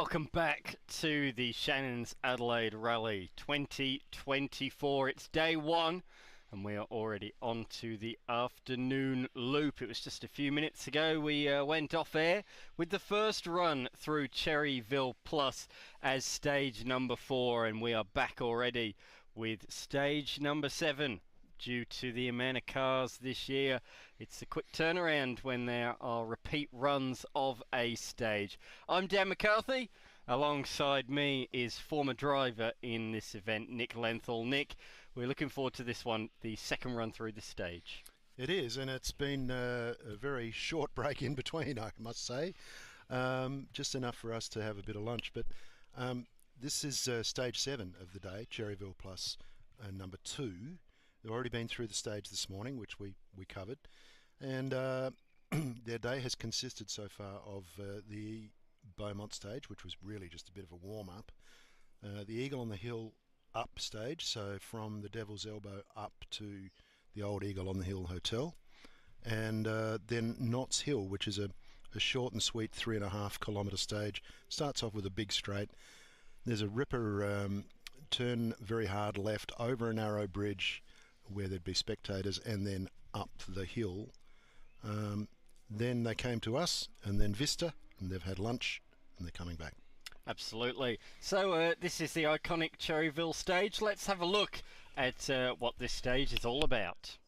Welcome back to the Shannon's Adelaide Rally 2024. It's day one and we are already on to the afternoon loop. It was just a few minutes ago we went off air with the first run through Cherryville Plus as stage number 4, and we are back already with stage number 7. Due to the amount of cars this year, it's a quick turnaround when there are repeat runs of a stage. I'm Dan McCarthy. Alongside me is former driver in this event, Nick Lenthal. Nick, we're looking forward to this one, the second run through this stage. It is, and it's been a very short break in between, I must say. Just enough for us to have a bit of lunch. But this is stage 7 of the day, Cherryville Plus number 2. They've already been through the stage this morning, which we covered, and their day has consisted so far of the Beaumont stage, which was really just a bit of a warm-up, the Eagle on the Hill up stage, so from the Devil's Elbow up to the old Eagle on the Hill Hotel, and then Knott's Hill, which is a short and sweet 3.5 kilometre stage. Starts off with a big straight. There's a ripper turn very hard left over a narrow bridge where there'd be spectators, and then up the hill. Then they came to us, and then Vista, and they've had lunch, and they're coming back. Absolutely. So this is the iconic Cherryville stage. Let's have a look at what this stage is all about.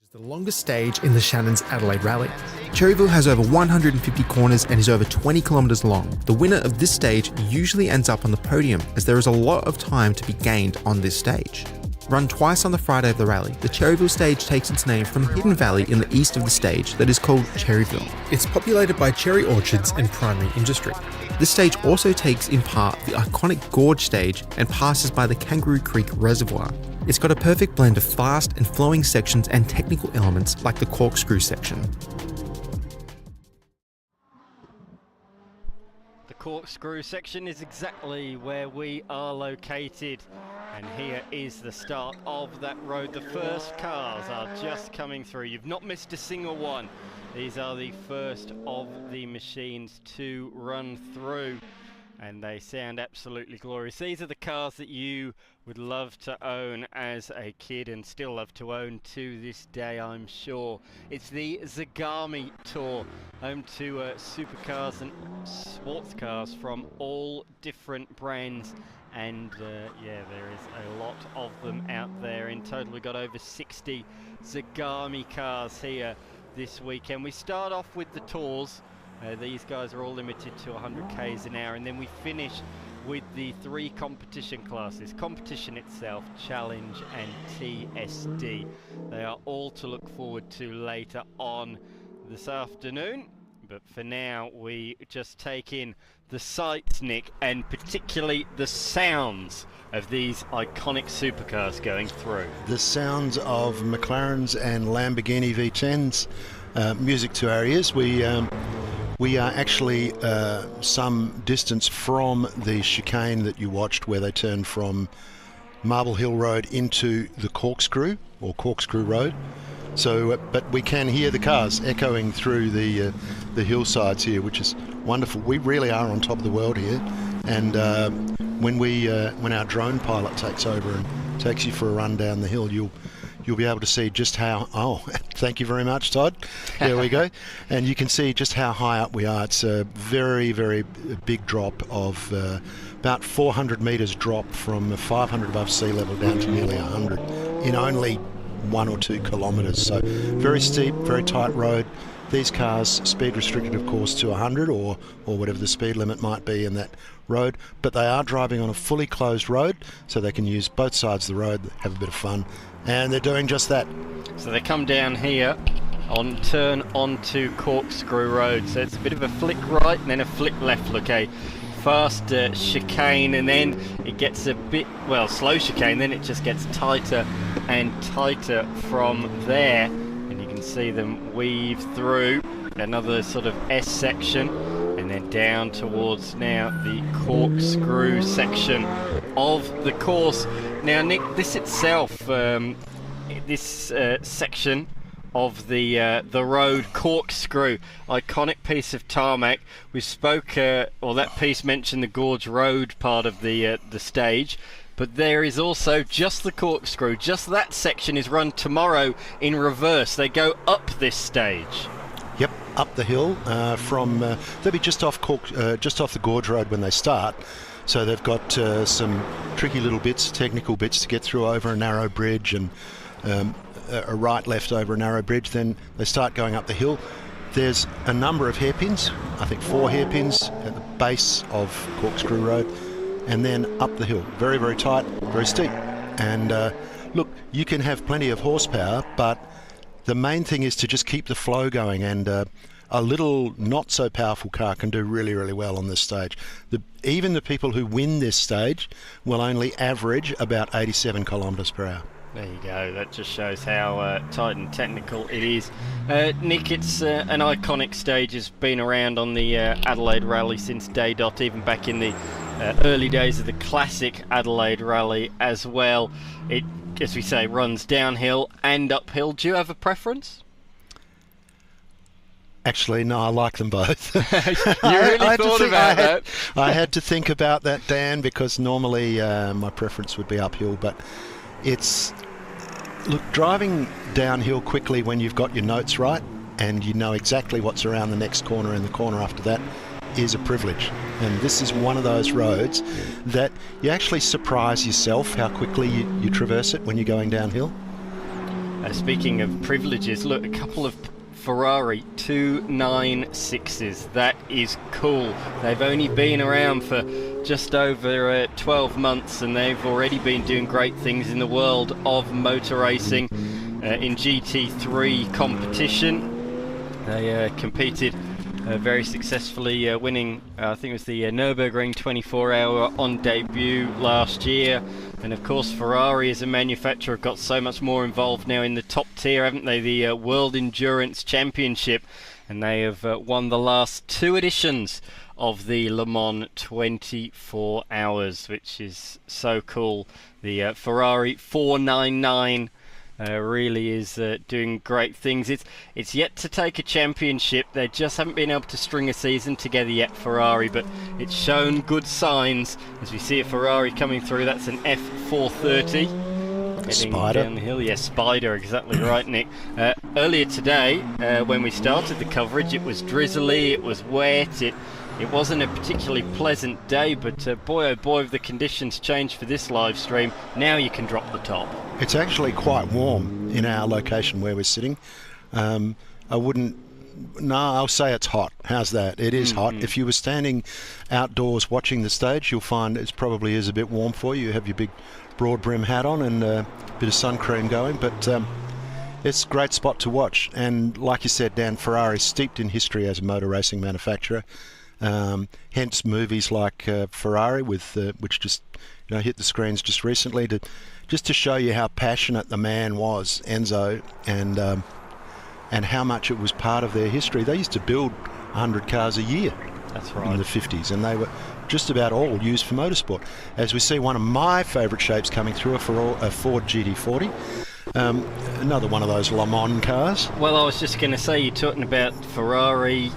It's the longest stage in the Shannon's Adelaide Rally. Cherryville has over 150 corners and is over 20 kilometres long. The winner of this stage usually ends up on the podium, as there is a lot of time to be gained on this stage. Run twice on the Friday of the rally, the Cherryville stage takes its name from a hidden valley in the east of the stage that is called Cherryville. It's populated by cherry orchards and primary industry. This stage also takes in part the iconic Gorge stage and passes by the Kangaroo Creek Reservoir. It's got a perfect blend of fast and flowing sections and technical elements like the corkscrew section. The corkscrew section is exactly where we are located, and here is the start of that road. The first cars are just coming through. You've not missed a single one. These are the first of the machines to run through, and they sound absolutely glorious. These are the cars that you would love to own as a kid and still love to own to this day, I'm sure. It's the Zagame Tour, home to supercars and sports cars from all different brands. And yeah, there is a lot of them out there. In total, we've got over 60 Zagame cars here this weekend. We start off with the tours. These guys are all limited to 100 k's an hour, and then we finish with the 3 competition classes: competition itself, challenge and TSD. They are all to look forward to later on this afternoon, but for now we just take in the sights, Nick, and particularly the sounds of these iconic supercars going through. The sounds of McLarens and Lamborghini V10s, music to our ears. We are actually some distance from the chicane that you watched, where they turned from Marble Hill Road into the Corkscrew, or Corkscrew Road. So, but we can hear the cars echoing through the hillsides here, which is wonderful. We really are on top of the world here, and when our drone pilot takes over and takes you for a run down the hill, you'll be able to see just how, oh, thank you very much, Todd. There we go. And you can see just how high up we are. It's a very, very big drop of about 400 metres drop from 500 above sea level down to nearly 100 in only 1 or 2 kilometres. So very steep, very tight road. These cars speed restricted, of course, to 100 or whatever the speed limit might be in that road, but they are driving on a fully closed road, so they can use both sides of the road, have a bit of fun, and they're doing just that. So they come down here on turn onto Corkscrew Road, so it's a bit of a flick right and then a flick left. Look, a fast chicane, and then it gets a bit, well, slow chicane, then it just gets tighter and tighter from there, and you can see them weave through another sort of S section, and then down towards now the Corkscrew section of the course. Now, Nick, this itself, this section of the road, Corkscrew, iconic piece of tarmac. We spoke, that piece mentioned the Gorge Road part of the stage, but there is also just the Corkscrew. Just that section is run tomorrow in reverse. They go up this stage. Yep, up the hill they'll be just off the Gorge Road when they start. So they've got some tricky little bits, technical bits to get through over a narrow bridge, and a right-left over a narrow bridge. Then they start going up the hill. There's a number of hairpins, I think 4 hairpins at the base of Corkscrew Road, and then up the hill. Very, very tight, very steep. And look, you can have plenty of horsepower, but the main thing is to just keep the flow going, and a little not so powerful car can do really, really well on this stage. Even the people who win this stage will only average about 87 kilometres per hour. There you go, that just shows how tight and technical it is. Nick, it's an iconic stage. It's been around on the Adelaide Rally since day dot, even back in the early days of the classic Adelaide Rally as well. It, as we say, runs downhill and uphill. Do you have a preference? Actually, no, I like them both. You really thought about that? I had to think about that, Dan, because normally my preference would be uphill, but it's... Look, driving downhill quickly when you've got your notes right and you know exactly what's around the next corner and the corner after that is a privilege. And this is one of those roads that you actually surprise yourself how quickly you traverse it when you're going downhill. Speaking of privileges, look, a couple of Ferrari 296s. That is cool. They've only been around for just over 12 months, and they've already been doing great things in the world of motor racing. In GT3 competition, they competed very successfully, winning, I think it was the Nürburgring 24-hour on debut last year. And of course, Ferrari as a manufacturer have got so much more involved now in the top tier, haven't they? The World Endurance Championship, and they have won the last 2 editions of the Le Mans 24 hours, which is so cool. The Ferrari 499 really is doing great things. It's yet to take a championship. They just haven't been able to string a season together yet, Ferrari, but it's shown good signs as we see a Ferrari coming through. That's an F430. Spider. Down the hill. Yes, Spider, exactly right, Nick. Earlier today, when we started the coverage, it was drizzly, it was wet, it wasn't a particularly pleasant day, but boy oh boy have the conditions changed for this live stream. Now you can drop the top. It's actually quite warm in our location where we're sitting. I'll say it's hot. How's that? It is hot. If you were standing outdoors watching the stage, you'll find it probably is a bit warm for you. You have your big broad brim hat on and a bit of sun cream going, but it's a great spot to watch. And like you said, Dan, Ferrari's steeped in history as a motor racing manufacturer. Hence movies like Ferrari, with which just hit the screens just recently, to show you how passionate the man was, Enzo, and how much it was part of their history. They used to build 100 cars a year. That's right. In the 50s, and they were just about all used for motorsport. As we see, one of my favourite shapes coming through, a Ford GT40. Another one of those Le Mans cars. Well, I was just going to say, you're talking about Ferrari,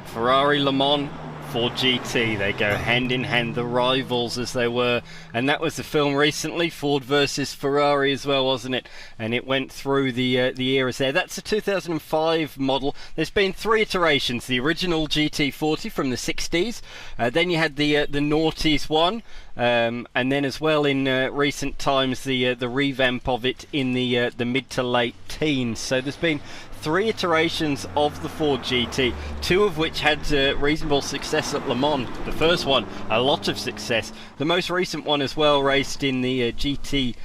Ferrari Le Mans, Ford GT, they go hand in hand, the rivals as they were, and that was the film recently, Ford versus Ferrari as well, wasn't it? And it went through the eras there. That's a 2005 model. There's been 3 iterations: the original GT40 from the 60s, then you had the noughties one, and then as well in recent times the revamp of it in the mid to late teens. So there's been 3 iterations of the Ford GT, 2 of which had reasonable success at Le Mans. The first one, a lot of success. The most recent one as well raced in the GTE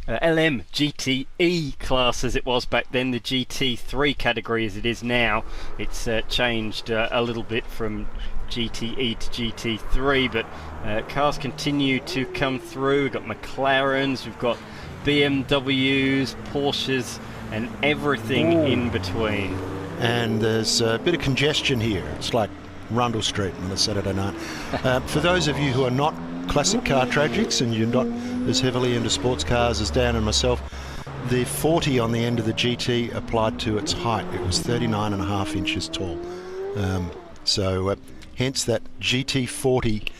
LM GTE class as it was back then, the GT3 category as it is now. It's changed a little bit from GTE to GT3, but cars continue to come through. We've got McLarens, we've got BMWs, Porsches, and everything in between. And there's a bit of congestion here. It's like Rundle Street on a Saturday night. For those of you who are not classic car tragics and you're not as heavily into sports cars as Dan and myself, the 40 on the end of the GT applied to its height. It was 39.5 inches tall. Hence that GT40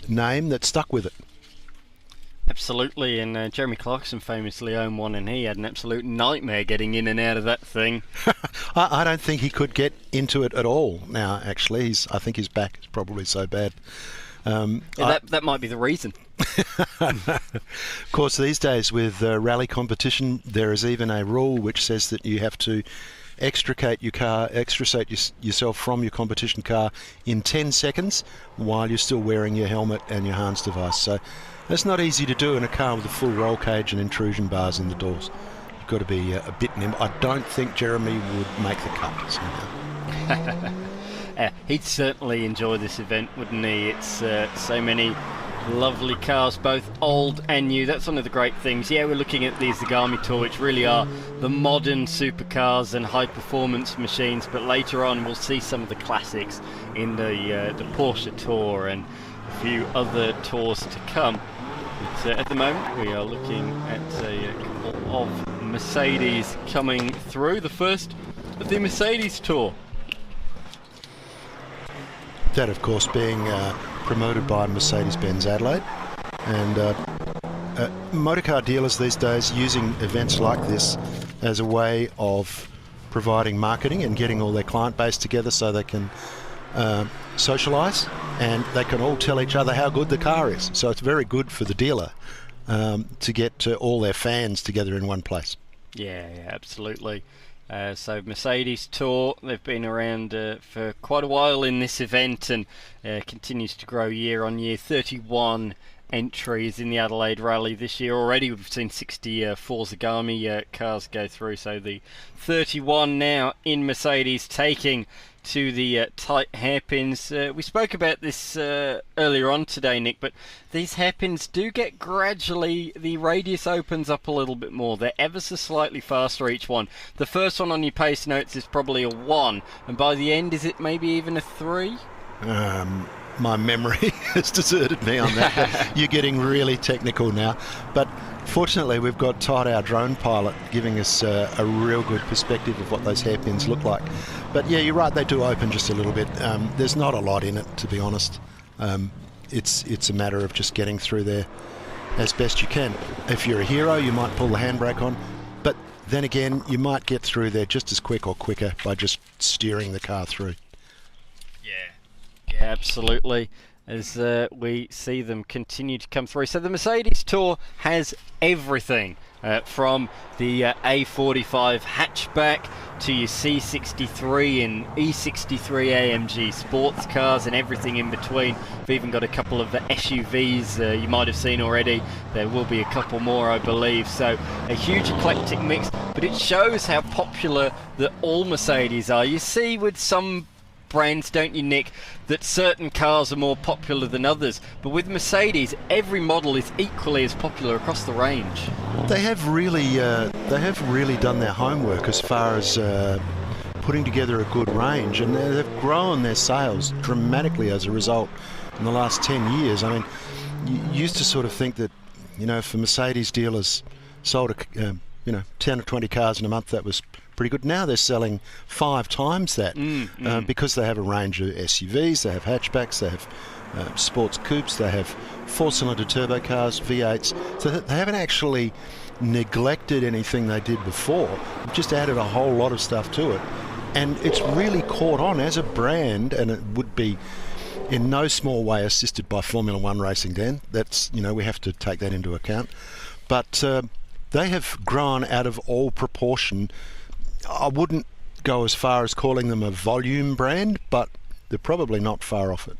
name that stuck with it. Absolutely, and Jeremy Clarkson famously owned one, and he had an absolute nightmare getting in and out of that thing. I don't think he could get into it at all now, actually. I think his back is probably so bad. That might be the reason. Of course, these days with rally competition, there is even a rule which says that you have to extricate yourself from your competition car in 10 seconds while you're still wearing your helmet and your harness device. So that's not easy to do in a car with a full roll cage and intrusion bars in the doors. You've got to be a bit nimble. I don't think Jeremy would make the cut somehow. He'd certainly enjoy this event, wouldn't he? It's so many lovely cars, both old and new. That's one of the great things. Yeah, we're looking at the Zagame Tour, which really are the modern supercars and high-performance machines, but later on we'll see some of the classics in the Porsche Tour and a few other tours to come. But at the moment we are looking at a couple of Mercedes coming through, the first of the Mercedes Tour. That, of course, being promoted by Mercedes-Benz Adelaide, and motorcar dealers these days using events like this as a way of providing marketing and getting all their client base together so they can socialise and they can all tell each other how good the car is. So it's very good for the dealer to get all their fans together in one place. Yeah, absolutely. So Mercedes Tour, they've been around for quite a while in this event, and continues to grow year on year. 31 entries in the Adelaide Rally this year already. We've seen 64 Zagame cars go through, so the 31 now in Mercedes, taking to the tight hairpins. We spoke about this earlier on today, Nick, but these hairpins do get gradually, the radius opens up a little bit more. They're ever so slightly faster each one. The first one on your pace notes is probably a 1, and by the end is it maybe even a 3? My memory has deserted me on that. You're getting really technical now, but fortunately we've got Todd, our drone pilot, giving us a real good perspective of what those hairpins look like. But yeah, you're right, they do open just a little bit. There's not a lot in it, to be honest. It's a matter of just getting through there as best you can. If you're a hero, you might pull the handbrake on, but then again, you might get through there just as quick or quicker by just steering the car through. Yeah, absolutely, as we see them continue to come through. So the Mercedes Tour has everything from the A45 hatchback to your C63 and E63 AMG sports cars and everything in between. We've even got a couple of SUVs you might have seen already. There will be a couple more, I believe. So a huge eclectic mix, but it shows how popular that all Mercedes are. You see with some brands, don't you, Nick, that certain cars are more popular than others, but with Mercedes every model is equally as popular across the range. They have really done their homework as far as putting together a good range, and they've grown their sales dramatically as a result in the last 10 years. I mean, you used to sort of think that, you know, for Mercedes dealers sold 10 or 20 cars in a month, that was pretty good. Now they're selling 5 times that because they have a range of SUVs, they have hatchbacks, they have sports coupes, they have 4-cylinder turbo cars, V8s. So they haven't actually neglected anything they did before. They've just added a whole lot of stuff to it, and it's really caught on as a brand, and it would be in no small way assisted by Formula One racing, Dan. That's, you know, we have to take that into account. But they have grown out of all proportion. I wouldn't go as far as calling them a volume brand, but they're probably not far off it.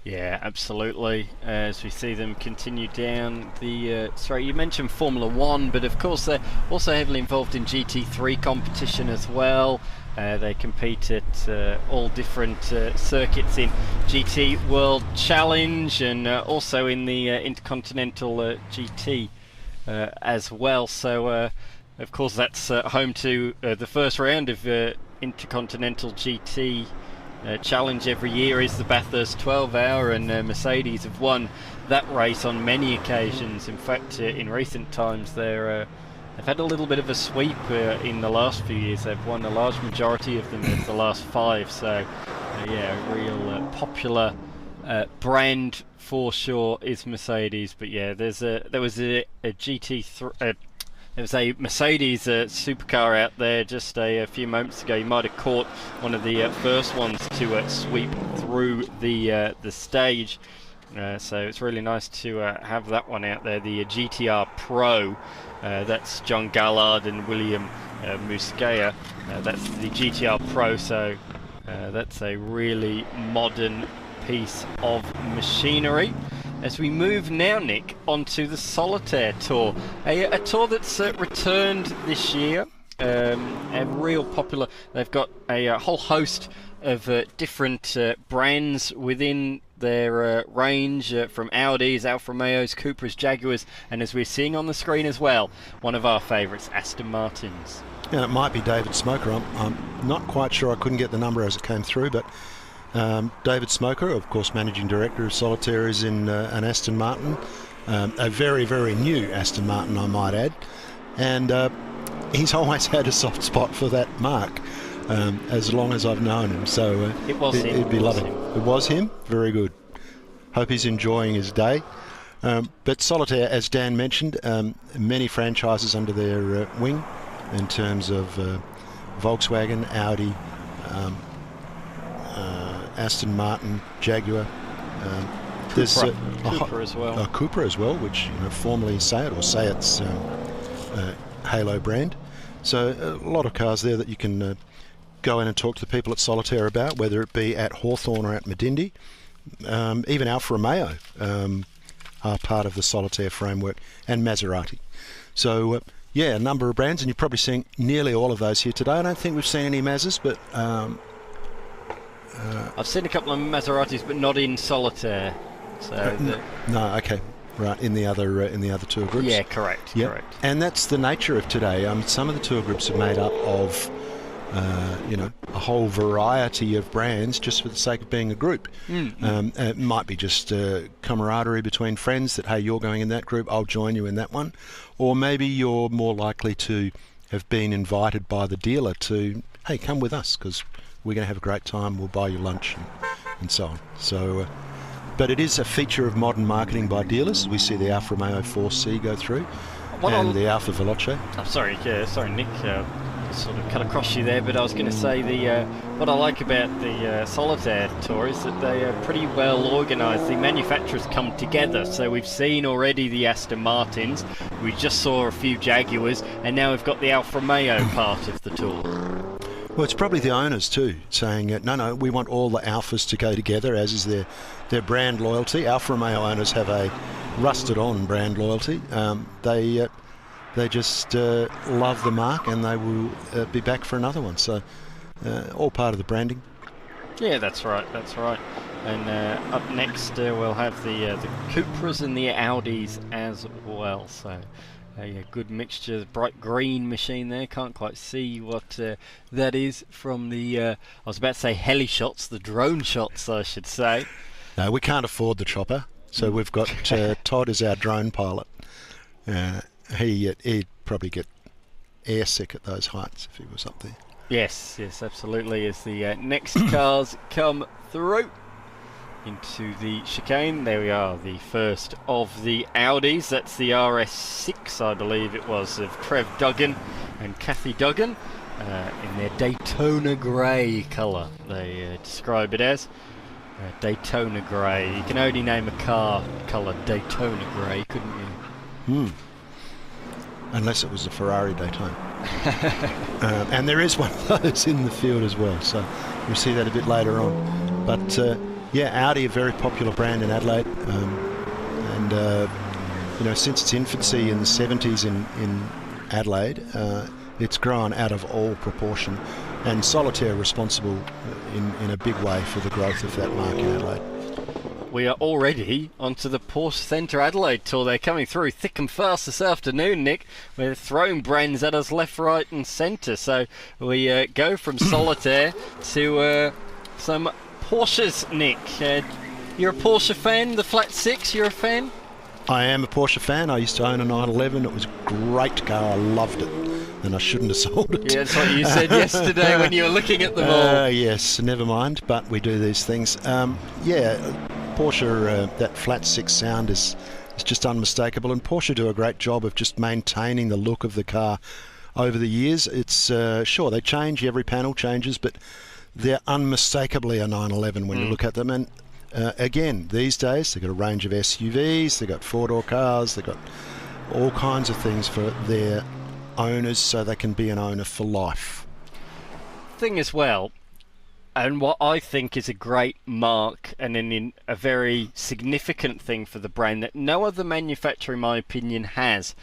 Yeah, absolutely. As we see them continue down the sorry, you mentioned Formula One, but of course they're also heavily involved in GT3 competition as well. They compete at all different circuits in GT World Challenge and also in the Intercontinental GT as well. So of course that's home to the first round of Intercontinental GT challenge every year is the Bathurst 12 Hour, and Mercedes have won that race on many occasions. In fact, in recent times they've had a little bit of a sweep in the last few years. They've won a large majority of them in the last 5, so yeah, a real popular brand for sure is Mercedes. But yeah, there was a GT3 there was a Mercedes supercar out there just a few moments ago. You might have caught one of the first ones to sweep through the stage. So it's really nice to have that one out there, the GTR Pro. That's John Gallard and William Musqueira. That's the GTR Pro, so that's a really modern piece of machinery. As we move now, Nick, onto the Solitaire Tour, a tour that's returned this year, a real popular. They've got a whole host of different brands within their range, from Audis, Alfa Romeos, Cupras, Jaguars, and as we're seeing on the screen as well, one of our favourites, Aston Martins. Yeah, it might be David Smoker. I'm not quite sure. I couldn't get the number as it came through, but David Smoker, of course, managing director of Solitaire, is in an Aston Martin, a very, very new Aston Martin, I might add, and he's always had a soft spot for that mark as long as I've known him. So it'd be lovely. It was him. Very good. Hope he's enjoying his day. But Solitaire, as Dan mentioned, many franchises under their wing in terms of Volkswagen, Audi, Aston Martin, Jaguar. There's Cupra as well. Cupra as well, which formerly Seat's Halo brand. So a lot of cars there that you can go in and talk to the people at Solitaire about, whether it be at Hawthorn or at Medindi. Even Alfa Romeo are part of the Solitaire framework, and Maserati. So yeah, a number of brands, and you're probably seeing nearly all of those here today. I don't think we've seen any Mazas, but I've seen a couple of Maseratis, but not in Solitaire. So no, okay, right, in the other tour groups. Yeah, correct. Yep. Correct. And that's the nature of today. Some of the tour groups are made up of a whole variety of brands just for the sake of being a group. It might be just camaraderie between friends that, hey, you're going in that group, I'll join you in that one. Or maybe you're more likely to have been invited by the dealer to, hey, come with us because we're going to have a great time, we'll buy you lunch and so on. So, but it is a feature of modern marketing by dealers. We see the Alfa Romeo 4C go through the Alfa Veloce. I'm sorry, Nick, sort of cut across you there, but I was going to say what I like about the Solitaire Tour is that they are pretty well organised. The manufacturers come together, so we've seen already the Aston Martins, we just saw a few Jaguars, and now we've got the Alfa Romeo part of the tour. Well, it's probably the owners too, saying, no, we want all the Alphas to go together, as is their brand loyalty. Alfa Romeo owners have a rusted-on brand loyalty. They just love the mark, and they will be back for another one. So, all part of the branding. Yeah, that's right. And up next, we'll have the Cupras and the Audis as well. So. A good mixture, bright green machine there. Can't quite see what that is from the, I was about to say heli shots, the drone shots I should say. No, we can't afford the chopper, so we've got Todd as our drone pilot. He'd probably get airsick at those heights if he was up there. Yes, absolutely. As the next cars come through into the chicane, there we are, the first of the Audis. That's the RS6, I believe it was, of Trev Duggan and Kathy Duggan, in their Daytona grey colour, they describe it as. Daytona grey. You can only name a car colour Daytona grey, couldn't you? Unless it was a Ferrari Daytona. And there is one of those in the field as well, so we'll see that a bit later on. But yeah, Audi, a very popular brand in Adelaide, and since its infancy in the 70s in Adelaide, it's grown out of all proportion, and Solitaire responsible in a big way for the growth of that marque in Adelaide. We are already onto the Porsche Centre Adelaide Tour. They're coming through thick and fast this afternoon, Nick. We're throwing brands at us left, right and centre. So we go from Solitaire to some Porsches, Nick. You're a Porsche fan, the Flat 6, you're a fan? I am a Porsche fan. I used to own a 911. It was a great car. I loved it. And I shouldn't have sold it. Yeah, that's what you said yesterday when you were looking at them all. Yes, never mind. But we do these things. Porsche, that Flat 6 sound is just unmistakable. And Porsche do a great job of just maintaining the look of the car over the years. It's sure, they change. Every panel changes. But they're unmistakably a 911 when you look at them. And again, these days, they've got a range of SUVs, they've got four-door cars, they've got all kinds of things for their owners so they can be an owner for life. Thing as well, and what I think is a great mark and a very significant thing for the brand that no other manufacturer, in my opinion, has.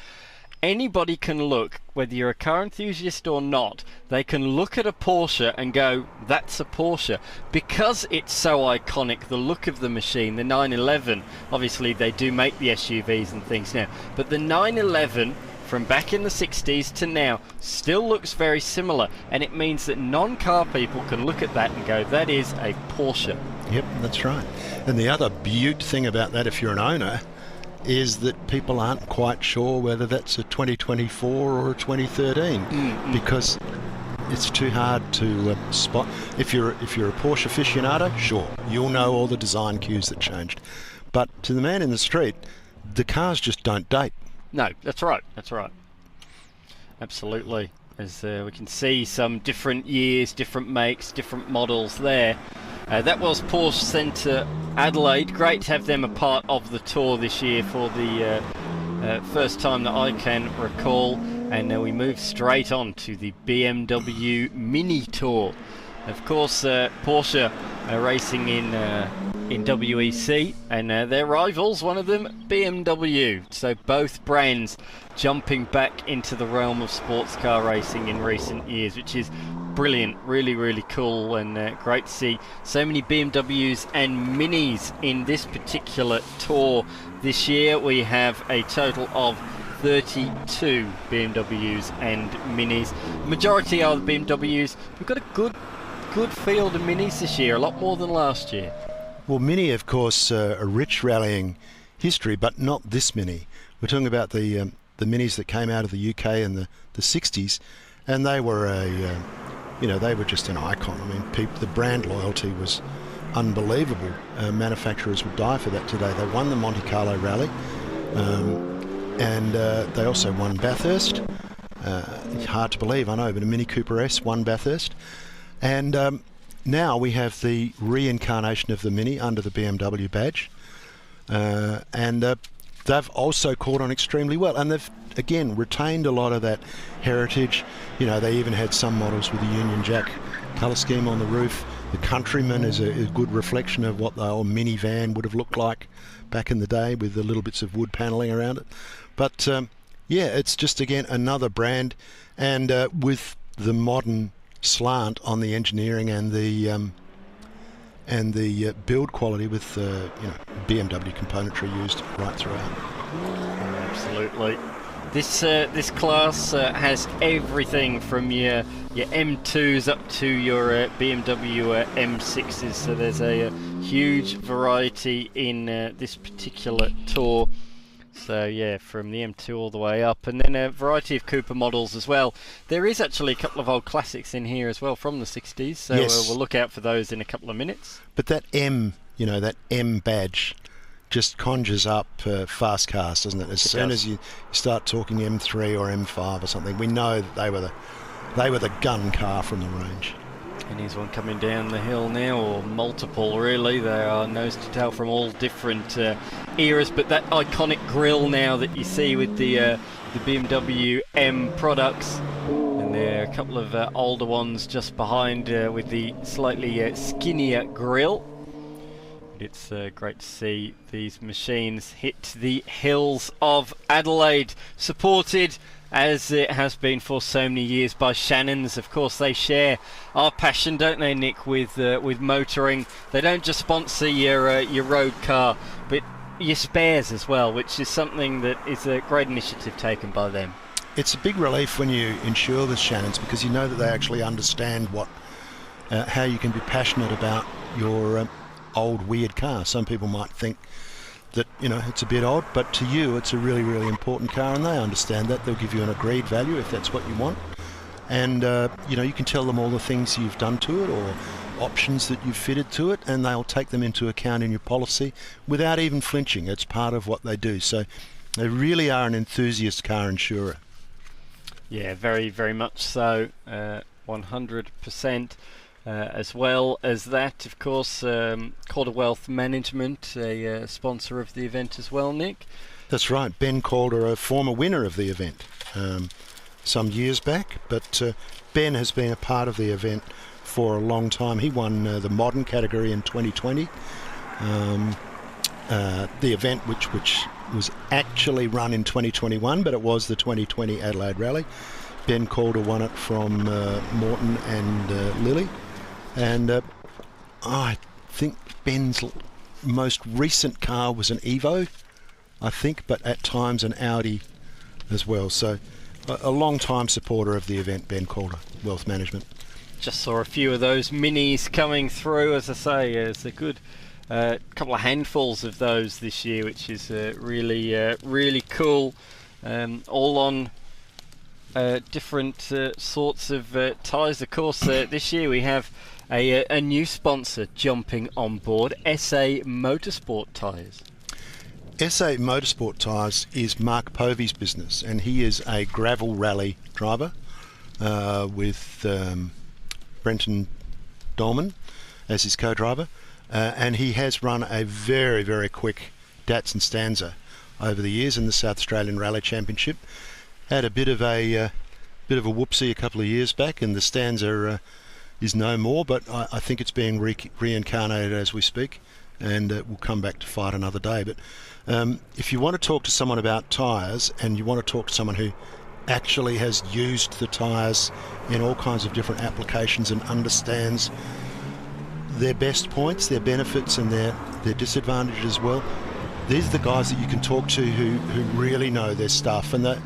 Anybody can look, whether you're a car enthusiast or not, they can look at a Porsche and go, that's a Porsche. Because it's so iconic, the look of the machine, the 911, obviously they do make the SUVs and things now, but the 911 from back in the 60s to now still looks very similar, and it means that non-car people can look at that and go, that is a Porsche. Yep, that's right. And the other beaut thing about that, if you're an owner, is that people aren't quite sure whether that's a 2024 or a 2013 because it's too hard to spot. If you're a Porsche aficionado, sure, you'll know all the design cues that changed. But to the man in the street, the cars just don't date. No, that's right. Absolutely. As we can see some different years, different makes, different models there. That was Porsche Centre Adelaide. Great to have them a part of the tour this year for the first time that I can recall. And now we move straight on to the BMW Mini Tour. Of course, Porsche racing in WEC, and their rivals, one of them, BMW. So both brands jumping back into the realm of sports car racing in recent years, which is brilliant, really cool, and great to see so many BMWs and Minis in this particular tour. This year we have a total of 32 BMWs and Minis. The majority are the BMWs. We've got a good field of Minis this year, a lot more than last year. Well, Mini, of course, a rich rallying history, but not this Mini. We're talking about the Minis that came out of the UK in the 60s, and they were they were just an icon. I mean, the brand loyalty was unbelievable. Manufacturers would die for that today. They won the Monte Carlo Rally, and they also won Bathurst. Hard to believe, I know, but a Mini Cooper S won Bathurst. And now we have the reincarnation of the Mini under the BMW badge. And they've also caught on extremely well. And they've, again, retained a lot of that heritage. You know, they even had some models with the Union Jack colour scheme on the roof. The Countryman is a good reflection of what the old minivan would have looked like back in the day, with the little bits of wood panelling around it. But, it's just, again, another brand. And with the modern slant on the engineering and the build quality, with BMW componentry used right throughout. Absolutely. This class has everything from your M2s up to your BMW M6s. So there's a huge variety in this particular tour. So yeah, from the M2 all the way up, and then a variety of Cooper models as well. There is actually a couple of old classics in here as well from the 60s, so yes. We'll look out for those in a couple of minutes. But that M badge just conjures up fast cars, doesn't it? As soon as you start talking M3 or M5 or something, we know that they were the gun car from the range. And here's one coming down the hill now, or multiple really. They are nose to tail from all different eras, but that iconic grille now that you see with the BMW M products, and there are a couple of older ones just behind with the slightly skinnier grille. It's great to see these machines hit the hills of Adelaide, supported as it has been for so many years by Shannons. Of course, they share our passion, don't they, Nick, with motoring. They don't just sponsor your road car, but your spares as well, which is something that is a great initiative taken by them. It's a big relief when you insure the Shannons, because you know that they actually understand what how you can be passionate about your old weird car. Some people might think that, you know, it's a bit odd, but to you it's a really, really important car, and they understand that. They'll give you an agreed value if that's what you want, and you know, you can tell them all the things you've done to it or options that you've fitted to it, and they'll take them into account in your policy without even flinching. It's part of what they do. So they really are an enthusiast car insurer. Yeah, very, very much so. 100%. As well as that, of course, Calder Wealth Management, a sponsor of the event as well, Nick. That's right. Ben Calder, a former winner of the event some years back, but Ben has been a part of the event for a long time. He won the modern category in 2020. The event which was actually run in 2021, but it was the 2020 Adelaide Rally. Ben Calder won it from Morton and Lilly. And I think Ben's most recent car was an Evo, I think, but at times an Audi as well. So a long-time supporter of the event, Ben Calder, Wealth Management. Just saw a few of those minis coming through, as I say. It's a good couple of handfuls of those this year, which is really cool. All on different sorts of tyres. Of course, this year we have a new sponsor jumping on board, SA Motorsport Tyres. SA Motorsport Tyres is Mark Povey's business, and he is a gravel rally driver with Brenton Dolman as his co-driver, and he has run a very, very quick Datsun Stanza over the years in the South Australian Rally Championship. Had a bit of a whoopsie a couple of years back, and the Stanza is no more, but I think it's being reincarnated as we speak, and will come back to fight another day. But if you want to talk to someone about tyres, and you want to talk to someone who actually has used the tyres in all kinds of different applications and understands their best points, their benefits and their disadvantages as well, these are the guys that you can talk to who really know their stuff, and that,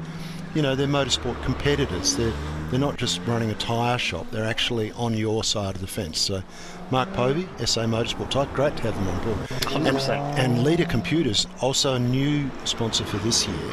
you know, they're motorsport competitors. They're not just running a tyre shop, they're actually on your side of the fence. So Mark Povey, SA Motorsport Tyre, great to have them on board. 100%. And Leader Computers, also a new sponsor for this year.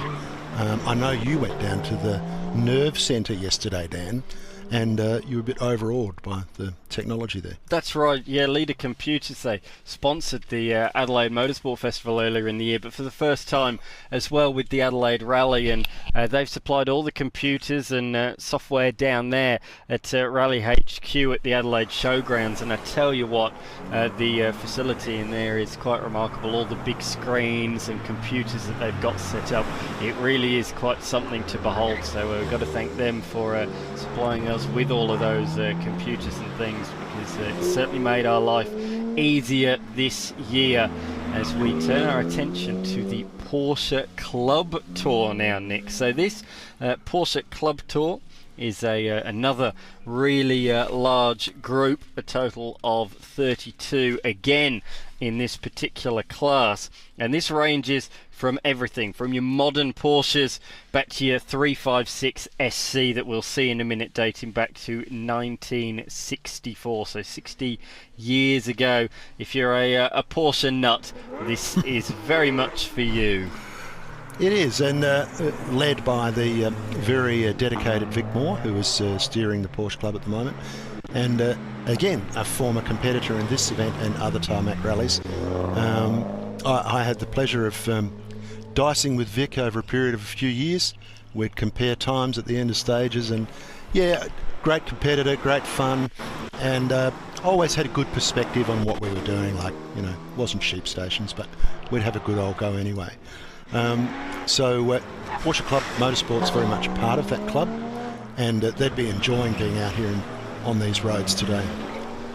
I know you went down to the Nerve Centre yesterday, Dan, and you were a bit overawed by the technology there. That's right, yeah. Leader Computers, they sponsored the Adelaide Motorsport Festival earlier in the year, but for the first time as well with the Adelaide Rally, and they've supplied all the computers and software down there at Rally HQ at the Adelaide Showgrounds, and I tell you what, the facility in there is quite remarkable. All the big screens and computers that they've got set up, it really is quite something to behold. So we've got to thank them for supplying us with all of those computers and things, because it certainly made our life easier this year as we turn our attention to the Porsche Club Tour now, Nick. So this Porsche Club Tour is another really large group, a total of 32 again in this particular class, and this ranges from everything from your modern Porsches back to your 356 SC that we'll see in a minute, dating back to 1964, so 60 years ago. If you're a Porsche nut, this is very much for you. It is, and led by the very dedicated Vic Moore, who is steering the Porsche Club at the moment, and again, a former competitor in this event and other tarmac rallies. I had the pleasure of dicing with Vic over a period of a few years. We'd compare times at the end of stages, and yeah, great competitor, great fun, and always had a good perspective on what we were doing. Like, you know, it wasn't sheep stations, but we'd have a good old go anyway. So Porsche Club Motorsport's very much part of that club, and they'd be enjoying being out here on these roads today.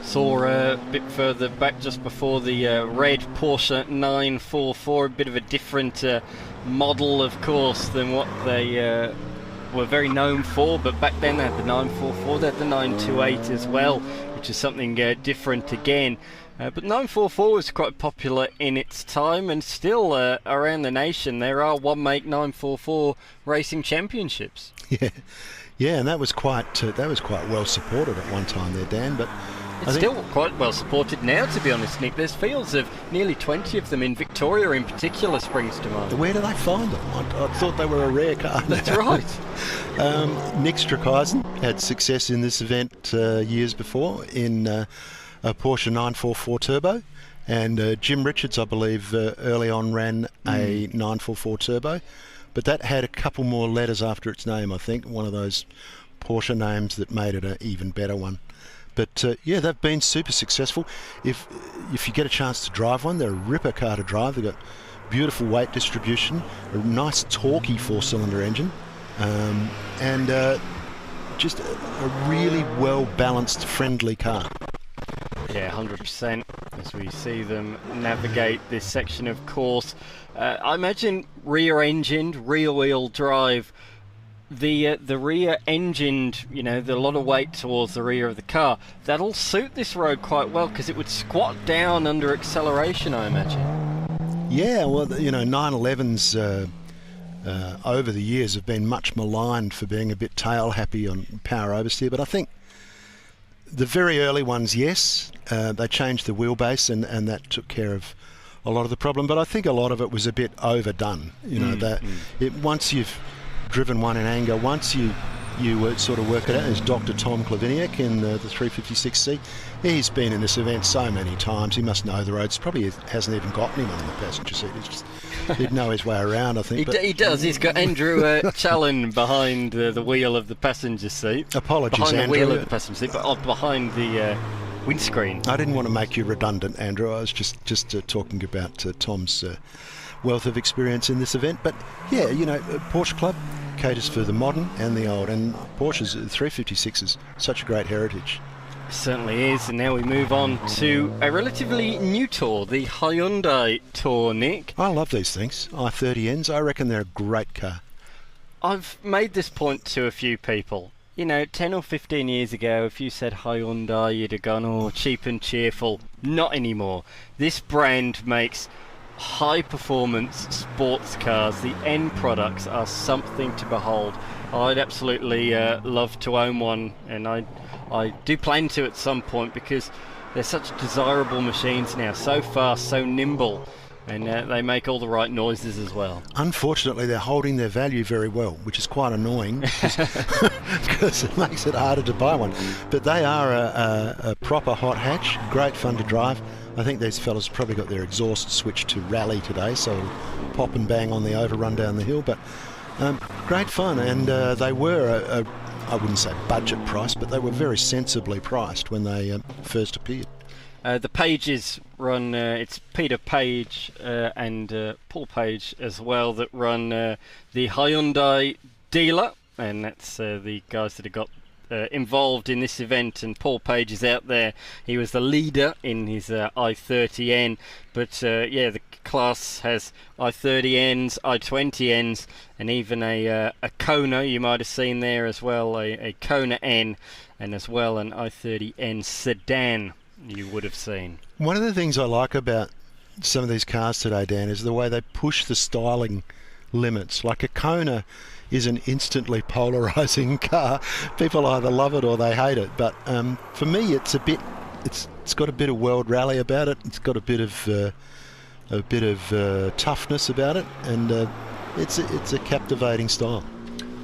Saw a bit further back just before the red Porsche 944, a bit of a different model, of course, than what they were very known for, but back then they had the 944, they had the 928 as well, which is something different again. But 944 was quite popular in its time, and still around the nation there are one make 944 racing championships. Yeah, and that was quite well supported at one time there, Dan. But It's still quite well supported now, to be honest, Nick. There's fields of nearly 20 of them. In Victoria in particular springs to mind. Where do they find them? I thought they were a rare car. That's right. Nick Strakheisen had success in this event years before in a Porsche 944 Turbo, and Jim Richards, I believe, early on ran a 944 Turbo, but that had a couple more letters after its name, I think, one of those Porsche names that made it an even better one. But yeah, they've been super successful. If you get a chance to drive one, they're a ripper car to drive. They've got beautiful weight distribution, a nice torquey 4-cylinder engine, and just a really well-balanced, friendly car. Yeah, 100%. As we see them navigate this section of course, I imagine rear-engined, rear-wheel drive. The rear-engined, you know, a lot of weight towards the rear of the car, that'll suit this road quite well because it would squat down under acceleration, I imagine. Yeah, well, you know, 911s over the years have been much maligned for being a bit tail-happy on power oversteer, but I think the very early ones, yes, they changed the wheelbase and that took care of a lot of the problem, but I think a lot of it was a bit overdone. You know, once you've driven one in anger, once you sort of work it out, as Dr. Tom Klaviniak in the 356C, he's been in this event so many times, he must know the roads. Probably hasn't even got anyone in the passenger seat. He'd know his way around, I think. He does. He's got Andrew Challen behind the wheel of the passenger seat. Apologies, behind Andrew. The wheel of the passenger seat, but behind the windscreen. I didn't want to make you redundant, Andrew. I was just talking about Tom's wealth of experience in this event. But yeah, you know, Porsche Club caters for the modern and the old, and Porsche's 356 is such a great heritage. It certainly is. And now we move on to a relatively new tour, the Hyundai Tour, Nick. I love these things, i30Ns. I reckon they're a great car. I've made this point to a few people. You know, 10 or 15 years ago, if you said Hyundai, you'd have gone, oh, cheap and cheerful. Not anymore. This brand makes high-performance sports cars. The end products are something to behold. I'd absolutely love to own one, and I do plan to at some point because they're such desirable machines now, so fast, so nimble, and they make all the right noises as well. Unfortunately, they're holding their value very well, which is quite annoying because it makes it harder to buy one. But they are a proper hot hatch, great fun to drive. I think these fellas probably got their exhaust switched to rally today, so it'll pop and bang on the overrun down the hill. But great fun, and they were I wouldn't say budget price, but they were very sensibly priced when they first appeared. The Pages run, it's Peter Page and Paul Page as well that run the Hyundai dealer, and that's the guys that have got involved in this event, and Paul Page is out there. He was the leader in his i30N, but yeah, the class has i30Ns, i20Ns, and even a Kona you might have seen there as well, a Kona N, and as well an i30N sedan you would have seen. One of the things I like about some of these cars today, Dan, is the way they push the styling limits. Like a Kona is an instantly polarizing car. People either love it or they hate it. But for me, it's got a bit of world rally about it. It's got a bit of toughness about it, and it's a captivating style.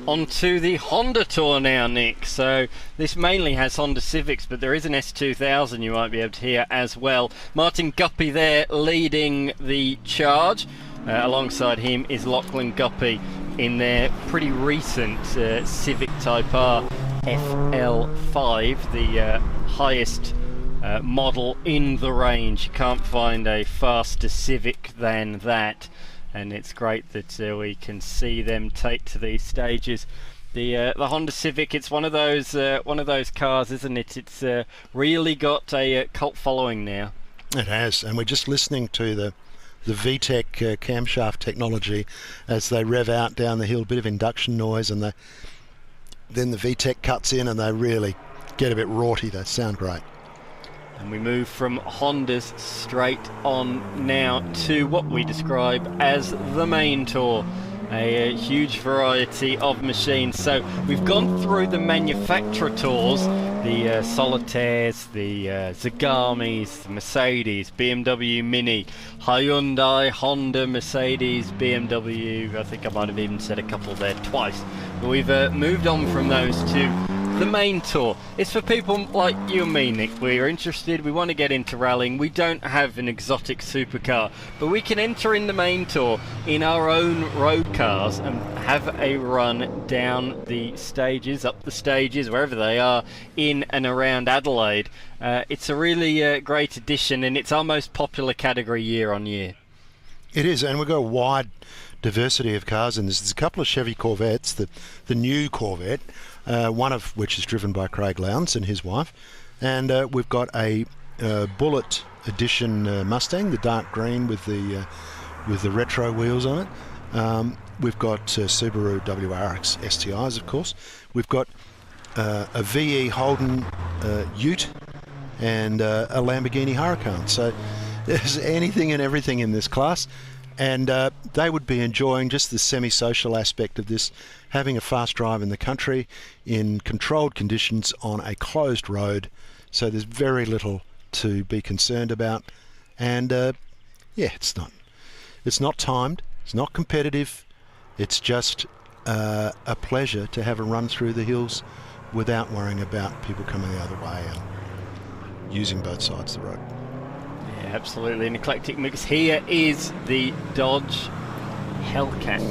On to the Honda Tour now, Nick. So this mainly has Honda Civics, but there is an S2000 you might be able to hear as well. Martin Guppy there leading the charge. Alongside him is Lachlan Guppy in their pretty recent Civic Type R FL5, the highest model in the range. You can't find a faster Civic than that, and it's great that we can see them take to these stages. The Honda Civic, it's one of those cars, isn't it? It's really got a cult following now. It has, and we're just listening to the VTEC camshaft technology as they rev out down the hill. A bit of induction noise, and then the VTEC cuts in and they really get a bit raughty. They sound great. And we move from Hondas straight on now to what we describe as the main tour. A huge variety of machines. So we've gone through the manufacturer tours, the Solitaires, the Zagames, the Mercedes, BMW Mini, Hyundai, Honda, Mercedes, BMW. I think I might have even said a couple there twice. But we've moved on from those to the main tour. It's for people like you and me, Nick. We're interested, we want to get into rallying. We don't have an exotic supercar, but we can enter in the main tour in our own road cars and have a run down the stages, up the stages, wherever they are, in and around Adelaide. It's a really great addition, and it's our most popular category year on year. It is, and we've got a wide diversity of cars in this. There's a couple of Chevy Corvettes, the new Corvette, one of which is driven by Craig Lowndes and his wife, and we've got a Bullet Edition Mustang, the dark green with the retro wheels on it. We've got Subaru WRX STIs, of course. We've got a VE Holden Ute and a Lamborghini Huracan. So there's anything and everything in this class. And they would be enjoying just the semi-social aspect of this, having a fast drive in the country in controlled conditions on a closed road. So there's very little to be concerned about. And yeah, it's not timed, it's not competitive. It's just a pleasure to have a run through the hills without worrying about people coming the other way and using both sides of the road. Yeah, absolutely, an eclectic mix. Here is the Dodge Hellcat.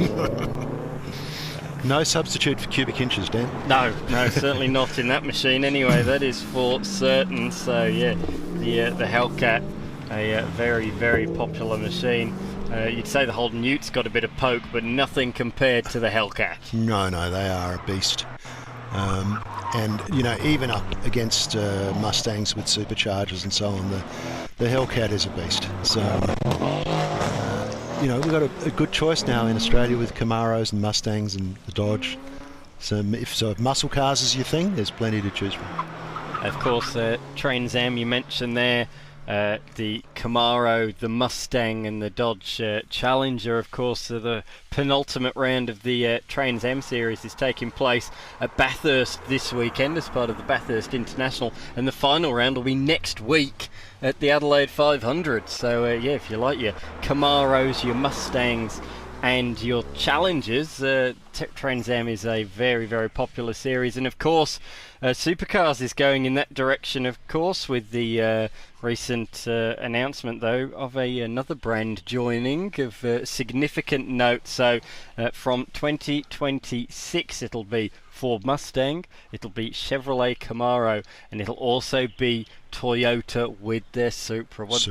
No substitute for cubic inches, Dan. No, certainly not in that machine anyway, that is for certain. So yeah, the Hellcat, a very, very popular machine. You'd say the Holden Ute's got a bit of poke, but nothing compared to the Hellcat. No, they are a beast. And you know, even up against Mustangs with superchargers and so on, the Hellcat is a beast. So you know, we've got a good choice now in Australia with Camaros and Mustangs and the Dodge. So if muscle cars is your thing, there's plenty to choose from. Of course, Trans Am you mentioned there. The Camaro, the Mustang and the Dodge Challenger, of course, the penultimate round of the Trans Am series is taking place at Bathurst this weekend as part of the Bathurst International, and the final round will be next week at the Adelaide 500. So yeah, if you like your Camaros, your Mustangs and your Challengers, Trans Am is a very, very popular series. And of course, Supercars is going in that direction, of course, with the recent announcement, though, of another brand joining of significant note. So from 2026, it'll be Ford Mustang, it'll be Chevrolet Camaro, and it'll also be Toyota with their Supra. What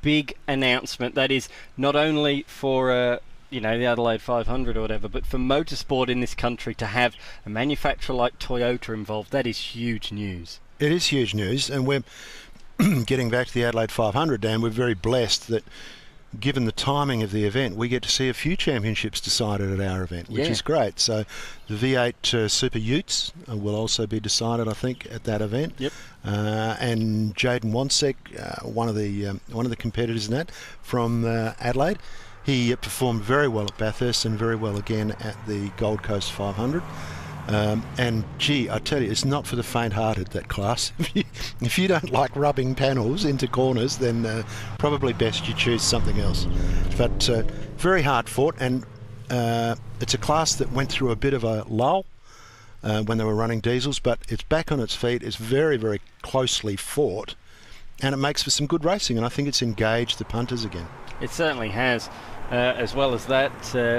big announcement that is, not only for you know, the Adelaide 500 or whatever, but for motorsport in this country to have a manufacturer like Toyota involved. That is huge news. It is huge news, and we're getting back to the Adelaide 500, Dan. We're very blessed that, given the timing of the event, we get to see a few championships decided at our event, which is great. So the V8 Super Utes will also be decided, I think, at that event. Yep. And Jaden Wansek, one of the competitors in that from Adelaide, he performed very well at Bathurst and very well again at the Gold Coast 500. And gee, I tell you, it's not for the faint-hearted, that class. If you don't like rubbing panels into corners, then probably best you choose something else. But very hard fought, and it's a class that went through a bit of a lull when they were running diesels, but it's back on its feet. It's very, very closely fought, and it makes for some good racing, and I think it's engaged the punters again. It certainly has. As well as that,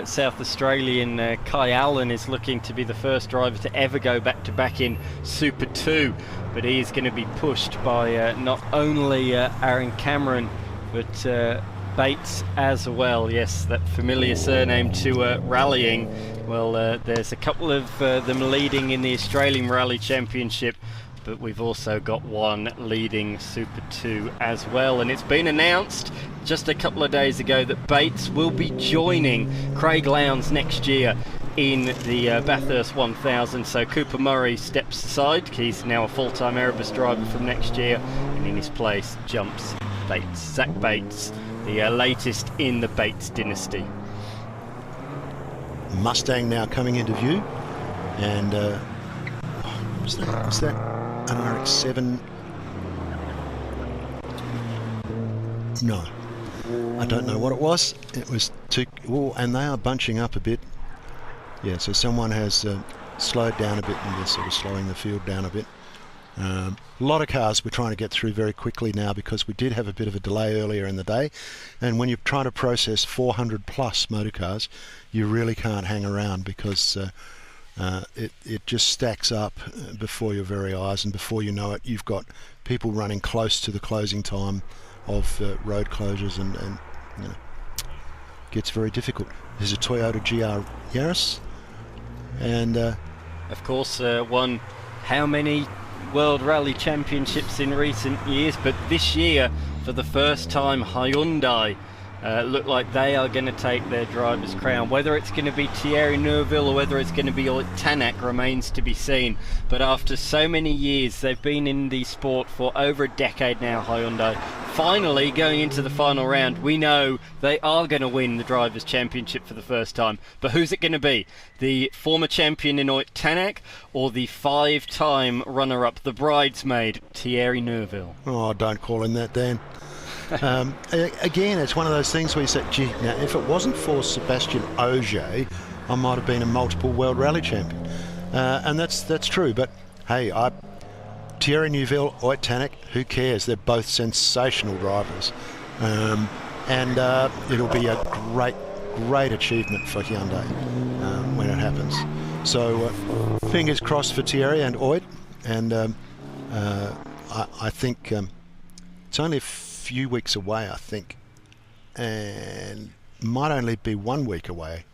South Australian Kai Allen is looking to be the first driver to ever go back-to-back in Super 2, but he is going to be pushed by not only Aaron Cameron, but Bates as well. Yes, that familiar surname to rallying. Well, there's a couple of them leading in the Australian Rally Championship, but we've also got one leading Super 2 as well, and it's been announced just a couple of days ago that Bates will be joining Craig Lowndes next year in the Bathurst 1000. So Cooper Murray steps aside. He's now a full-time Erebus driver from next year, and in his place jumps Bates, Zach Bates, the latest in the Bates dynasty. Mustang now coming into view, and Was that an RX-7? No. I don't know what it was. It was too... Oh, and they are bunching up a bit. Yeah, so someone has slowed down a bit and they're sort of slowing the field down a bit. A lot of cars we're trying to get through very quickly now because we did have a bit of a delay earlier in the day, and when you're trying to process 400 plus motor cars, you really can't hang around because it just stacks up before your very eyes, and before you know it you've got people running close to the closing time of road closures, and you know, gets very difficult. There's a Toyota GR Yaris, and of course won how many World Rally Championships in recent years, but this year for the first time Hyundai look like they are going to take their driver's crown. Whether it's going to be Thierry Neuville or whether it's going to be Tanak remains to be seen, but after so many years, they've been in the sport for over a decade now, Hyundai, finally going into the final round, we know they are going to win the Drivers' Championship for the first time. But who's it going to be? The former champion Inouye Tanak or the 5-time runner-up, the bridesmaid, Thierry Neuville? Oh, don't call him that, Dan. Again, it's one of those things where you say, gee, now if it wasn't for Sebastian Ogier, I might have been a multiple World Rally champion. And that's true, but hey, Thierry Neuville, Inouye Tanak, who cares? They're both sensational drivers. And it'll be a great achievement for Hyundai when it happens. So fingers crossed for Thierry and Inouye. And I think it's only a few weeks away, I think. And might only be 1 week away,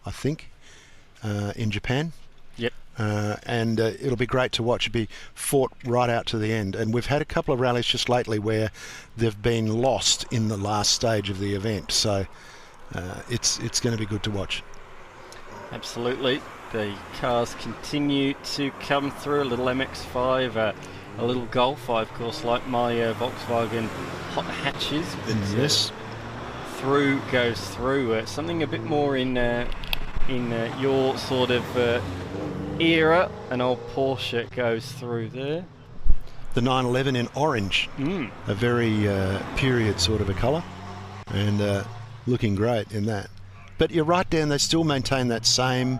I think, in Japan. Yep. And it'll be great to watch. It'll be fought right out to the end. And we've had a couple of rallies just lately where they've been lost in the last stage of the event. So it's going to be good to watch. Absolutely. The cars continue to come through. A little MX-5, a little Golf. I, of course, like my Volkswagen hot hatches. Yes. Through goes through. Something a bit more in your sort of era. An old Porsche goes through there. The 911 in orange, a very period sort of a colour, and looking great in that. But you're right, Dan, they still maintain that same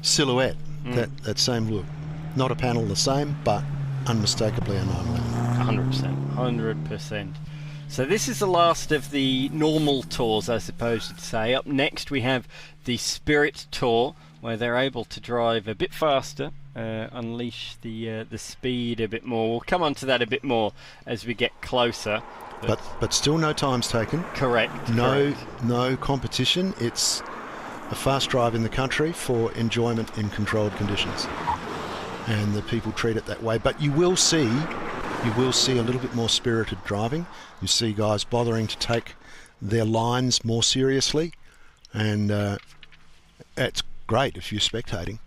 silhouette, that same look. Not a panel the same, but unmistakably a 911. 100%. So this is the last of the normal tours, I suppose you'd say. Up next we have the Spirit Tour, where they're able to drive a bit faster, unleash the speed a bit more. We'll come on to that a bit more as we get closer. But still no times taken. Correct. No competition. It's a fast drive in the country for enjoyment in controlled conditions, and the people treat it that way. But you will see a little bit more spirited driving. You see guys bothering to take their lines more seriously, and it's great if you're spectating.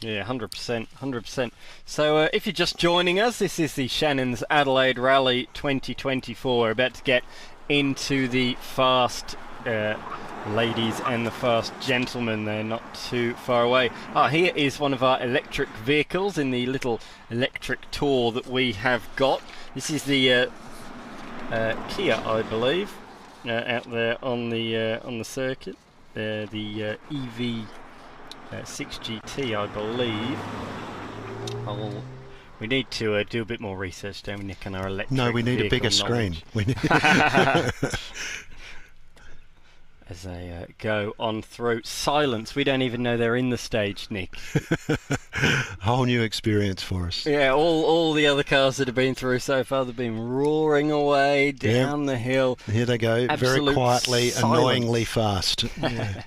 Yeah, 100%. So if you're just joining us, this is the Shannon's Adelaide Rally 2024. We're about to get into the fast ladies and the fast gentlemen. They're not too far away. Here is one of our electric vehicles in the little electric tour that we have got. This is the Kia, I believe, out there on the circuit. The EV 6 GT, I believe. We need to do a bit more research, don't we, Nick, on our electric No, we need a bigger screen. We need as they go on through. Silence. We don't even know they're in the stage, Nick. Whole new experience for us. Yeah, all the other cars that have been through so far, they've been roaring away down the hill. Here they go, absolute very quietly, silence. Annoyingly fast. Yeah.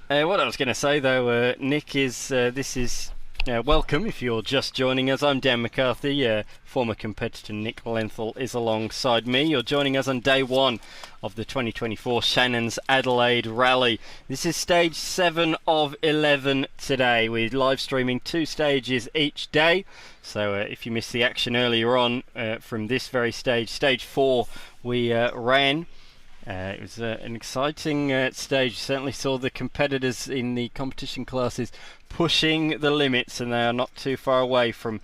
What I was going to say, though, Nick, is this is welcome if you're just joining us. I'm Dan McCarthy. Former competitor Nick Lenthal is alongside me. You're joining us on day one of the 2024 Shannon's Adelaide Rally. This is stage 7 of 11 today. We're live streaming 2 stages each day. So if you missed the action earlier on from this very stage, stage 4, we ran It was an exciting stage. Certainly saw the competitors in the competition classes pushing the limits, and they are not too far away from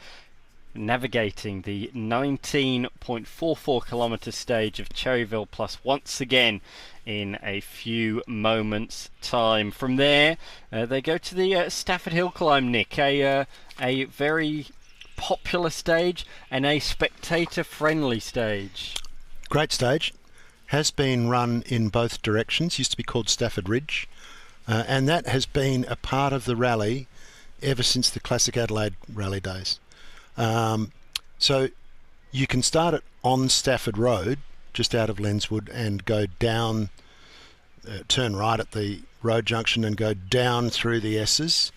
navigating the 19.44 kilometre stage of Cherryville Plus once again in a few moments time. From there they go to the Stafford Hill Climb, Nick, a very popular stage and a spectator friendly stage. Great stage, has been run in both directions, used to be called Stafford Ridge, and that has been a part of the rally ever since the classic Adelaide rally days. So you can start it on Stafford Road, just out of Lenswood, and go down, turn right at the road junction and go down through the S's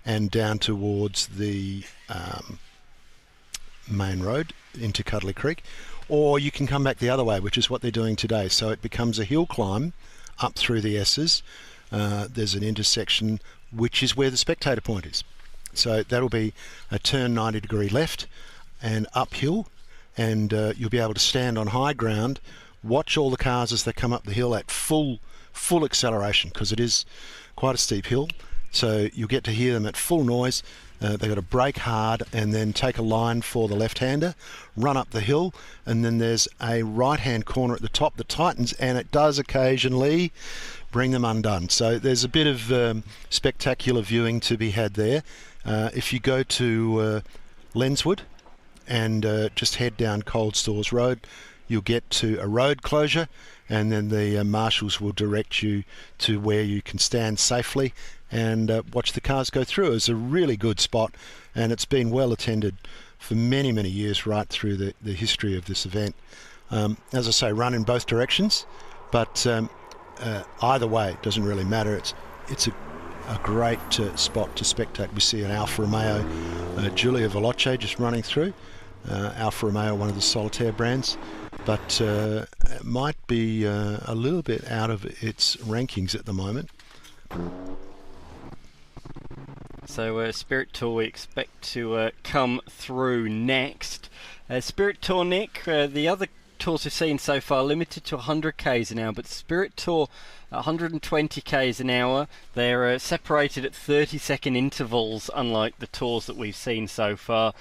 and down towards the main road into Cuddly Creek. Or you can come back the other way, which is what they're doing today. So it becomes a hill climb up through the S's. There's an intersection, which is where the spectator point is. So that'll be a turn 90 degree left and uphill, and you'll be able to stand on high ground, watch all the cars as they come up the hill at full acceleration, because it is quite a steep hill. So you'll get to hear them at full noise. They've got to brake hard and then take a line for the left-hander, run up the hill, and then there's a right-hand corner at the top that tightens, and it does occasionally bring them undone. So there's a bit of spectacular viewing to be had there. If you go to Lenswood and just head down Cold Stores Road, you'll get to a road closure, and then the marshals will direct you to where you can stand safely and watch the cars go through. It's a really good spot, and it's been well attended for many, many years right through the history of this event. As I say, run in both directions, but either way, it doesn't really matter. It's a great spot to spectate. We see an Alfa Romeo Giulia Veloce just running through. Alfa Romeo, one of the Solitaire brands, but it might be a little bit out of its rankings at the moment. So Spirit Tour we expect to come through next. Spirit Tour, Nick, the other tours we've seen so far limited to 100 k's an hour, but Spirit Tour 120 k's an hour. They're separated at 30-second intervals, unlike the tours that we've seen so far.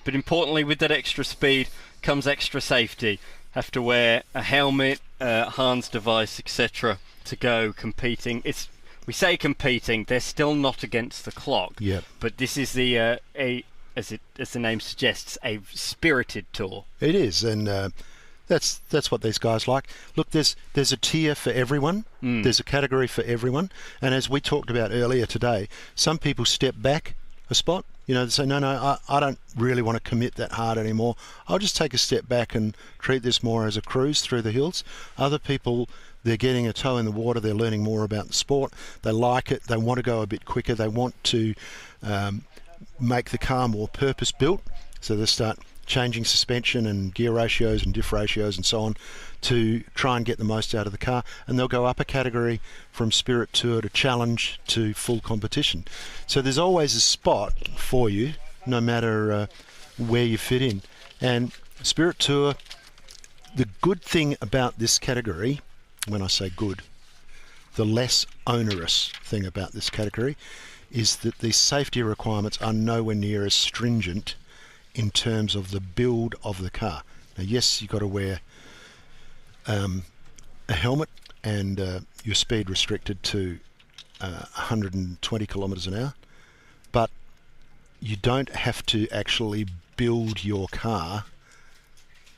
But importantly, with that extra speed comes extra safety. Have to wear a helmet, harness device, etc. to go competing. We say competing, they're still not against the clock. Yep. But this is the as the name suggests, a spirited tour. It is, and that's what these guys like. Look, there's a tier for everyone. There's a category for everyone. And as we talked about earlier today, some people step back a spot. You know, they say, no, I don't really want to commit that hard anymore. I'll just take a step back and treat this more as a cruise through the hills. Other people, they're getting a toe in the water. They're learning more about the sport. They like it. They want to go a bit quicker. They want to make the car more purpose-built. So they start changing suspension and gear ratios and diff ratios and so on to try and get the most out of the car, and they'll go up a category from Spirit Tour to Challenge to full competition. So there's always a spot for you, no matter where you fit in. And Spirit Tour, the good thing about this category, when I say good, the less onerous thing about this category is that the safety requirements are nowhere near as stringent in terms of the build of the car. Now, yes, you've got to wear a helmet, and your speed restricted to 120 kilometres an hour, but you don't have to actually build your car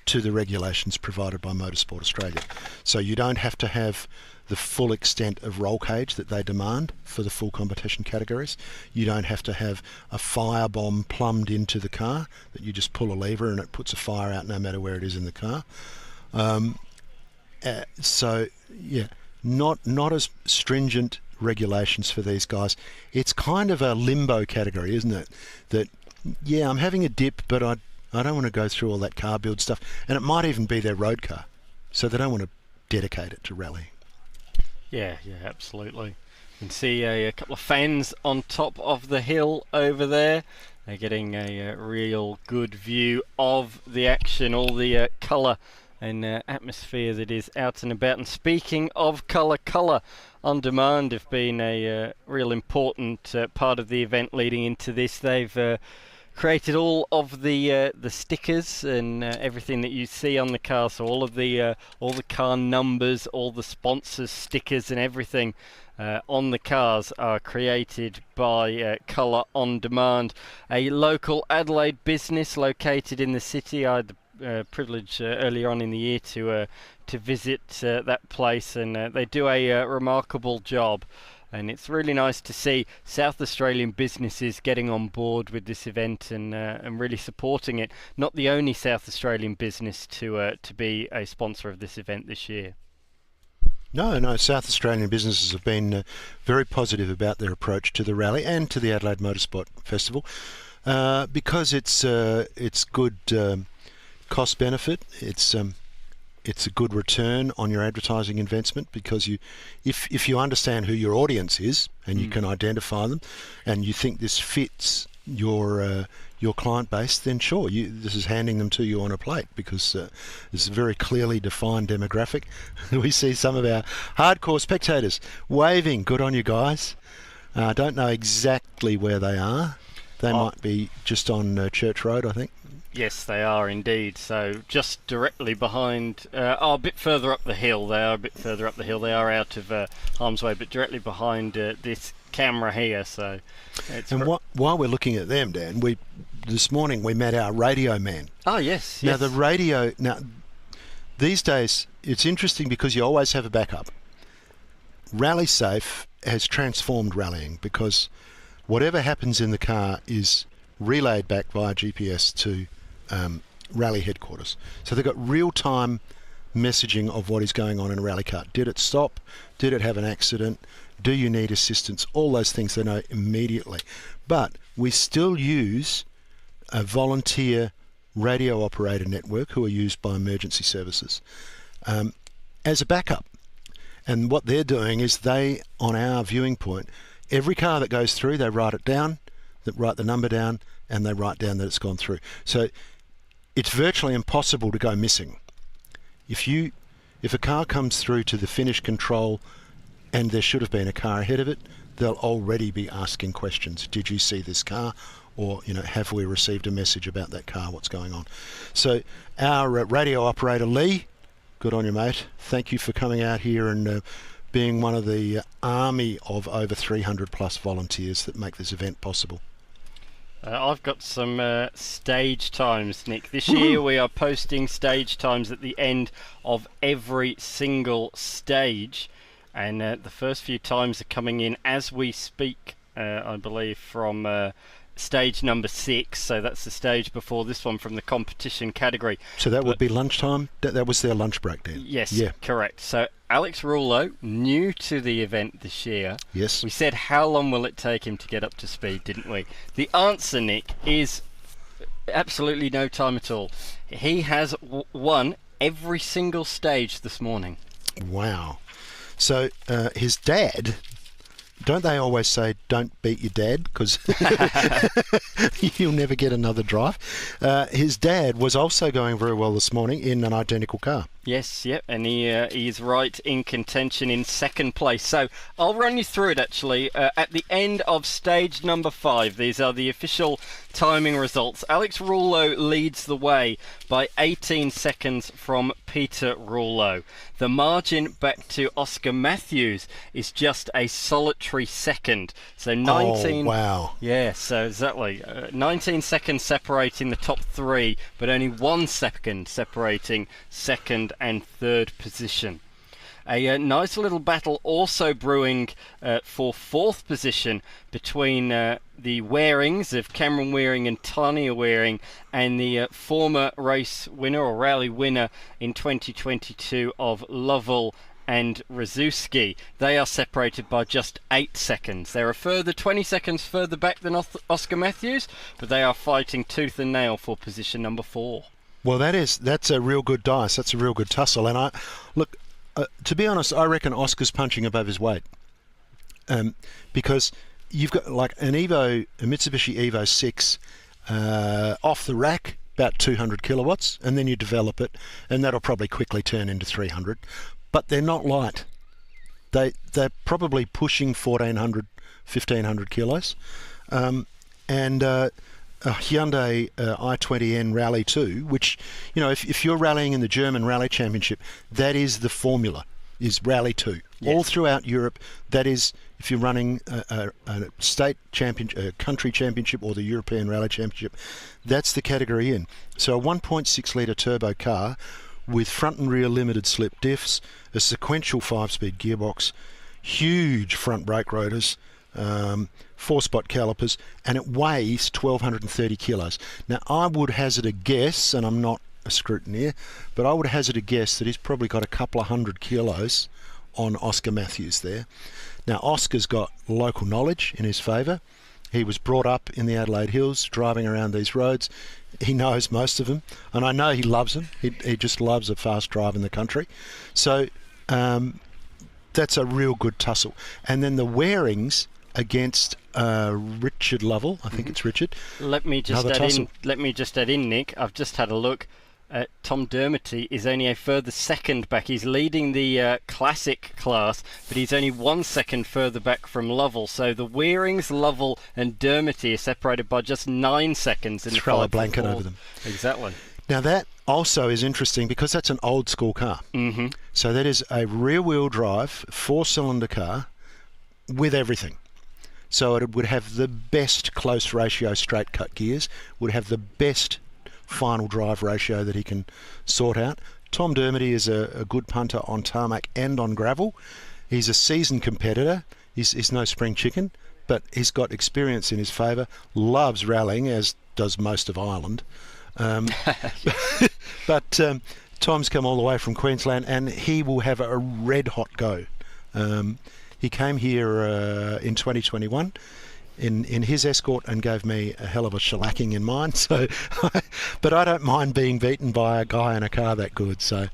to the regulations provided by Motorsport Australia. So you don't have to have the full extent of roll cage that they demand for the full competition categories. You don't have to have a firebomb plumbed into the car that you just pull a lever and it puts a fire out no matter where it is in the car. So yeah, not as stringent regulations for these guys. It's kind of a limbo category, isn't it? That, yeah, I'm having a dip, but I don't want to go through all that car build stuff. And it might even be their road car, so they don't want to dedicate it to rallying. Yeah, absolutely. You can see a couple of fans on top of the hill over there. They're getting a real good view of the action, all the colour and atmosphere that is out and about. And speaking of colour on demand have been a real important part of the event leading into this. They've created all of the stickers and everything that you see on the car, so all the car numbers, all the sponsors stickers and everything on the cars are created by Colour on Demand, a local Adelaide business located in the city. I had the privilege earlier on in the year to visit that place, and they do a remarkable job. And it's really nice to see South Australian businesses getting on board with this event and really supporting it. Not the only South Australian business to be a sponsor of this event this year. No, South Australian businesses have been very positive about their approach to the rally and to the Adelaide Motorsport Festival because it's good cost benefit. It's a good return on your advertising investment, because if you understand who your audience is and you can identify them, and you think this fits your client base, then sure, this is handing them to you on a plate, because it's a very clearly defined demographic. We see some of our hardcore spectators waving. Good on you guys. Don't know exactly where they are. They might be just on Church Road, I think. Yes, they are indeed. So just directly behind, a bit further up the hill. They are a bit further up the hill. They are out of harm's way, but directly behind this camera here. So, while we're looking at them, Dan, this morning we met our radio man. Oh yes. Now the radio. Now these days it's interesting because you always have a backup. Rally Safe has transformed rallying, because whatever happens in the car is relayed back via GPS to rally headquarters. So they've got real-time messaging of what is going on in a rally car. Did it stop? Did it have an accident? Do you need assistance? All those things they know immediately. But we still use a volunteer radio operator network who are used by emergency services as a backup. And what they're doing is they, on our viewing point, every car that goes through, they write it down, they write the number down, and they write down that it's gone through. So it's virtually impossible to go missing. If a car comes through to the finish control and there should have been a car ahead of it, they'll already be asking questions. Did you see this car? Or, have we received a message about that car? What's going on? So our radio operator, Lee, good on you, mate. Thank you for coming out here and being one of the army of over 300 plus volunteers that make this event possible. I've got some stage times, Nick. This year we are posting stage times at the end of every single stage, and the first few times are coming in as we speak, I believe, from stage number 6, so that's the stage before this one from the competition category. So that would be lunchtime? That was their lunch break then? Yes, yeah. Correct. So Alex Rouleau, new to the event this year. Yes. We said, how long will it take him to get up to speed, didn't we? The answer, Nick, is absolutely no time at all. He has won every single stage this morning. Wow. So his dad... Don't they always say, don't beat your dad, because you'll never get another drive? His dad was also going very well this morning in an identical car. Yes, yep, and he is right in contention in second place. So I'll run you through it, actually. At the end of stage number 5, these are the official timing results. Alex Rouleau leads the way by 18 seconds from Peter Rouleau. The margin back to Oscar Matthews is just a solitary second. So 19... Oh, wow. Yeah, so exactly. 19 seconds separating the top 3, but only 1 second separating second and third position. A nice little battle also brewing for 4th position between the Warings of Cameron Waring and Tanya Waring and the former race winner or rally winner in 2022 of Lovell and Rzuski. They are separated by just 8 seconds. They're a further 20 seconds further back than Oscar Matthews, but they are fighting tooth and nail for position number 4. Well, that's a real good dice. That's a real good tussle. And to be honest, I reckon Oscar's punching above his weight, because you've got like a Mitsubishi Evo 6 off the rack, about 200 kilowatts, and then you develop it, and that'll probably quickly turn into 300. But they're not light. They're probably pushing 1,400, 1,500 kilos. And a Hyundai i20N Rally 2, which, you know, if you're rallying in the German Rally Championship, that is the formula, is Rally 2. Yes. All throughout Europe, that is, if you're running a state championship, a country championship, or the European Rally Championship, that's the category in. So a 1.6 litre turbo car with front and rear limited slip diffs, a sequential 5-speed gearbox, huge front brake rotors, 4-spot calipers, and it weighs 1,230 kilos. Now, I would hazard a guess, and I'm not a scrutineer, but I would hazard a guess that he's probably got a couple of 100 kilos on Oscar Matthews there. Now, Oscar's got local knowledge in his favour. He was brought up in the Adelaide Hills, driving around these roads. He knows most of them, and I know he loves them. He just loves a fast drive in the country. So that's a real good tussle. And then the wearings against Richard Lovell, I think it's Richard. Let me just add in, Nick. I've just had a look. Tom Dermody is only a further second back. He's leading the classic class, but he's only 1 second further back from Lovell. So the Wearings, Lovell and Dermody are separated by just 9 seconds. In throw a blanket over them. Exactly. Now that also is interesting because that's an old school car. Mm-hmm. So that is a rear-wheel drive, 4-cylinder car with everything. So it would have the best close ratio straight cut gears, would have the best final drive ratio that he can sort out. Tom Dermody is a good punter on tarmac and on gravel. He's a seasoned competitor. He's no spring chicken, but he's got experience in his favour, loves rallying, as does most of Ireland. But Tom's come all the way from Queensland, and he will have a red-hot go. He came here in 2021 in his Escort and gave me a hell of a shellacking in mine. So, but I don't mind being beaten by a guy in a car that good. So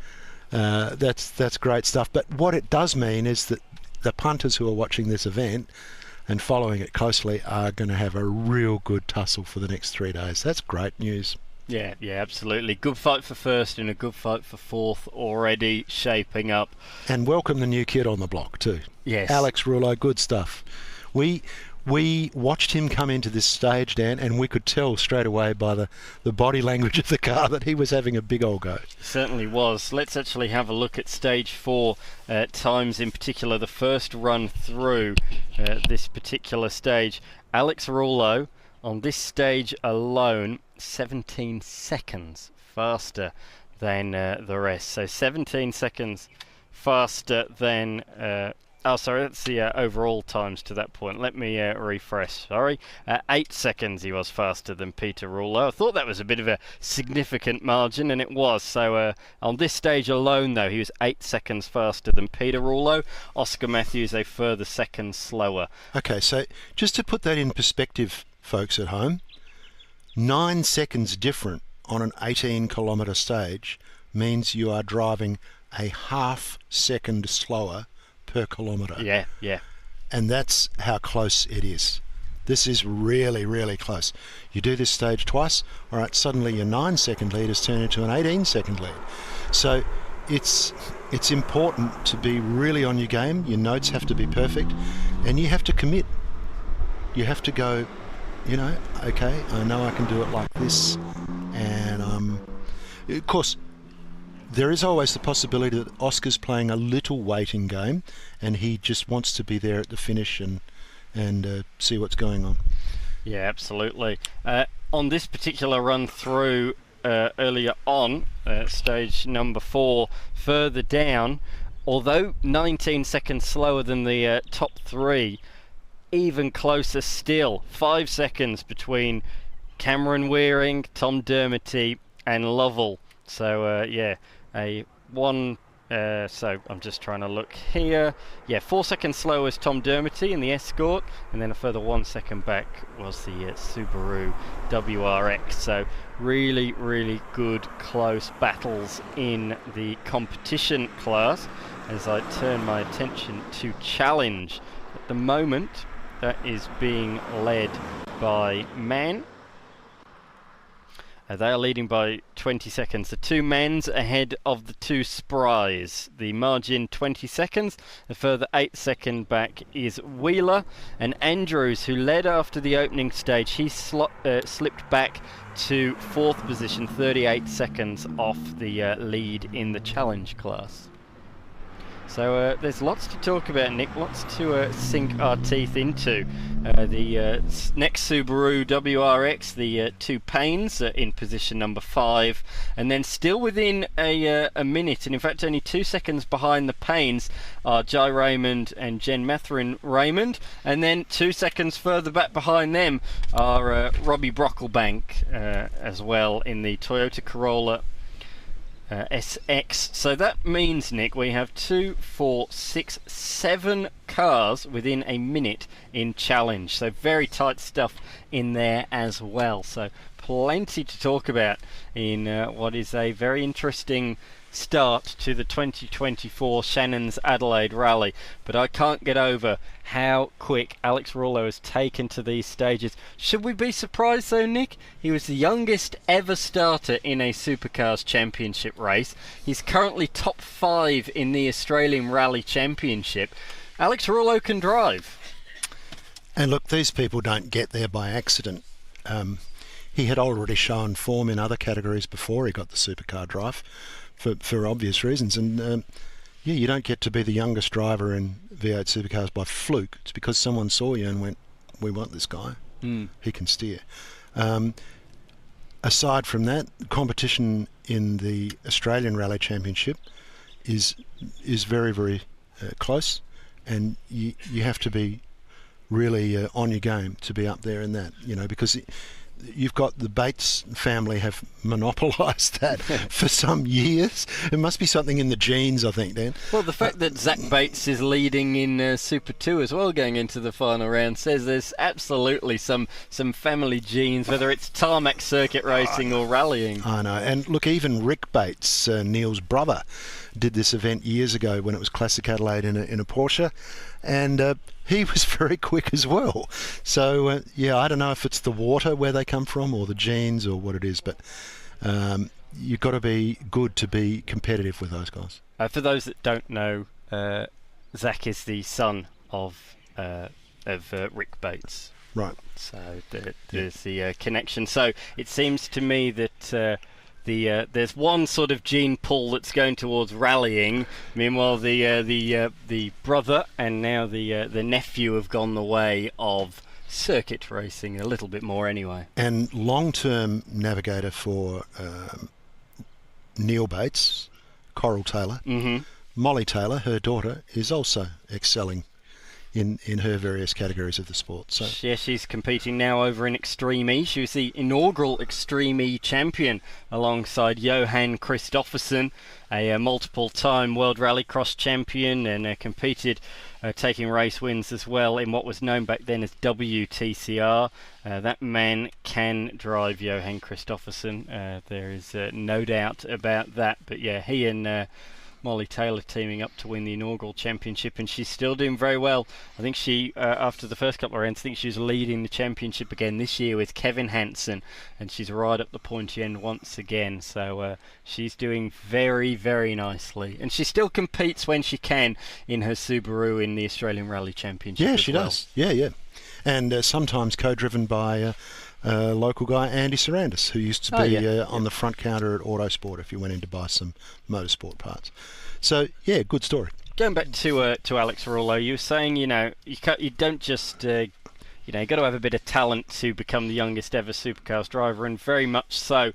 that's great stuff. But what it does mean is that the punters who are watching this event and following it closely are going to have a real good tussle for the next 3 days. That's great news. Yeah, absolutely. Good fight for first and a good fight for fourth already shaping up. And welcome the new kid on the block too. Yes. Alex Rouleau, good stuff. We watched him come into this stage, Dan, and we could tell straight away by the body language of the car that he was having a big old go. Certainly was. Let's actually have a look at stage 4 times, in particular the first run through this particular stage. Alex Rouleau on this stage alone 17 seconds faster than the rest. So 17 seconds faster than that's the overall times to that point. Let me refresh. 8 seconds he was faster than Peter Rouleau. I thought that was a bit of a significant margin, and it was. So on this stage alone, though, he was 8 seconds faster than Peter Rouleau. Oscar Matthews a further second slower. Okay, so just to put that in perspective, folks at home, 9 seconds different on an 18-kilometre stage means you are driving a half second slower per kilometre. Yeah. And that's how close it is. This is really, really close. You do this stage twice, all right, suddenly your 9-second lead has turned into an 18-second lead. So it's important to be really on your game. Your notes have to be perfect, and you have to commit. You have to go, okay, I know I can do it like this. And of course, there is always the possibility that Oscar's playing a little waiting game and he just wants to be there at the finish and see what's going on. Yeah, absolutely. On this particular run through earlier on, stage number 4, further down, although 19 seconds slower than the top 3, even closer still. 5 seconds between Cameron Wearing, Tom Dermody and Lovell. So so I'm just trying to look here. 4 seconds slower was Tom Dermody in the Escort, and then a further 1 second back was the Subaru WRX. So really, really good close battles in the competition class. As I turn my attention to challenge, at the moment that is being led by Mann. They are leading by 20 seconds. The two men's ahead of the two Spries. The margin 20 seconds. A further 8-second back is Wheeler. And Andrews, who led after the opening stage, he slipped back to 4th position, 38 seconds off the lead in the challenge class. So there's lots to talk about, Nick, lots to sink our teeth into. The next Subaru WRX, the two Paynes in position number 5, and then still within a minute, and in fact only 2 seconds behind the Paynes, are Jai Raymond and Jen Matherin Raymond, and then 2 seconds further back behind them are Robbie Brocklebank as well in the Toyota Corolla SX. So that means, Nick, we have 2, 4, 6, 7 cars within a minute in challenge. So very tight stuff in there as well. So plenty to talk about in what is a very interesting start to the 2024 Shannon's Adelaide Rally. But I can't get over how quick Alex Rullo has taken to these stages. Should we be surprised though, Nick? He was the youngest ever starter in a Supercars Championship race. He's currently top 5 in the Australian Rally Championship. Alex Rullo can drive. And look, these people don't get there by accident. He had already shown form in other categories before he got the supercar drive, for obvious reasons. And yeah, you don't get to be the youngest driver in V8 supercars by fluke. It's because someone saw you and went, we want this guy. He can steer. Aside from that, competition in the Australian Rally Championship is very, very close, and you have to be really on your game to be up there in that, you know, because you've got the Bates family have monopolised that for some years. It must be something in the genes, I think, Dan. Well, the fact that Zach Bates is leading in Super 2 as well going into the final round says there's absolutely some family genes, whether it's tarmac circuit racing or rallying. I know. And look, even Rick Bates, Neil's brother, did this event years ago when it was Classic Adelaide in a Porsche, and he was very quick as well. So yeah, I don't know if it's the water where they come from or the genes or what it is, but you've got to be good to be competitive with those guys. For those that don't know, Zach is the son of Rick Bates. Right. So there's the connection. So it seems to me that there's one sort of gene pull that's going towards rallying. Meanwhile, the brother and now the nephew have gone the way of circuit racing a little bit more anyway. And long-term navigator for Neil Bates, Coral Taylor, Molly Taylor, her daughter, is also excelling in her various categories of the sport. So yeah, she's competing now over in Extreme E. She was the inaugural Extreme E champion alongside Johan Kristoffersen, a multiple-time World Rallycross champion, and competed taking race wins as well in what was known back then as WTCR. That man can drive, Johan Kristoffersen. There is no doubt about that. But yeah, he and Molly Taylor teaming up to win the inaugural championship, and she's still doing very well. I think she, after the first couple of rounds, I think she was leading the championship again this year with Kevin Hansen, and she's right up the pointy end once again. So she's doing very, very nicely, and she still competes when she can in her Subaru in the Australian Rally Championship. Yeah, she does. Yeah, and sometimes co-driven by local guy Andy Sarandis, who used to be on the front counter at Autosport if you went in to buy some motorsport parts. So yeah, good story. Going back to Alex Rullo, you were saying, you don't just you got to have a bit of talent to become the youngest ever supercars driver, and very much so.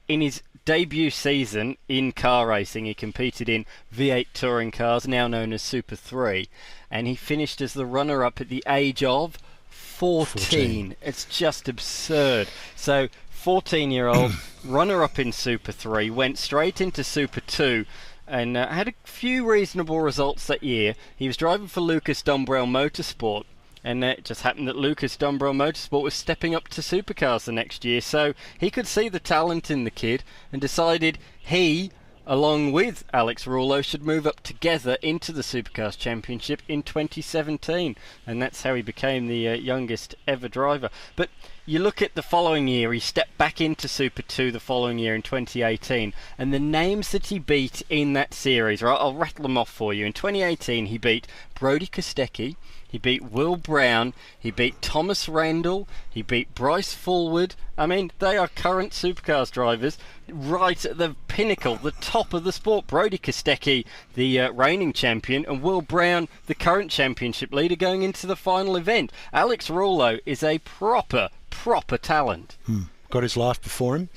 In his debut season in car racing, he competed in V8 touring cars, now known as Super 3, and he finished as the runner-up at the age of 14. It's just absurd. So 14-year-old runner-up in Super 3, went straight into Super 2 and had a few reasonable results that year. He was driving for Lucas Dumbrell Motorsport, and it just happened that Lucas Dumbrell Motorsport was stepping up to supercars the next year, so he could see the talent in the kid and decided he along with Alex Rouleau, should move up together into the Supercars Championship in 2017, and that's how he became the youngest ever driver. But you look at the following year, he stepped back into Super 2 the following year in 2018, and the names that he beat in that series, right, I'll rattle them off for you. In 2018 he beat Brody Kostecki, he beat Will Brown, he beat Thomas Randall, he beat Bryce Fullwood. I mean, they are current Supercars drivers right at the pinnacle, the top of the sport. Brody Kostecki, the reigning champion, and Will Brown, the current championship leader, going into the final event. Alex Rouleau is a proper talent. Got his life before him.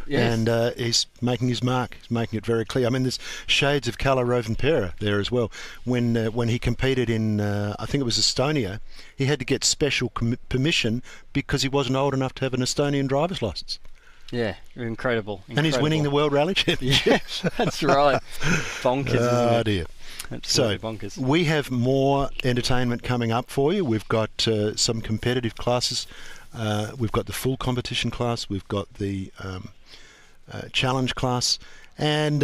Yes. And he's making his mark. He's making it very clear. I mean, there's shades of Kalle Rovanperä there as well. When he competed in, I think it was Estonia, he had to get special permission because he wasn't old enough to have an Estonian driver's license. Yeah, incredible. And he's winning the World Rally Championship. Yeah, that's right. Bonkers, isn't it? Oh, dear. Absolutely bonkers. We have more entertainment coming up for you. We've got some competitive classes. We've got the full competition class. We've got the challenge class, and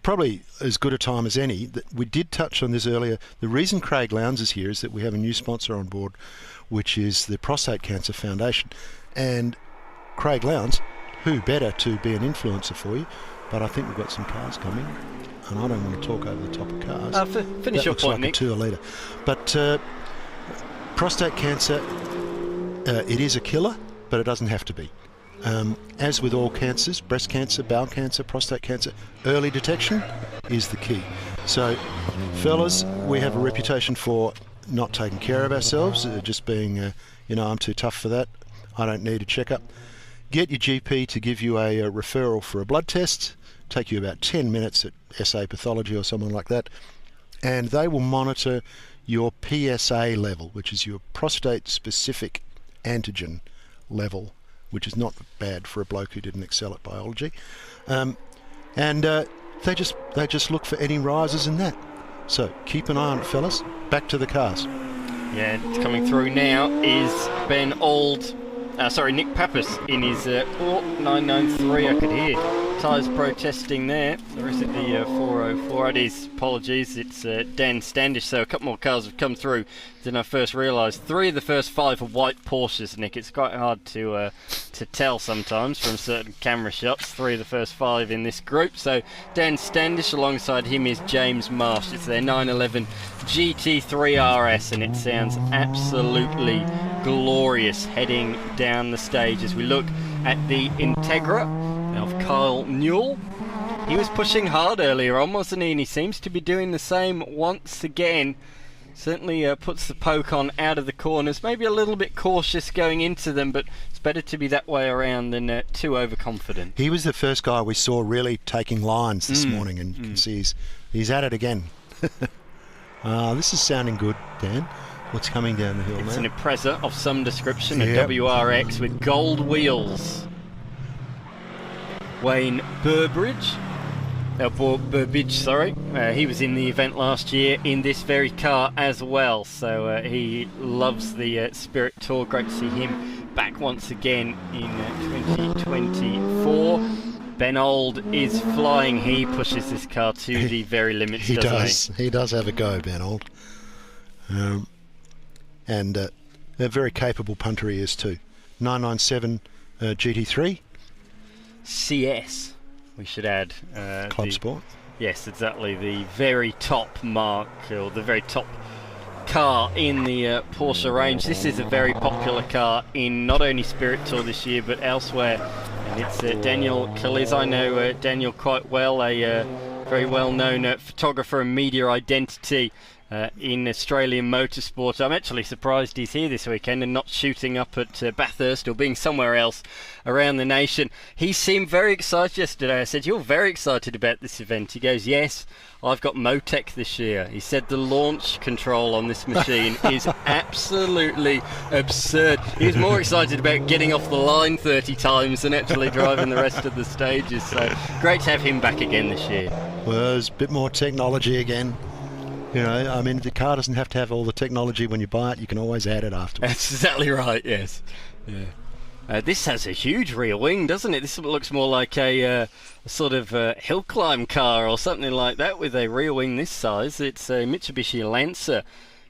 probably as good a time as any. We did touch on this earlier. The reason Craig Lowndes is here is that we have a new sponsor on board, which is the Prostate Cancer Foundation. And Craig Lowndes, who better to be an influencer for you? But I think we've got some cars coming, and I don't want to talk over the top of cars. Finish your point, Nick. That looks like a 2 litre. But prostate cancer, it is a killer, but it doesn't have to be. As with all cancers, breast cancer, bowel cancer, prostate cancer, early detection is the key. So, fellas, we have a reputation for not taking care of ourselves, just being, I'm too tough for that. I don't need a checkup. Get your GP to give you a referral for a blood test. Take you about 10 minutes at SA Pathology or someone like that, and they will monitor your PSA level, which is your prostate-specific antigen level, which is not bad for a bloke who didn't excel at biology. And they just look for any rises in that. So keep an eye on it, fellas. Back to the cars. Yeah, coming through now is Nick Pappas in his 993. I could hear tyres protesting there. Or is it the 404? It is. Apologies, it's Dan Standish. So a couple more cars have come through than I first realised. 3 of the first 5 are white Porsches, Nick. It's quite hard to tell sometimes from certain camera shots. 3 of the first 5 in this group. So Dan Standish, alongside him is James Marsh. It's their 911 GT3 RS, and it sounds absolutely glorious heading down the stage as we look at the Integra of Kyle Newell. He was pushing hard earlier on, wasn't he? And he seems to be doing the same once again. Certainly puts the poke on out of the corners. Maybe a little bit cautious going into them, but it's better to be that way around than too overconfident. He was the first guy we saw really taking lines this morning, and you can see he's at it again. This is sounding good, Dan. What's coming down the hill now? It's an Impreza of some description, a WRX with gold wheels. Wayne Burbidge, he was in the event last year in this very car as well, so he loves the Spirit Tour. Great to see him back once again in 2024. Ben Old is flying. He pushes this car to the very limits, doesn't he? He does have a go, Ben Old. And a very capable punter he is too. 997 GT3. CS, we should add. Club Sport. Yes, exactly. The very top mark, or the very top car in the Porsche range. This is a very popular car in not only Spirit Tour this year, but elsewhere. And it's Daniel Kaliz. I know Daniel quite well, a very well-known photographer and media identity in Australian motorsport. I'm actually surprised he's here this weekend and not shooting up at Bathurst or being somewhere else around the nation. He seemed very excited yesterday. I said, "You're very excited about this event." He goes, "Yes, I've got Motec this year." He said the launch control on this machine is absolutely absurd. He was more excited about getting off the line 30 times than actually driving the rest of the stages. So great to have him back again this year. Well, there's a bit more technology again. I mean, the car doesn't have to have all the technology when you buy it. You can always add it afterwards. That's exactly right, yes. Yeah. This has a huge rear wing, doesn't it? This looks more like a sort of hill climb car or something like that with a rear wing this size. It's a Mitsubishi Lancer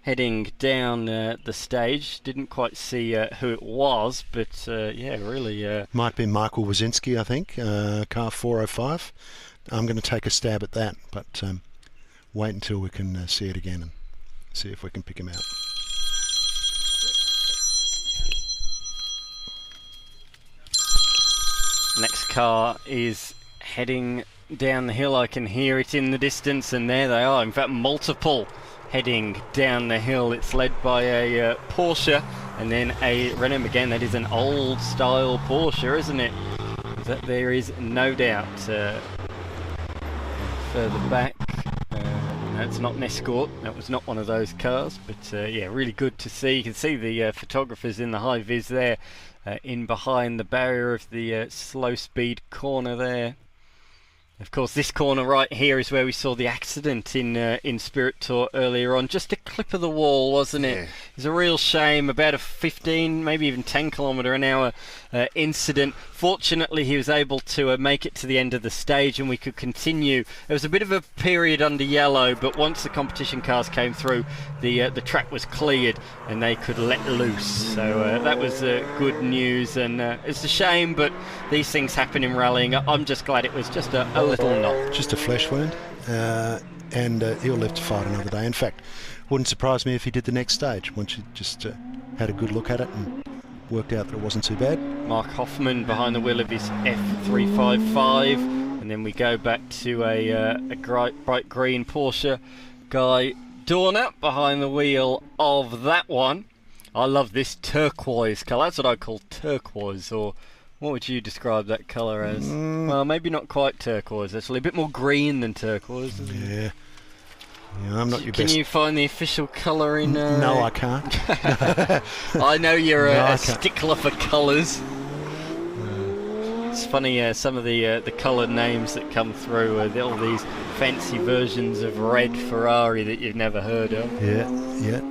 heading down the stage. Didn't quite see who it was, but yeah, really... Might be Michael Wazinski, I think, car 405. I'm going to take a stab at that, but wait until we can see it again and see if we can pick him out. Next car is heading down the hill. I can hear it in the distance, and there they are. In fact, multiple heading down the hill. It's led by a Porsche and then a Renault Megane. That is an old style Porsche, isn't it? That there is no doubt. Further back, no, it's not an Escort. That was not one of those cars, but yeah, really good to see. You can see the photographers in the high vis there, in behind the barrier of the slow speed corner there. Of course, this corner right here is where we saw the accident in Spirit Tour earlier on. Just a clip of the wall, wasn't it? Yeah. It was a real shame. About a 15, maybe even 10 km/h incident. Fortunately, he was able to make it to the end of the stage, and we could continue. There was a bit of a period under yellow, but once the competition cars came through, the track was cleared and they could let loose. So that was good news, and it's a shame, but these things happen in rallying. I'm just glad it was just a little knock. Just a flesh wound, and he'll live to fight another day. In fact, wouldn't surprise me if he did the next stage once you just had a good look at it and worked out that it wasn't too bad. Mark Hoffman behind the wheel of his F355, and then we go back to a bright green Porsche. Guy Dorner behind the wheel of that one. I love this turquoise colour. That's what I call turquoise, or what would you describe that colour as? Well, maybe not quite turquoise, actually. A bit more green than turquoise, isn't it? Yeah. Yeah, I'm not your Can best. you find the official colour in... No, I can't. I know you're a stickler for colours. It's funny, some of the colour names that come through, all these fancy versions of red Ferrari that you've never heard of. Yeah, yeah.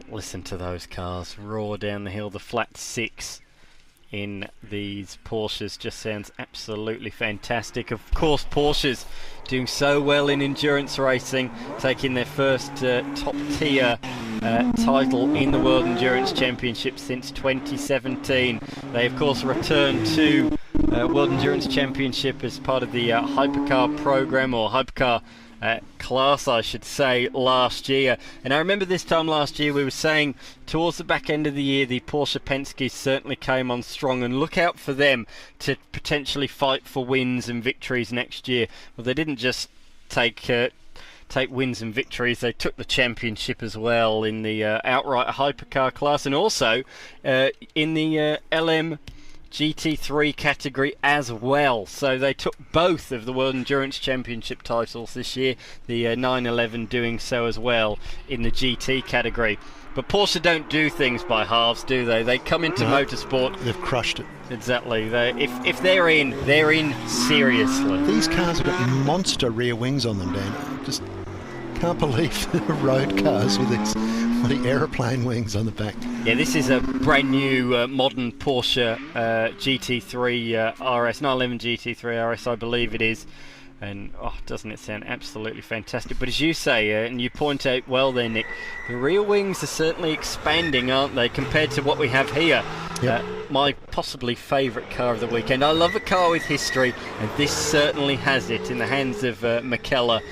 Listen to those cars roar down the hill. The flat six in these Porsches just sounds absolutely fantastic. Of course, Porsches doing so well in endurance racing, taking their first top tier title in the World Endurance Championship since 2017. They of course returned to World Endurance Championship as part of the hypercar program, or hypercar class I should say, last year. And I remember this time last year we were saying towards the back end of the year the Porsche Penske's certainly came on strong, and look out for them to potentially fight for wins and victories next year. Well, they didn't just take wins and victories, they took the championship as well in the outright hypercar class, and also in the LM GT3 category as well. So they took both of the World Endurance Championship titles this year, the 911 doing so as well in the GT category. But Porsche don't do things by halves, do they? They come into motorsport. They've crushed it. Exactly. If they're in seriously. These cars have got monster rear wings on them, Dan. I just can't believe the road cars with these bloody aeroplane wings on the back. Yeah, this is a brand new modern Porsche GT3 RS, 911 GT3 RS, I believe it is. And doesn't it sound absolutely fantastic? But as you say, and you point out well there, Nick, the rear wings are certainly expanding, aren't they, compared to what we have here. Yep. My possibly favourite car of the weekend. I love a car with history, and this certainly has it in the hands of McKellar.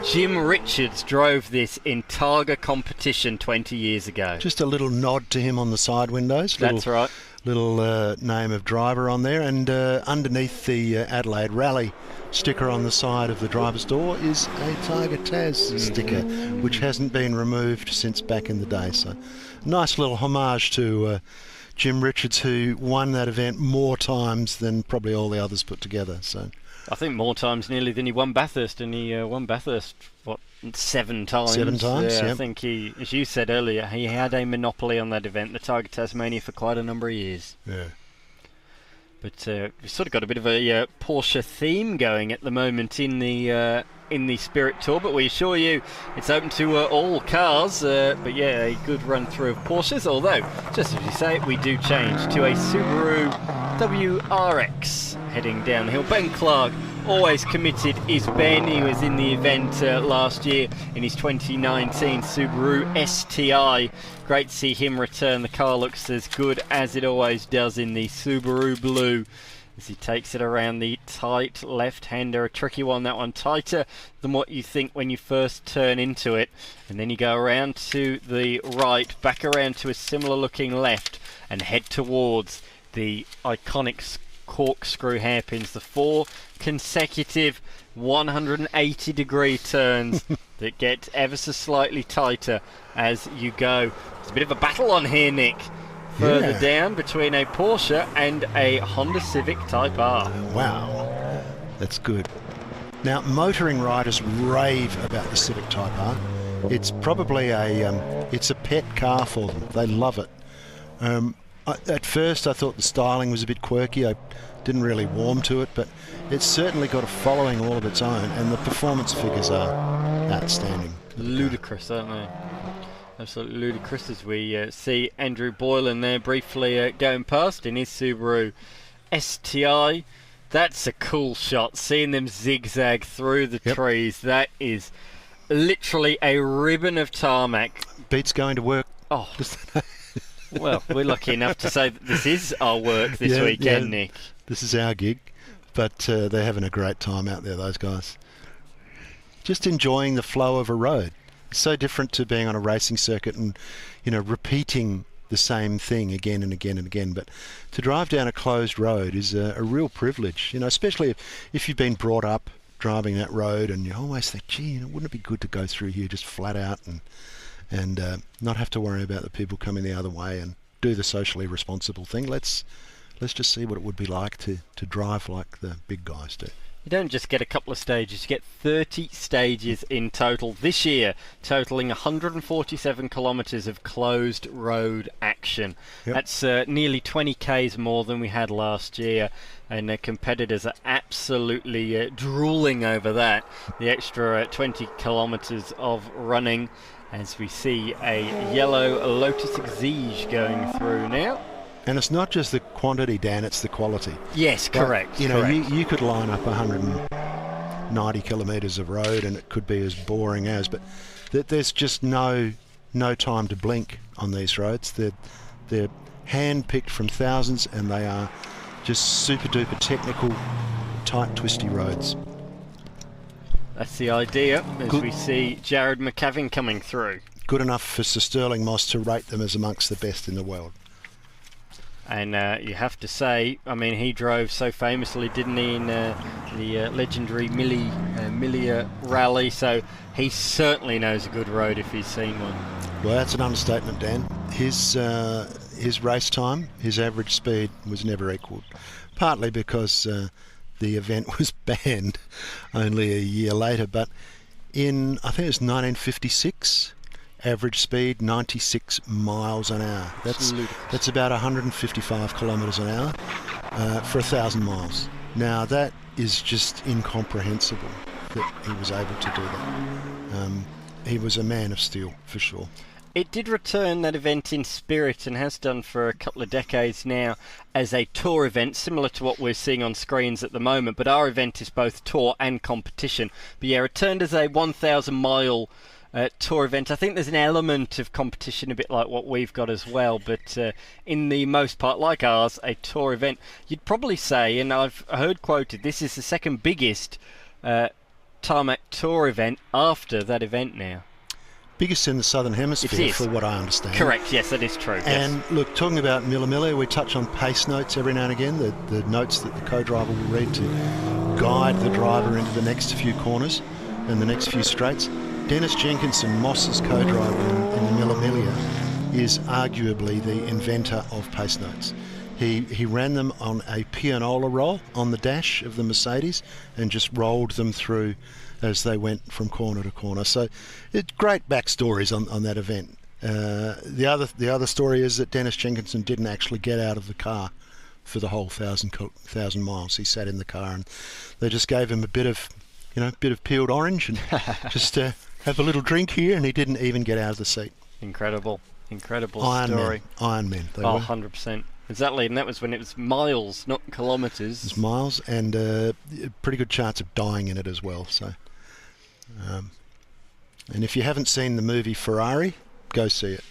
Jim Richards drove this in Targa competition 20 years ago. Just a little nod to him on the side windows. That's right. Little name of driver on there, and underneath the Adelaide Rally sticker on the side of the driver's door is a Targa Taz sticker, which hasn't been removed since back in the day. So nice little homage to Jim Richards, who won that event more times than probably all the others put together. So I think more times nearly than he won Bathurst, and he won Bathurst, what, 7 times? 7 times, yeah. Yep. I think he, as you said earlier, he had a monopoly on that event, the Targa Tasmania, for quite a number of years. Yeah. But we've sort of got a bit of a Porsche theme going at the moment in the in the Spirit Tour, but we assure you it's open to all cars. But yeah, a good run through of Porsches, although, just as you say, we do change to a Subaru WRX heading downhill. Ben Clark, always committed, is Ben. He was in the event last year in his 2019 Subaru STI. Great to see him return. The car looks as good as it always does in the Subaru blue as he takes it around the tight left-hander. A tricky one, that one, tighter than what you think when you first turn into it. And then you go around to the right, back around to a similar looking left, and head towards the iconic corkscrew hairpins. The 4 consecutive 180 degree turns that get ever so slightly tighter as you go. There's a bit of a battle on here, Nick. Further down between a Porsche and a Honda Civic Type R. Wow, that's good. Now, motoring riders rave about the Civic Type R. It's probably it's a pet car for them. They love it. At first, I thought the styling was a bit quirky. I didn't really warm to it, but it's certainly got a following all of its own, and the performance figures are outstanding. Ludicrous, aren't they? Absolutely ludicrous, as we see Andrew Boylan there briefly going past in his Subaru STI. That's a cool shot, seeing them zigzag through the trees. That is literally a ribbon of tarmac. Beats going to work. Oh, well, we're lucky enough to say that this is our work this weekend, Nick. This is our gig, but they're having a great time out there, those guys. Just enjoying the flow of a road. It's so different to being on a racing circuit and, you know, repeating the same thing again and again and again. But to drive down a closed road is a real privilege, you know, especially if you've been brought up driving that road and you always think, gee, you know, wouldn't it be good to go through here just flat out and not have to worry about the people coming the other way and do the socially responsible thing. Let's just see what it would be like to drive like the big guys do. You don't just get a couple of stages, you get 30 stages in total this year, totaling 147 kilometres of closed road action. That's nearly 20 k's more than we had last year, and competitors are absolutely drooling over that. The extra 20 kilometres of running, as we see a yellow Lotus Exige going through now. And it's not just the quantity, Dan, it's the quality. Yes, correct. You know, you could line up 190 kilometres of road and it could be as boring as, but there's just no time to blink on these roads. They're hand-picked from thousands, and they are just super-duper technical, tight, twisty roads. That's the idea, as we see Jared McCavin coming through. Good enough for Sir Sterling Moss to rate them as amongst the best in the world. And you have to say, I mean, he drove so famously, didn't he, in the legendary Milia rally, so he certainly knows a good road if he's seen one. Well, that's an understatement, Dan. His race time, his average speed was never equalled, partly because the event was banned only a year later, but in, I think it was 1956, average speed 96 miles an hour. That's about 155 kilometres an hour for 1,000 miles. Now that is just incomprehensible that he was able to do that. He was a man of steel for sure. It did return, that event, in spirit, and has done for a couple of decades now as a tour event, similar to what we're seeing on screens at the moment, but our event is both tour and competition. But yeah, returned as a 1,000 mile tour event. I think there's an element of competition, a bit like what we've got as well, but in the most part, like ours, a tour event. You'd probably say, and I've heard quoted, this is the second biggest tarmac tour event after that event now. Biggest in the Southern Hemisphere, for what I understand. Correct, yes, that is true. And yes. Look, talking about Milla, we touch on pace notes every now and again, the notes that the co-driver will read to guide the driver into the next few corners and the next few straights. Dennis Jenkinson, Moss's co-driver in the Milla, is arguably the inventor of pace notes. He ran them on a pianola roll on the dash of the Mercedes and just rolled them through as they went from corner to corner. So it's great backstories on that event. The other story is that Dennis Jenkinson didn't actually get out of the car for the whole 1,000 miles. He sat in the car and they just gave him a bit of bit of peeled orange and just have a little drink here, and he didn't even get out of the seat. Incredible story. Iron men. They Oh, were. 100%. Exactly, and that was when it was miles, not kilometres. It was miles, and a pretty good chance of dying in it as well. So, and if you haven't seen the movie Ferrari, go see it.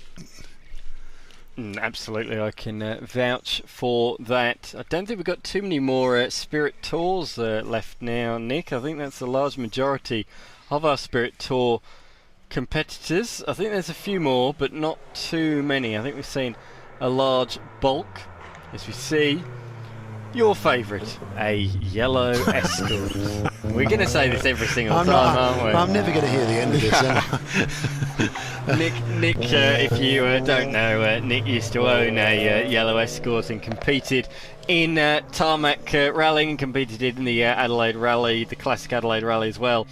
Absolutely, I can vouch for that. I don't think we've got too many more Spirit Tours left now, Nick. I think that's the large majority of our Spirit Tour competitors. I think there's a few more, but not too many. I think we've seen a large bulk. As we see, your favourite, a yellow Escort. We're going to say this every single time, aren't we? I'm never going to hear the end of this, am I? Nick, if you don't know, Nick used to own a yellow Escort and competed in tarmac rallying, and competed in the Adelaide Rally, the classic Adelaide Rally as well,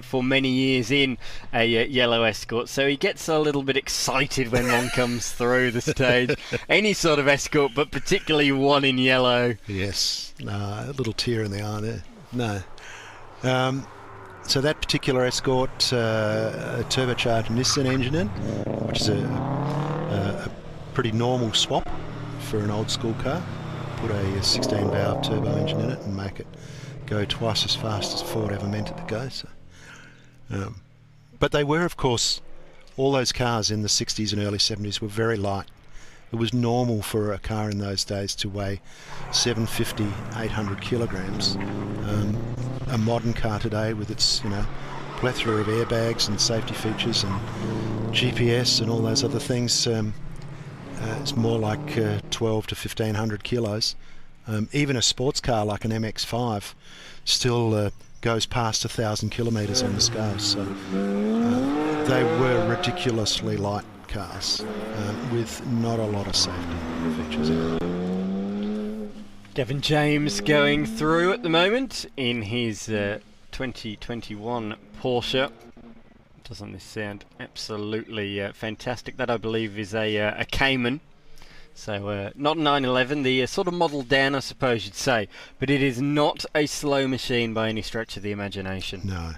for many years in a yellow Escort. So he gets a little bit excited when one comes through the stage. Any sort of Escort, but particularly one in yellow. Yes, a little tear in the eye there. No. So that particular Escort, a turbocharged Nissan engine in, which is a pretty normal swap for an old school car. Put a 16 valve turbo engine in it and make it go twice as fast as Ford ever meant it to go. So, but they were, of course, all those cars in the 60s and early 70s were very light. It was normal for a car in those days to weigh 750, 800 kilograms. A modern car today, with its plethora of airbags and safety features and GPS and all those other things, it's more like 12 to 1500 kilos. Even a sports car like an MX-5 still goes past 1,000 kilometres on the scale. So they were ridiculously light cars with not a lot of safety features in it. Devin James going through at the moment in his 2021 Porsche. Doesn't this sound absolutely fantastic? That, I believe, is a Cayman. So not 911, the sort of model down, I suppose you'd say. But it is not a slow machine by any stretch of the imagination. No.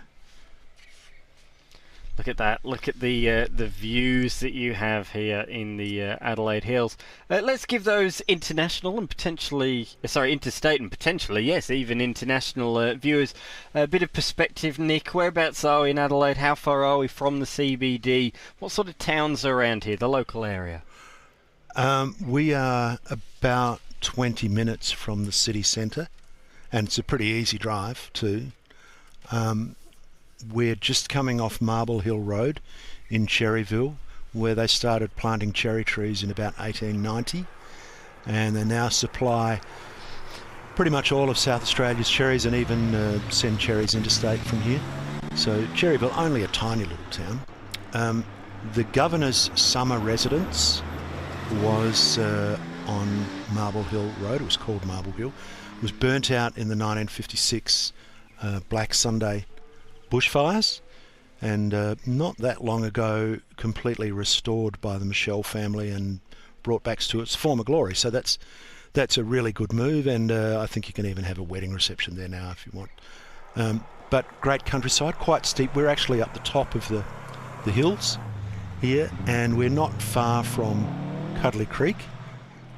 Look at that. Look at the views that you have here in the Adelaide Hills. Let's give those international and potentially, interstate and potentially, yes, even international viewers a bit of perspective. Nick, whereabouts are we in Adelaide? How far are we from the CBD? What sort of towns are around here, the local area? We are about 20 minutes from the city centre, and it's a pretty easy drive too. We're just coming off Marble Hill Road in Cherryville, where they started planting cherry trees in about 1890, and they now supply pretty much all of South Australia's cherries, and even send cherries interstate from here. So Cherryville, only a tiny little town. The governor's summer residence was on Marble Hill Road. It was called Marble Hill. It was burnt out in the 1956 Black Sunday bushfires, and not that long ago completely restored by the Michelle family and brought back to its former glory. So that's a really good move, and I think you can even have a wedding reception there now if you want. But great countryside, quite steep. We're actually up the top of the hills here, and we're not far from Cuddly Creek.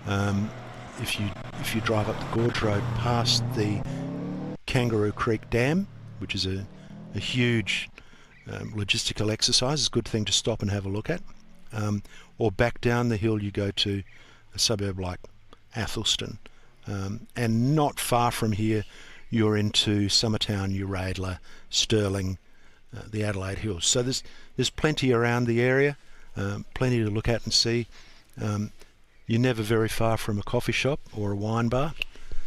If you drive up the Gorge Road past the Kangaroo Creek Dam, which is a huge logistical exercise, it's a good thing to stop and have a look at. Or back down the hill you go to a suburb like Athelston. And not far from here you're into Summertown, Uradler, Stirling, the Adelaide Hills. So there's plenty around the area, plenty to look at and see. You're never very far from a coffee shop or a wine bar.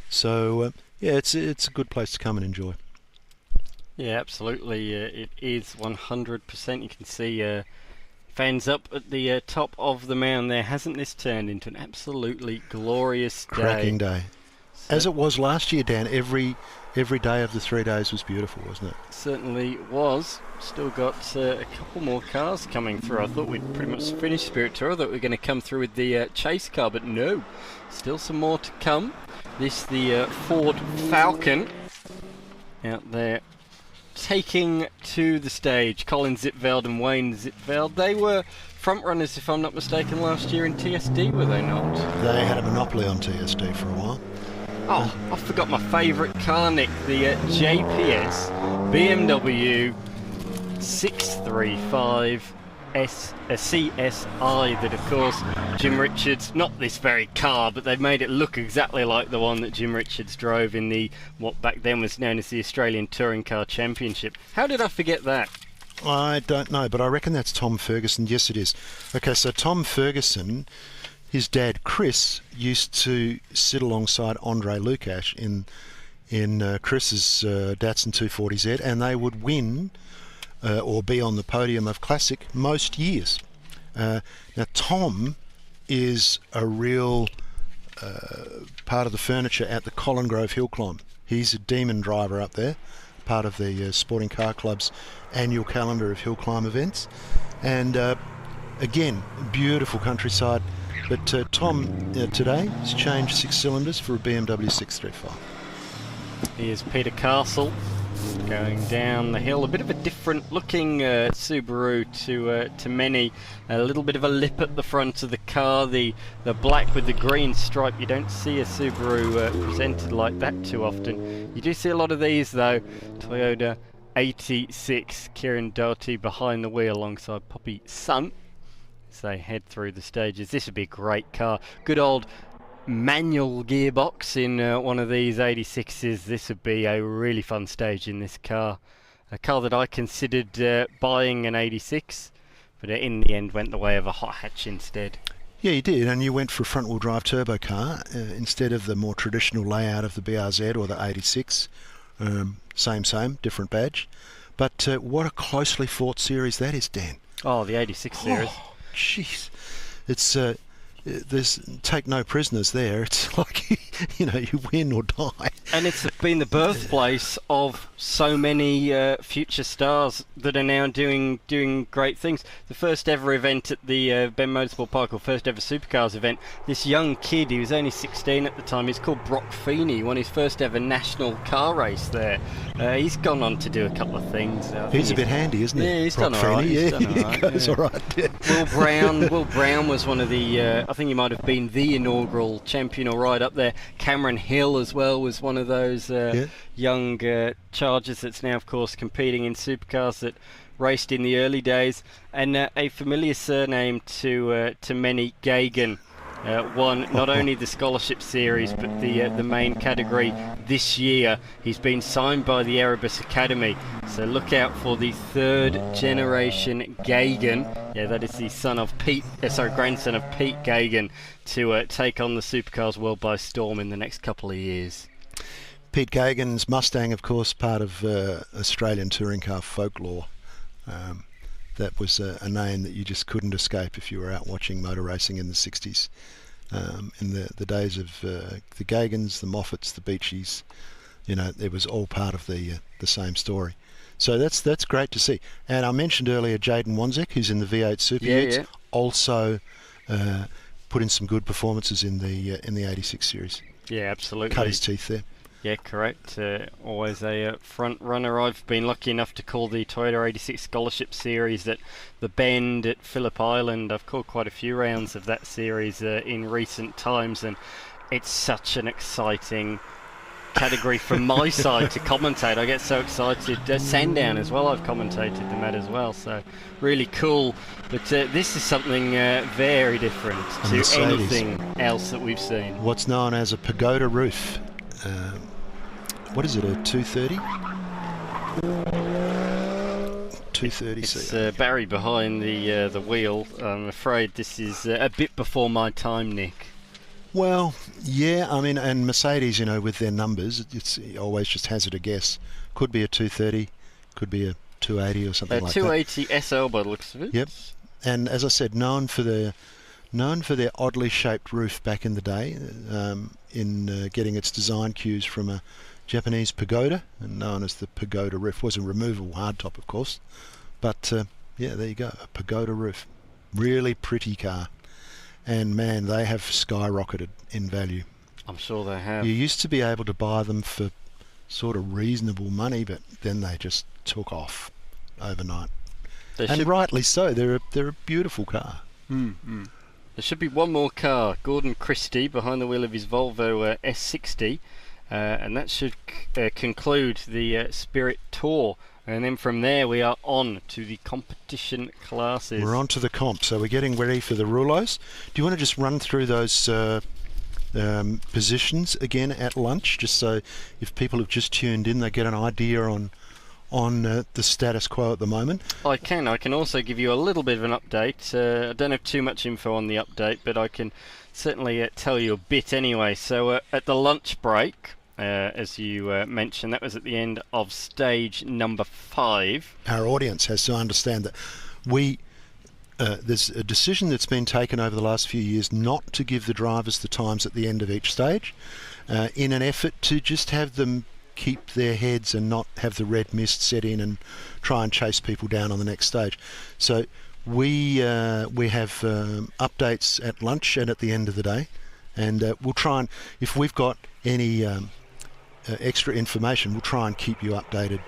So yeah, it's a good place to come and enjoy. Yeah, absolutely. It is 100%. You can see fans up at the top of the mound there. Hasn't this turned into an absolutely glorious day? Cracking day. So, as it was last year, Dan, every day of the 3 days was beautiful, wasn't it? Certainly was. Still got a couple more cars coming through. I thought we'd pretty much finished Spirit Tour. I thought we were going to come through with the chase car, but no. Still some more to come. This the Ford Falcon out there taking to the stage Colin Zitveld and Wayne Zitveld. They were front runners, if I'm not mistaken, last year in TSD, were they not? They had a monopoly on TSD for a while. Oh, I forgot my favourite car, Nick, the JPS BMW 635 CSI that, of course, Jim Richards, not this very car, but they've made it look exactly like the one that Jim Richards drove in the, what back then was known as the Australian Touring Car Championship. How did I forget that? I don't know, but I reckon that's Tom Ferguson. Yes, it is. Okay, so Tom Ferguson, his dad Chris, used to sit alongside Andre Lukash in Chris's Datsun 240Z, and they would win or be on the podium of Classic most years. Now, Tom is a real part of the furniture at the Colin Grove Hill Climb. He's a demon driver up there, part of the Sporting Car Club's annual calendar of hill climb events. And again, beautiful countryside. But Tom today has changed 6 cylinders for a BMW 635. Here's Peter Castle going down the hill. A bit of a different looking Subaru to many. A little bit of a lip at the front of the car. The black with the green stripe. You don't see a Subaru presented like that too often. You do see a lot of these though. Toyota 86. Kieran Doherty behind the wheel alongside Poppy Sun as they head through the stages. This would be a great car. Good old manual gearbox in one of these 86s. This would be a really fun stage in this car. A car that I considered buying an 86, but in the end went the way of a hot hatch instead. Yeah, you did, and you went for a front-wheel drive turbo car instead of the more traditional layout of the BRZ or the 86. Same, different badge. But what a closely fought series that is, Dan. Oh, the 86 series. Oh, jeez. It's there's take no prisoners there. It's like you win or die. And it's been the birthplace of so many future stars that are now doing great things. The first ever event at the Ben Motorsport Park, or first ever Supercars event, this young kid, he was only 16 at the time, he's called Brock Feeney, won his first ever national car race there. He's gone on to do a couple of things. He's a bit handy, isn't he? Yeah, he's Brock done all right. Feeney, He's done all right. He goes all right. Yeah. Will Brown was one of the, I think he might have been the inaugural champion or right up there. Cameron Hill as well was one of those young chargers that's now, of course, competing in supercars that raced in the early days. And a familiar surname to many, Gagan. Won not only the scholarship series but the main category this year. He's been signed by the Erebus Academy, so look out for the third generation Gagan. Yeah, that is the son of grandson of Pete Gagan, to take on the supercars world by storm in the next couple of years. Pete Gagan's Mustang, of course, part of Australian touring car folklore. That was a name that you just couldn't escape if you were out watching motor racing in the 60s. In the days of the Gagans, the Moffats, the Beachies, it was all part of the same story. So that's great to see. And I mentioned earlier Jaden Wanzek, who's in the V8 Super Utes, also put in some good performances in the 86 series. Yeah, absolutely. Cut his teeth there. Yeah, correct. Always a front runner. I've been lucky enough to call the Toyota 86 Scholarship Series at the Bend at Phillip Island. I've called quite a few rounds of that series in recent times, and it's such an exciting category from my side to commentate. I get so excited. Sandown as well, I've commentated them at as well, so really cool. But this is something very different to Mercedes. anything else that we've seen. What's known as a pagoda roof. What is it, a 230? 230. It's Barry behind the wheel. I'm afraid this is a bit before my time, Nick. Well, yeah, I mean, and Mercedes, with their numbers, it's always just hazard a guess. Could be a 230, could be a 280 or something like that. 280 SL by the looks of it. Yep. And as I said, known for their oddly shaped roof back in the day, in getting its design cues from a Japanese pagoda, and known as the pagoda roof. Was a removable hardtop, of course, but yeah, there you go, a pagoda roof. Really pretty car, and man, they have skyrocketed in value. I'm sure they have. You used to be able to buy them for sort of reasonable money, but then they just took off overnight. There And rightly so. They're a beautiful car. There should be one more car, Gordon Christie, behind the wheel of his Volvo S60, and that should conclude the Spirit Tour. And then from there we are on to the competition classes. We're on to the comp, so we're getting ready for the Rouleaus. Do you want to just run through those positions again at lunch, just so if people have just tuned in, they get an idea on the status quo at the moment? I can also give you a little bit of an update. I don't have too much info on the update, but I can certainly tell you a bit anyway. So at the lunch break, as you mentioned, that was at the end of stage number 5. Our audience has to understand that there's a decision that's been taken over the last few years not to give the drivers the times at the end of each stage, in an effort to just have them keep their heads and not have the red mist set in and try and chase people down on the next stage. So we have updates at lunch and at the end of the day, and we'll try and, if we've got any extra information, we'll try and keep you updated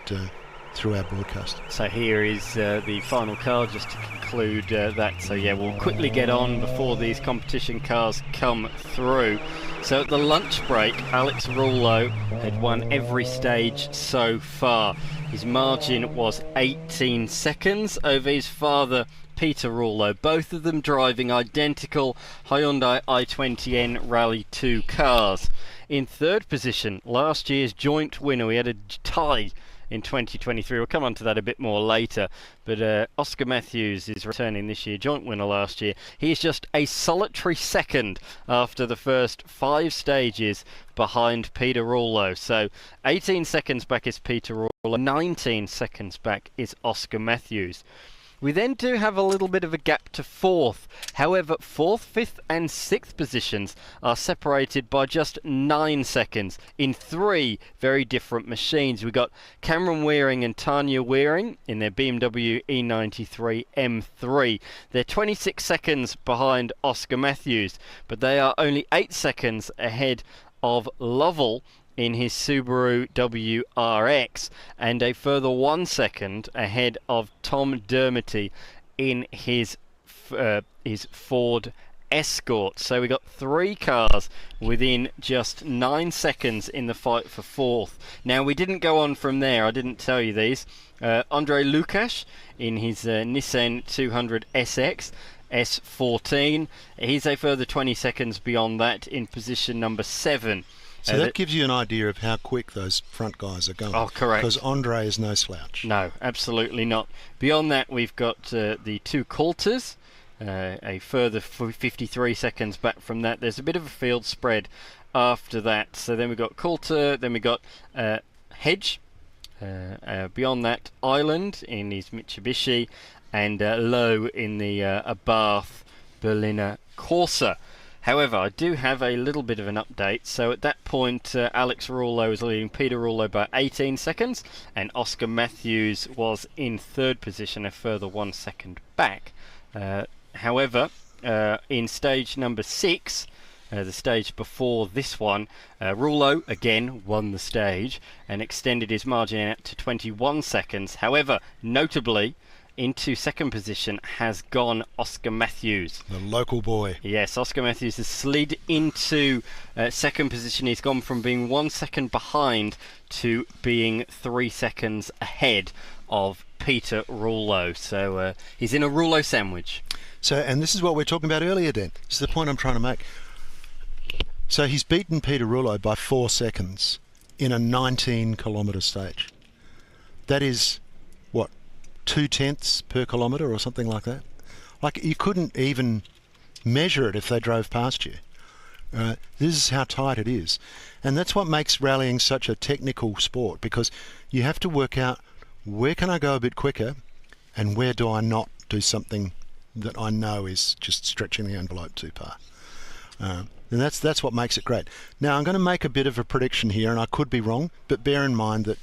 through our broadcast. So here is the final car just to conclude that. So yeah, we'll quickly get on before these competition cars come through. So at the lunch break, Alex Rouleau had won every stage so far. His margin was 18 seconds over his father, Peter Rouleau, both of them driving identical Hyundai i20N Rally 2 cars. In third position, last year's joint winner, we had a tie in 2023. We'll come on to that a bit more later, but Oscar Matthews is returning this year, joint winner last year. He's just a solitary second after the first 5 stages behind Peter Rouleau. So 18 seconds back is Peter Rouleau, 19 seconds back is Oscar Matthews. We then do have a little bit of a gap to 4th. However, 4th, 5th and 6th positions are separated by just 9 seconds in 3 very different machines. We've got Cameron Wearing and Tanya Wearing in their BMW E93 M3. They're 26 seconds behind Oscar Matthews, but they are only 8 seconds ahead of Lovell in his Subaru WRX, and a further 1 second ahead of Tom Dermody in his Ford Escort. So we got 3 cars within just 9 seconds in the fight for 4th. Now we didn't go on from there, I didn't tell you these. Andre Lukács in his Nissan 200 SX S14, he's a further 20 seconds beyond that in position number 7. So that gives you an idea of how quick those front guys are going. Oh, correct. Because Andre is no slouch. No, absolutely not. Beyond that, we've got the 2 Coulters, a further 53 seconds back from that. There's a bit of a field spread after that. So then we've got Coulter, then we've got Hedge. Beyond that, Island in his Mitsubishi, and Lowe in the Abarth Berliner Corsa. However, I do have a little bit of an update. So at that point, Alex Rouleau is leading Peter Rouleau by 18 seconds, and Oscar Matthews was in 3rd position, a further 1 second back. However, in stage number 6, the stage before this one, Rouleau again won the stage and extended his margin out to 21 seconds. However, notably, into 2nd position has gone Oscar Matthews. The local boy. Yes, Oscar Matthews has slid into 2nd position. He's gone from being 1 second behind to being 3 seconds ahead of Peter Rouleau. So he's in a Rouleau sandwich. So, and this is what we were talking about earlier, Dan. This is the point I'm trying to make. So he's beaten Peter Rouleau by 4 seconds in a 19-kilometre stage. That is, what, 0.2 per kilometre or something like that? Like, you couldn't even measure it if they drove past you. This is how tight it is. And that's what makes rallying such a technical sport, because you have to work out, where can I go a bit quicker and where do I not do something that I know is just stretching the envelope too far. And that's what makes it great. Now, I'm going to make a bit of a prediction here, and I could be wrong, but bear in mind that,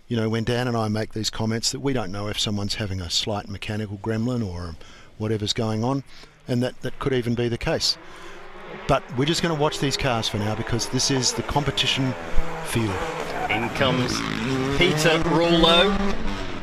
you know, when Dan and I make these comments, that we don't know if someone's having a slight mechanical gremlin or whatever's going on, and that could even be the case. But we're just going to watch these cars for now, because this is the competition field. In comes Peter Rouleau.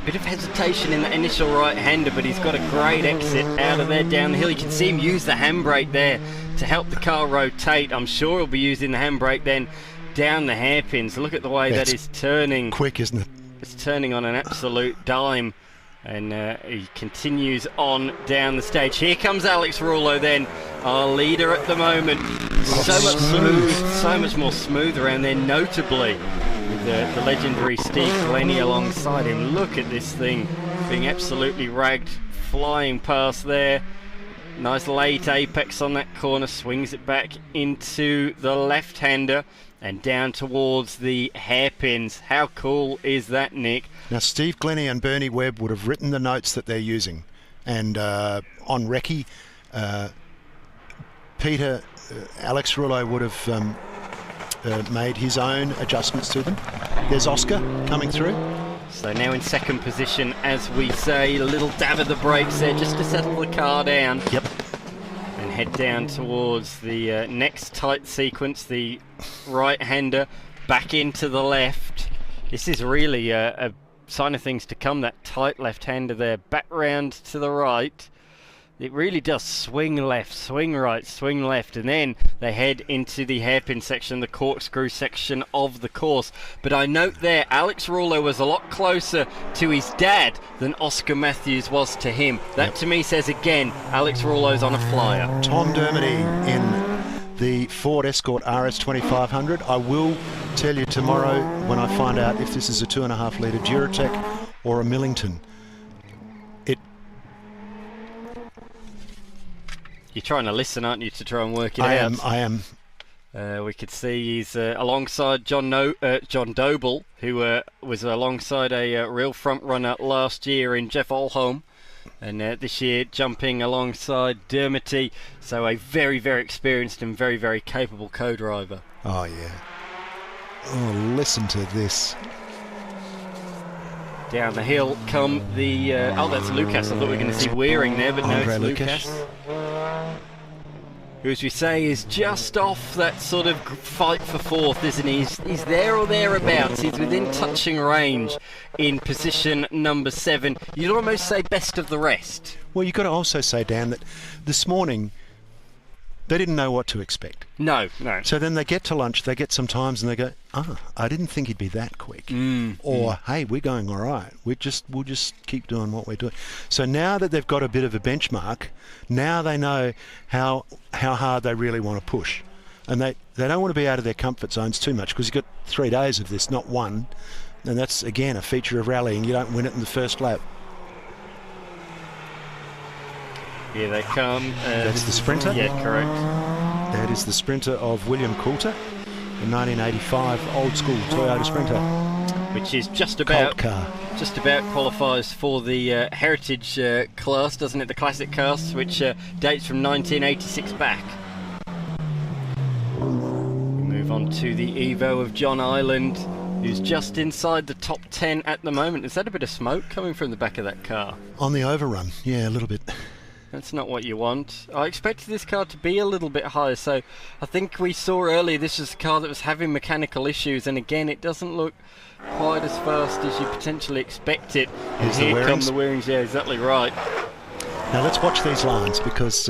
Bit of hesitation in the initial right-hander, but he's got a great exit out of there down the hill. You can see him use the handbrake there to help the car rotate. I'm sure he'll be using the handbrake then down the hairpins. Look at the way that is turning. Quick, isn't it? It's turning on an absolute dime. And he continues on down the stage. Here comes Alex Rouleau then, our leader at the moment. So much more smooth around there, notably with the legendary Steve Glennie alongside him. Look at this thing being absolutely ragged, flying past there. Nice late apex on that corner, swings it back into the left-hander and down towards the hairpins. How cool is that, Nick? Now, Steve Glennie and Bernie Webb would have written the notes that they're using. And on recce, Alex Rouleau would have made his own adjustments to them. There's Oscar coming through. So now in second position, as we say, a little dab of the brakes there just to settle the car down. Yep. And head down towards the next tight sequence, the right-hander back into the left. This is really a sign of things to come, that tight left-hander there, back round to the right. It really does swing left, swing right, swing left, and then they head into the hairpin section, the corkscrew section of the course. But I note there, Alex Rouleau was a lot closer to his dad than Oscar Matthews was to him. That to me says again, Alex Rouleau's on a flyer. Tom Dermody in the Ford Escort RS 2500. I will tell you tomorrow when I find out if this is a 2.5 litre Duratec or a Millington. You're trying to listen, aren't you, to try and work it out? I am. We could see he's alongside John Doble, who was alongside a real front runner last year in Jeff Olholm, and this year jumping alongside Dermody. So a very, very experienced and very, very capable co-driver. Oh, yeah. Oh, listen to this. Down the hill come the... oh, that's Lucas. I thought we were going to see Wearing there, but no, it's Lucas. Who, as we say, is just off that sort of fight for fourth, isn't he? He's there or thereabouts. He's within touching range in position number 7. You'd almost say best of the rest. Well, you've got to also say, Dan, that this morning they didn't know what to expect. No. So then they get to lunch, they get some times, and they go, I didn't think he'd be that quick. Or, hey, we're going all right. We'll just keep doing what we're doing. So now that they've got a bit of a benchmark, now they know how hard they really want to push. And they don't want to be out of their comfort zones too much, because you've got 3 days of this, not one. And that's, again, a feature of rallying. You don't win it in the first lap. Here they come. That's the Sprinter? Yeah, correct. That is the Sprinter of William Coulter, the 1985 old school Toyota Sprinter. Which is just about qualifies for the Heritage class, doesn't it? The Classic class, which dates from 1986 back. We move on to the Evo of John Ireland, who's just inside the top 10 at the moment. Is that a bit of smoke coming from the back of that car? On the overrun, yeah, a little bit. That's not what you want. I expected this car to be a little bit higher, so I think we saw earlier this was a car that was having mechanical issues, and again it doesn't look quite as fast as you potentially expect it. And here come the Wearings, yeah, exactly right. Now let's watch these lines, because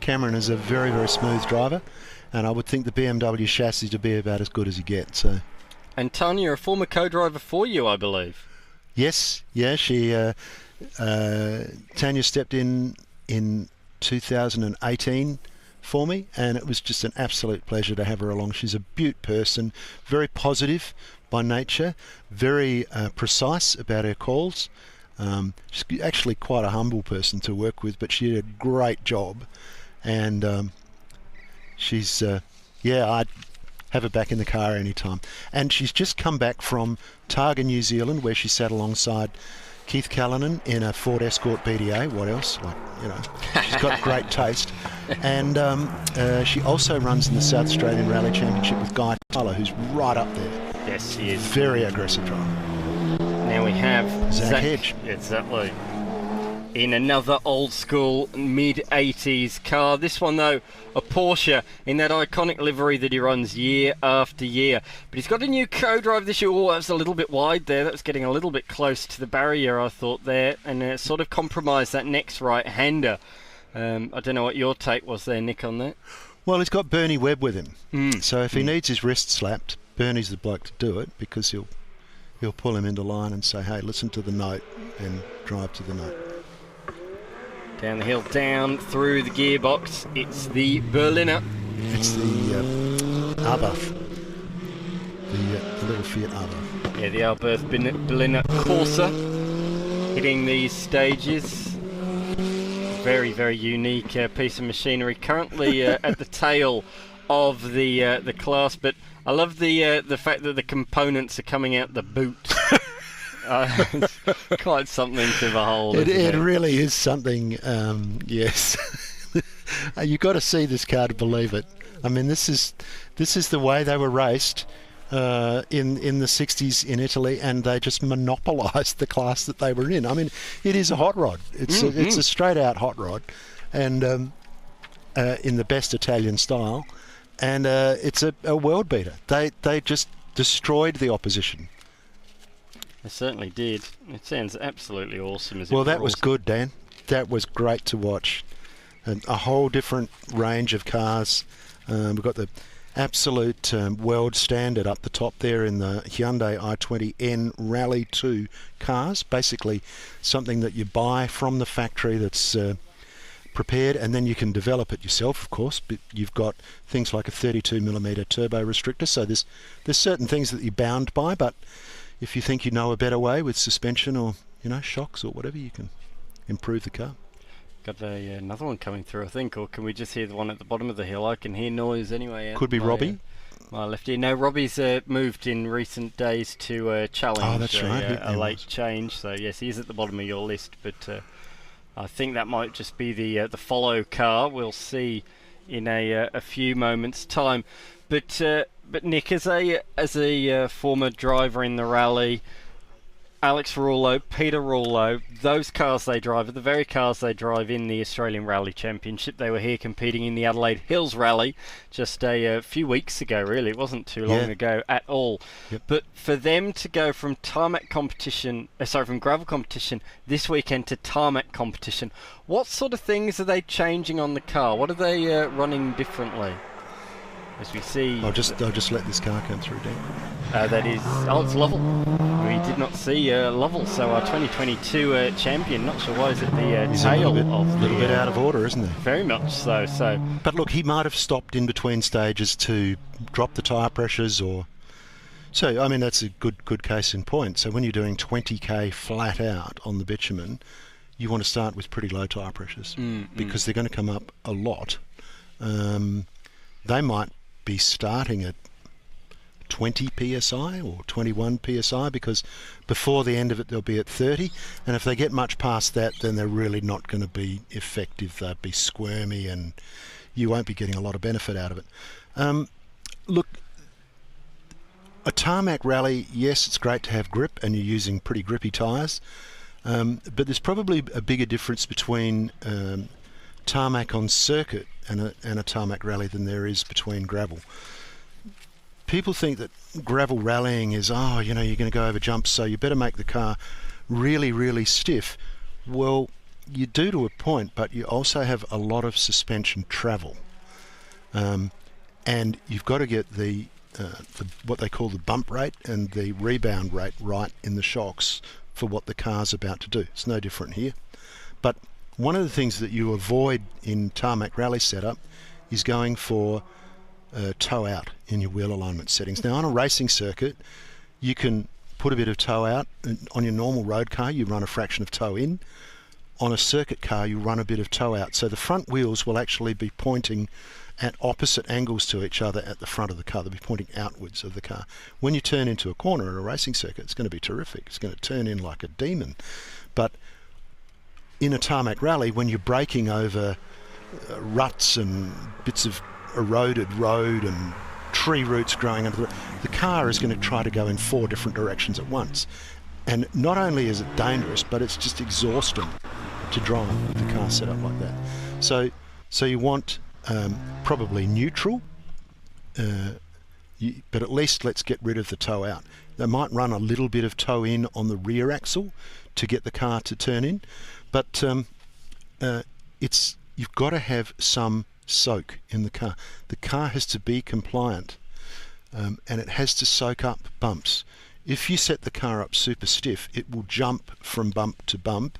Cameron is a very, very smooth driver, and I would think the BMW chassis to be about as good as you get. So. And Tanya, a former co-driver for you, I believe. Yes, yeah, she Tanya stepped in 2018 for me, and it was just an absolute pleasure to have her along. She's a beaut person, very positive by nature, very precise about her calls. She's actually quite a humble person to work with, but she did a great job, and she's I'd have her back in the car anytime. And she's just come back from Targa, New Zealand, where she sat alongside Keith Callanan in a Ford Escort BDA. What else? She's got great taste. And she also runs in the South Australian Rally Championship with Guy Tyler, who's right up there. Yes, he is. Very aggressive driver. Now we have Zach Hedge. Exactly. in another old school mid-80s car. This one though, a Porsche in that iconic livery that he runs year after year. But he's got a new co-drive this year. Oh, that was a little bit wide there. That was getting a little bit close to the barrier, I thought there, and it sort of compromised that next right-hander. I don't know what your take was there, Nick, on that. Well, he's got Bernie Webb with him, so if he needs his wrist slapped, Bernie's the bloke to do it, because he'll pull him into line and say, hey, listen to the note, and drive to the note. Down the hill, down through the gearbox. It's the Berliner. It's the Arbuff. The little Fiat Arbuff. Yeah, the Arbuff Berliner Corsa. Hitting these stages. Very, very unique piece of machinery. Currently at the tail of the class, but I love the fact that the components are coming out the boot. It's quite something to behold. It really is something. Yes, you got to see this car to believe it. I mean, this is the way they were raced in the 60s in Italy, and they just monopolised the class that they were in. I mean, it is a hot rod. It's a straight out hot rod, and in the best Italian style, and it's a world beater. They just destroyed the opposition. They certainly did. It sounds absolutely awesome. Well, that was good, Dan. That was great to watch. And a whole different range of cars. We've got the absolute world standard up the top there in the Hyundai i20N Rally 2 cars. Basically something that you buy from the factory that's prepared, and then you can develop it yourself, of course. But you've got things like a 32mm turbo restrictor, so there's certain things that you're bound by, but if you think you know a better way with suspension or shocks or whatever, you can improve the car. Got another one coming through, I think, or can we just hear the one at the bottom of the hill? I can hear noise anyway. Could be Robbie. My left ear. No, Robbie's moved in recent days to challenge. Oh, that's right. A late change. So yes, he is at the bottom of your list, but I think that might just be the follow car. We'll see in a few moments' time. But Nick, as a former driver in the rally, Alex Rullo, Peter Rullo, those cars they drive are the very cars they drive in the Australian Rally Championship. They were here competing in the Adelaide Hills Rally just a few weeks ago, really. It wasn't too long ago at all. Yep. But for them to go from tarmac competition, from gravel competition this weekend to tarmac competition, what sort of things are they changing on the car? What are they running differently? As we see, I'll just let this car come through, Dan. That is, it's Lovell. We did not see Lovell, so our 2022 champion. Not sure why is at the tail of the. A little bit out of order, isn't he? Very much so. But look, he might have stopped in between stages to drop the tyre pressures, or. So I mean, that's a good case in point. So when you're doing 20k flat out on the bitumen, you want to start with pretty low tyre pressures because they're going to come up a lot. They might be starting at 20 psi or 21 psi, because before the end of it they'll be at 30, and if they get much past that, then they're really not going to be effective. They'll be squirmy and you won't be getting a lot of benefit out of it. Look, a tarmac rally, yes, it's great to have grip and you're using pretty grippy tyres, but there's probably a bigger difference between tarmac on circuit and a tarmac rally than there is between gravel. People think that gravel rallying is, you're going to go over jumps, so you better make the car really, really stiff. Well, you do to a point, but you also have a lot of suspension travel. And you've got to get the what they call the bump rate and the rebound rate right in the shocks for what the car's about to do. It's no different here. But one of the things that you avoid in tarmac rally setup is going for toe out in your wheel alignment settings. Now on a racing circuit you can put a bit of toe out. On your normal road car you run a fraction of toe in. On a circuit car you run a bit of toe out, so the front wheels will actually be pointing at opposite angles to each other at the front of the car. They'll be pointing outwards of the car. When you turn into a corner at a racing circuit, it's going to be terrific. It's going to turn in like a demon. But in a tarmac rally, when you're braking over ruts and bits of eroded road and tree roots growing under the car is going to try to go in 4 different directions at once. And not only is it dangerous, but it's just exhausting to drive with the car set up like that. So you want probably neutral, but at least let's get rid of the toe out. They might run a little bit of toe in on the rear axle to get the car to turn in, but you've got to have some soak in the car. The car has to be compliant, and it has to soak up bumps. If you set the car up super stiff, it will jump from bump to bump,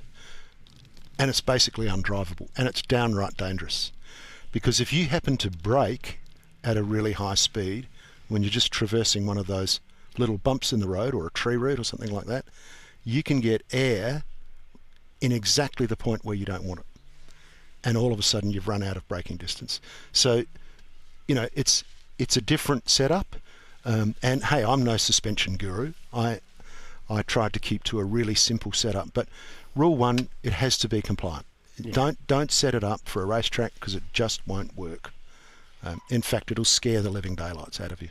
and it's basically undrivable, and it's downright dangerous. Because if you happen to brake at a really high speed when you're just traversing one of those little bumps in the road or a tree root or something like that, you can get air in exactly the point where you don't want it, and all of a sudden you've run out of braking distance. So it's a different setup, and hey, I'm no suspension guru. I tried to keep to a really simple setup, but rule one, it has to be compliant. Yeah. Don't set it up for a racetrack, because it just won't work. In fact, it'll scare the living daylights out of you.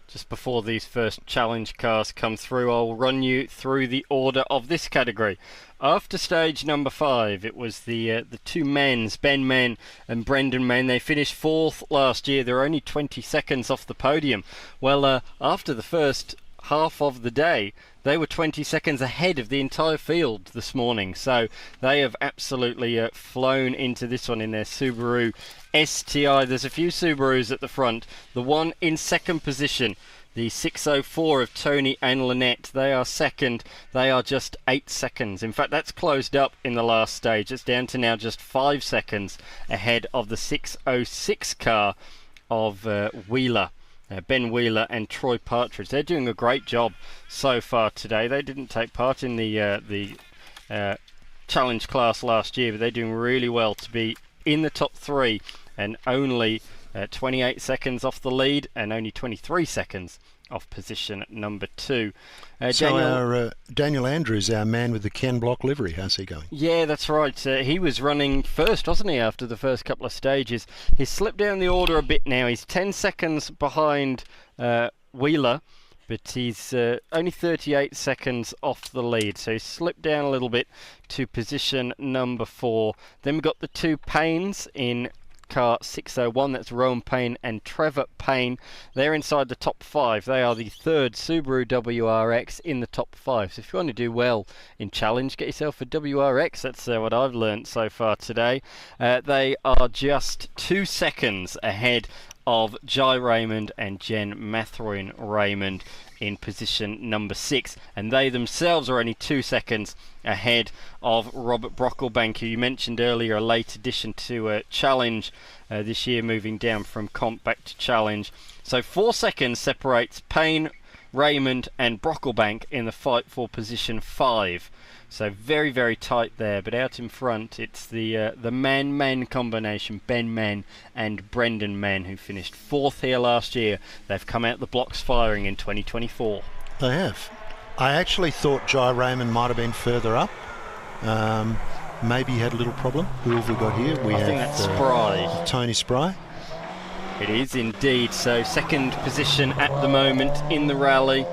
Just before these first challenge cars come through, I'll run you through the order of this category. After stage number 5, it was the two men's, Ben Men and Brendan Men. They finished 4th last year. They're only 20 seconds off the podium. Well, after the first half of the day, they were 20 seconds ahead of the entire field this morning. So they have absolutely flown into this one in their Subaru STI. There's a few Subarus at the front. The one in second position, the 604 of Tony and Lynette, they are second. They are just 8 seconds. In fact, that's closed up in the last stage. It's down to now just 5 seconds ahead of the 606 car of Wheeler. Ben Wheeler and Troy Partridge. They're doing a great job so far today. They didn't take part in the challenge class last year, but they're doing really well to be in the top 3 and only 28 seconds off the lead and only 23 seconds off position number 2. Daniel Andrews, our man with the Ken Block livery, how's he going? Yeah, that's right. He was running first, wasn't he, after the first couple of stages. He's slipped down the order a bit now. He's 10 seconds behind Wheeler, but he's only 38 seconds off the lead. So he's slipped down a little bit to position number 4. Then we've got the two Paynes in car 601, that's Rowan Payne and Trevor Payne. They're inside the top 5. They are the third Subaru WRX in the top 5. So if you want to do well in challenge, get yourself a WRX. That's what I've learnt so far today. They are just 2 seconds ahead of Jai Raymond and Jen Mathroyn Raymond in position number 6, and they themselves are only 2 seconds ahead of Robert Brocklebank, who you mentioned earlier, a late addition to Challenge this year, moving down from Comp back to Challenge. So 4 seconds separates Payne, Raymond and Brocklebank in the fight for position 5. So very, very tight there, but out in front it's the man-man combination, Ben Men and Brendan Men, who finished 4th here last year. They've come out the blocks firing in 2024. They have. I actually thought Jai Raymond might have been further up. Maybe he had a little problem. Who have we got here? I think that's Spry. Tony Spry. It is indeed. So second position at the moment in the rally.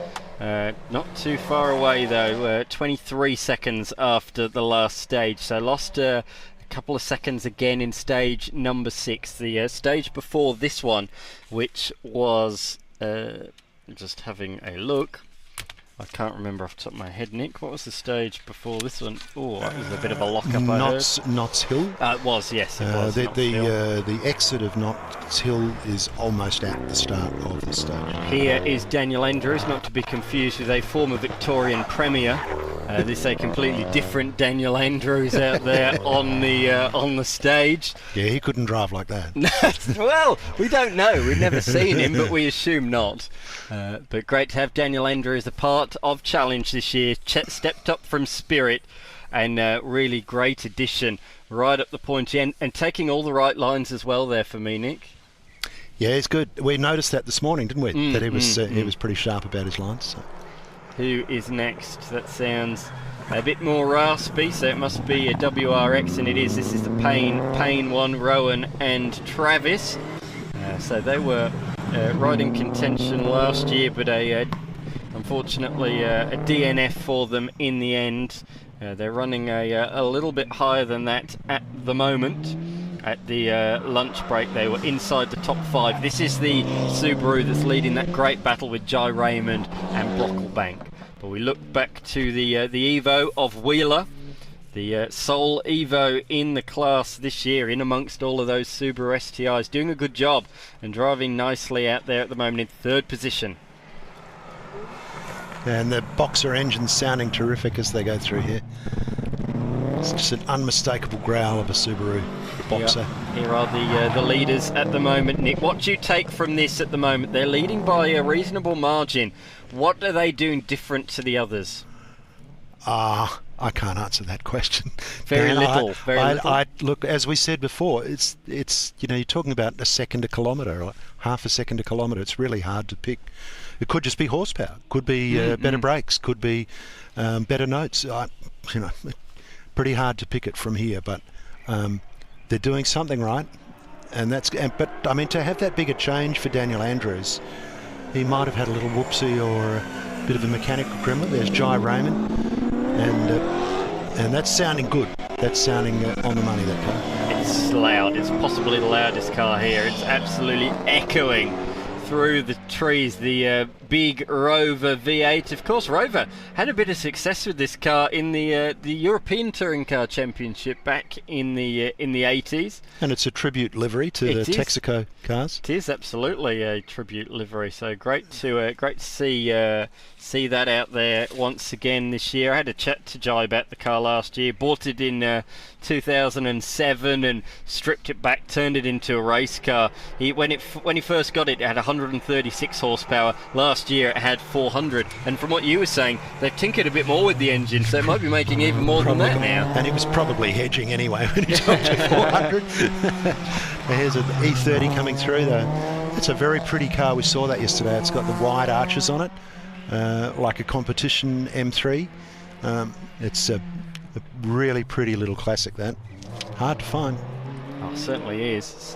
Not too far away though, 23 seconds after the last stage, so lost a couple of seconds again in stage number 6, the stage before this one, which was just having a look. I can't remember off the top of my head, Nick. What was the stage before this one? Oh, that was a bit of a lock-up, Notts Hill? It was, yes, it was. The exit of Notts Hill is almost at the start of the stage. Here is Daniel Andrews, not to be confused with a former Victorian Premier. This is a completely different Daniel Andrews out there on the stage. Yeah, he couldn't drive like that. Well, we don't know. We've never seen him, but we assume not. But great to have Daniel Andrews a part of Challenge this year. Stepped up from Spirit, and really great addition right up the pointy end, and taking all the right lines as well there for me, Nick. Yeah, it's good. We noticed that this morning, didn't we? That he was pretty sharp about his lines. So. Who is next? That sounds a bit more raspy, so it must be a WRX, and it is. This is the Payne one, Rowan and Travis. So they were right in contention last year, but unfortunately a DNF for them in the end. They're running a little bit higher than that at the moment. At the lunch break, they were inside the top 5. This is the Subaru that's leading that great battle with Jai Raymond and Brocklebank. But we look back to the Evo of Wheeler, the sole Evo in the class this year, in amongst all of those Subaru STIs, doing a good job and driving nicely out there at the moment in 3rd position. And the Boxer engine's sounding terrific as they go through here. It's just an unmistakable growl of a Subaru Boxer. Yep. Here are the leaders at the moment, Nick. What do you take from this at the moment? They're leading by a reasonable margin. What are they doing different to the others? I can't answer that question. Very little. Look, as we said before, it's you're talking about a second a kilometre, or half a second a kilometre. It's really hard to pick. It could just be horsepower, could be better brakes, could be better notes. Pretty hard to pick it from here, but they're doing something right, and but I mean, to have that bigger change for Daniel Andrews, he might have had a little whoopsie or a bit of a mechanical gremlin. There's Jai Raymond, and that's sounding good. That's sounding on the money, that car. It's loud. It's possibly the loudest car here. It's absolutely echoing through the trees. The big Rover V8. Of course, Rover had a bit of success with this car in the European Touring Car Championship back in the 80s. And it's a tribute livery to the Texaco cars. It is absolutely a tribute livery. So great to see that out there once again this year. I had a chat to Jai about the car last year. Bought it in 2007 and stripped it back, turned it into a race car. When he first got it, it had 136 horsepower. Last year it had 400, and from what you were saying, they've tinkered a bit more with the engine, so it might be making even more than that now. And it was probably hedging anyway when he took to 400. Here's an E30 coming through though. It's a very pretty car. We saw that yesterday. It's got the wide arches on it, like a competition M3. It's a really pretty little classic, that. Hard to find. Oh, certainly is,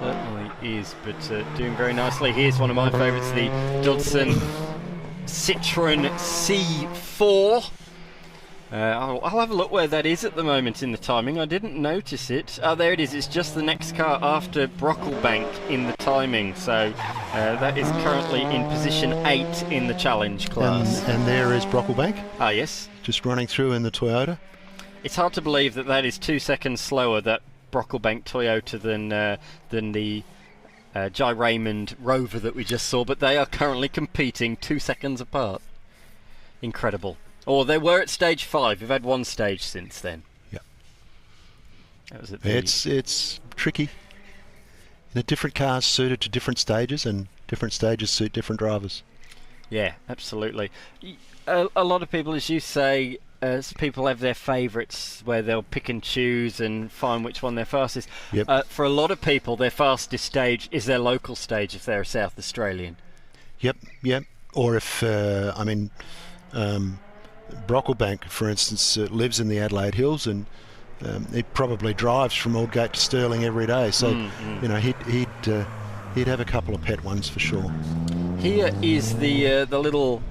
but doing very nicely. Here's one of my favourites, the Dodson Citroen C4. I'll have a look where that is at the moment in the timing. I didn't notice it. Oh, there it is. It's just the next car after Brocklebank in the timing. So that is currently in position 8 in the challenge class. And there is Brocklebank. Ah, yes. Just running through in the Toyota. It's hard to believe that is 2 seconds slower, that Brocklebank Toyota, than the Jai Raymond Rover that we just saw, but they are currently competing 2 seconds apart. Incredible. Or they were at stage 5. We've had one stage since then. Yeah. That was it's tricky. Different cars suited to different stages, and different stages suit different drivers. Yeah, absolutely. A lot of people, as you say, people have their favourites where they'll pick and choose and find which one their fastest. Yep. For a lot of people, their fastest stage is their local stage if they're a South Australian. Yep. Or if, Brocklebank, for instance, lives in the Adelaide Hills, and he probably drives from Aldgate to Stirling every day. So, he'd have a couple of pet ones for sure. Here is the little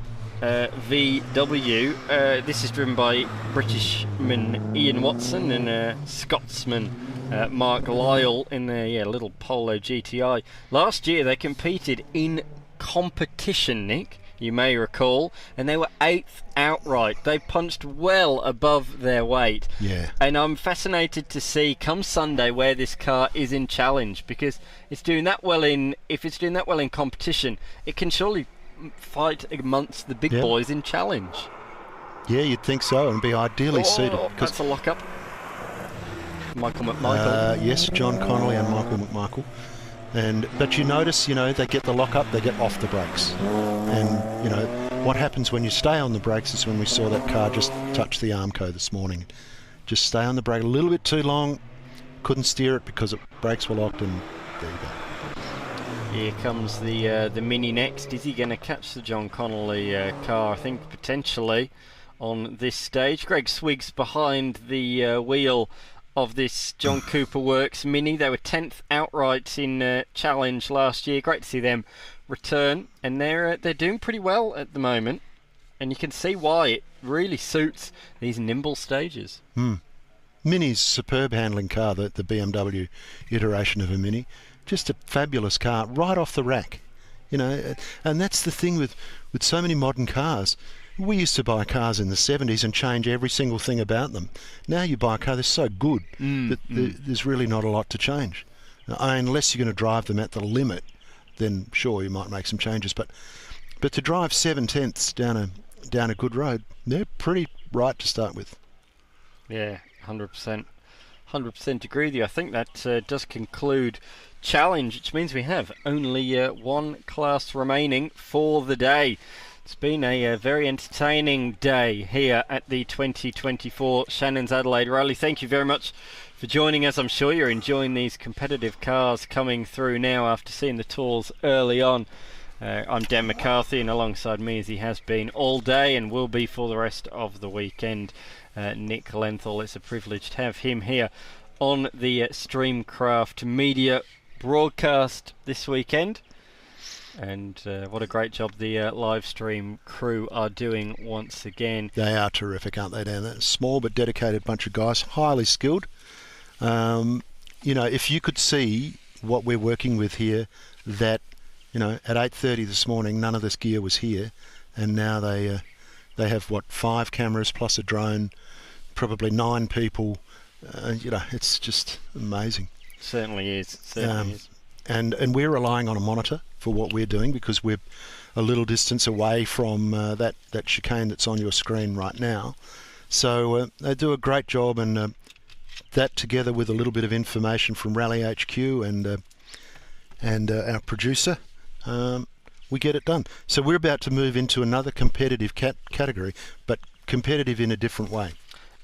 VW. This is driven by Britishman Ian Watson and Scotsman Mark Lyle in their little Polo GTI. Last year they competed in competition, Nick, you may recall, and they were 8th outright. They punched well above their weight. Yeah. And I'm fascinated to see come Sunday where this car is in challenge, because it's doing that well if it's doing that well in competition, it can surely fight amongst the big boys in challenge. Yeah, you'd think so, and be ideally suited. That's a lock-up. Michael McMichael. Yes, John Connolly and Michael McMichael. But you notice, they get the lock-up, they get off the brakes. And, what happens when you stay on the brakes is when we saw that car just touch the Armco this morning. Just stay on the brake a little bit too long, couldn't steer it because the brakes were locked, and there you go. Here comes the Mini next. Is he going to catch the John Connolly car? I think potentially on this stage. Greg Swiggs behind the wheel of this John Cooper Works Mini. They were 10th outright in challenge last year. Great to see them return, and they're doing pretty well at the moment. And you can see why it really suits these nimble stages. Mini's superb handling car, the BMW iteration of a Mini. Just a fabulous car right off the rack. You know, and that's the thing with so many modern cars. We used to buy cars in the 70s and change every single thing about them. Now you buy a car that's so good that there's really not a lot to change. Unless you're going to drive them at the limit, then sure, you might make some changes. But to drive 7/10 down a good road, they're pretty right to start with. Yeah, 100%. 100% agree with you. I think that does conclude challenge, which means we have only one class remaining for the day. It's been a very entertaining day here at the 2024 Shannon's Adelaide Rally. Thank you very much for joining us. I'm sure you're enjoying these competitive cars coming through now after seeing the tours early on. I'm Dan McCarthy, and alongside me, as he has been all day and will be for the rest of the weekend, Nick Lenthal. It's a privilege to have him here on the Streamcraft Media broadcast this weekend. And what a great job the live stream crew are doing once again. They are terrific, aren't they, Dan? They're a small but dedicated bunch of guys, highly skilled. You know, if you could see what we're working with here, that, you know, at 8:30 this morning, none of this gear was here, and now they have, what, 5 cameras plus a drone, probably 9 people. You know, it's just amazing. Certainly is. Certainly is. And we're relying on a monitor for what we're doing because we're a little distance away from that chicane that's on your screen right now. So they do a great job, and that together with a little bit of information from Rally HQ and our producer, we get it done. So we're about to move into another competitive category, but competitive in a different way.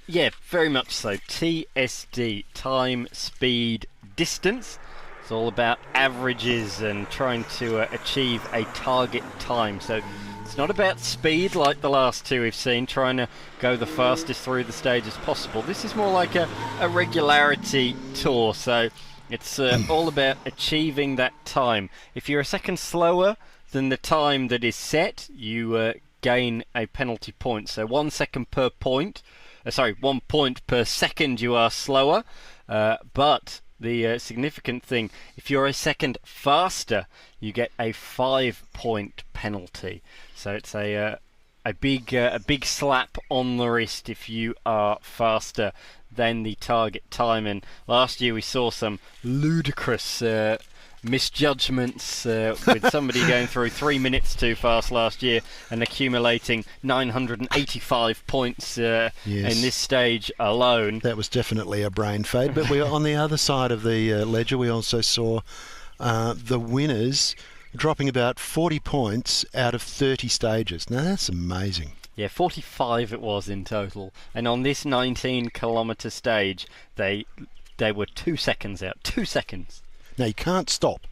Yeah, very much so. TSD, time, speed, distance. It's all about averages and trying to achieve a target time. So it's not about speed like the last two we've seen, trying to go the fastest through the stage as possible. This is more like a regularity tour. So it's all about achieving that time. If you're a second slower than the time that is set, you gain a penalty point. So 1 second per point. 1 point per second you are slower, but the significant thing, if you're a second faster, you get a 5-point penalty. So it's a big slap on the wrist if you are faster than the target time. And last year we saw some ludicrous misjudgments with somebody going through 3 minutes too fast last year and accumulating 985 points in this stage alone. That was definitely a brain fade. But we on the other side of the ledger, we also saw the winners dropping about 40 points out of 30 stages. Now that's amazing. Yeah, 45 it was in total. And on this 19-kilometre stage, they were 2 seconds out. 2 seconds. Now you can't stop.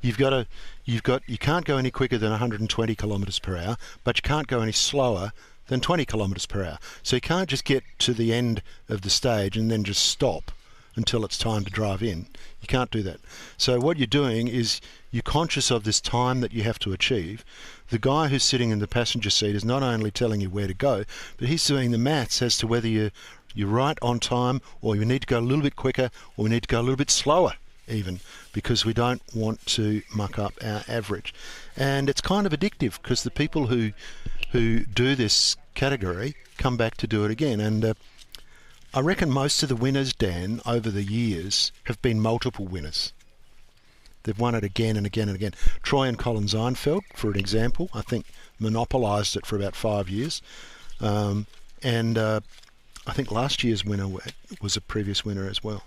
You can't go any quicker than 120 kilometres per hour, but you can't go any slower than 20 kilometres per hour. So you can't just get to the end of the stage and then just stop until it's time to drive in. You can't do that. So what you're doing is you're conscious of this time that you have to achieve. The guy who's sitting in the passenger seat is not only telling you where to go, but he's doing the maths as to whether you're right on time, or you need to go a little bit quicker, or you need to go a little bit slower even, because we don't want to muck up our average. And it's kind of addictive because the people who do this category come back to do it again. And I reckon most of the winners, Dan, over the years have been multiple winners. They've won it again and again and again. Troy and Colin Zeinfeld, for an example, I think monopolised it for about 5 years. And I think last year's winner was a previous winner as well.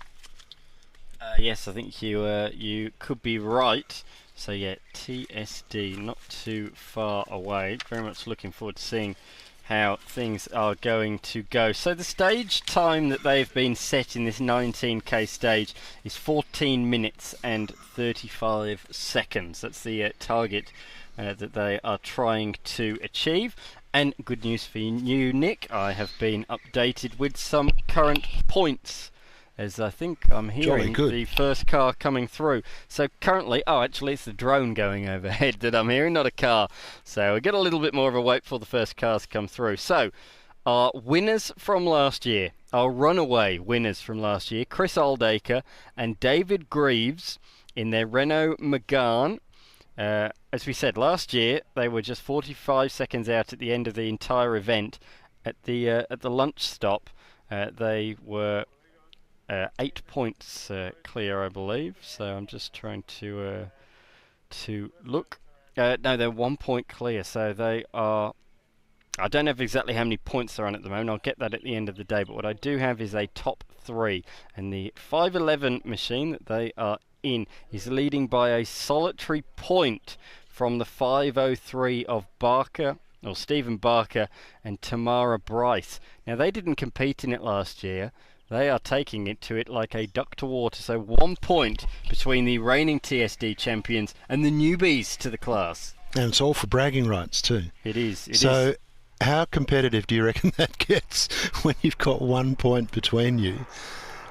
Yes, I think you could be right. So yeah, TSD, not too far away. Very much looking forward to seeing how things are going to go. So the stage time that they've been set in this 19k stage is 14 minutes and 35 seconds. That's the target that they are trying to achieve. And good news for you, Nick, I have been updated with some current points as I think I'm hearing the first car coming through. So currently, actually it's the drone going overhead that I'm hearing, not a car. So we get a little bit more of a wait for the first cars to come through. So our winners from last year, our runaway winners from last year, Chris Oldacre and David Greaves in their Renault Megane. As we said, last year they were just 45 seconds out at the end of the entire event. At the lunch stop, they were 8 points clear, I believe. So I'm just trying to look. No, they're 1 point clear. So they are. I don't have exactly how many points they're on at the moment. I'll get that at the end of the day. But what I do have is a top 3, and the 511 machine that they are in is leading by a solitary point from the 503 of Stephen Barker and Tamara Bryce. Now, they didn't compete in it last year. They are taking it to it like a duck to water. So 1 point between the reigning TSD champions and the newbies to the class. And it's all for bragging rights too. It is. So how competitive do you reckon that gets when you've got 1 point between you?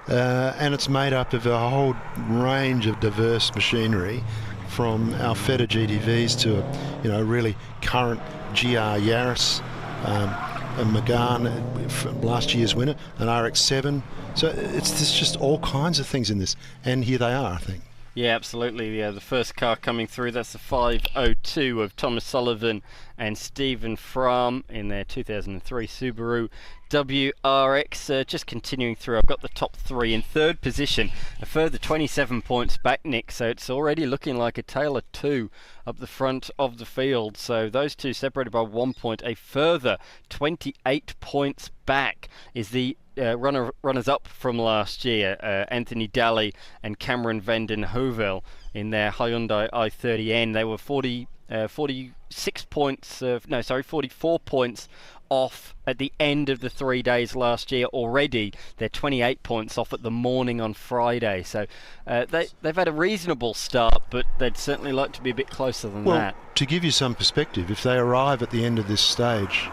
And it's made up of a whole range of diverse machinery, from our Feta GTVs to a really current GR Yaris, a Megane from last year's winner, an RX-7. So there's just all kinds of things in this, and here they are, I think. Yeah, absolutely. Yeah, the first car coming through, that's the 502 of Thomas Sullivan and Stephen Fromm in their 2003 Subaru WRX. Just continuing through, I've got the top 3 in third position, a further 27 points back, Nick, so it's already looking like a tale of 2 up the front of the field. So those two separated by 1 point, a further 28 points back is the runners-up from last year, Anthony Daly and Cameron Vanden Heuvel in their Hyundai i30N. They were 44 points off at the end of the 3 days last year already. They're 28 points off at the morning on Friday. So they've had a reasonable start, but they'd certainly like to be a bit closer than that. To give you some perspective, if they arrive at the end of this stage,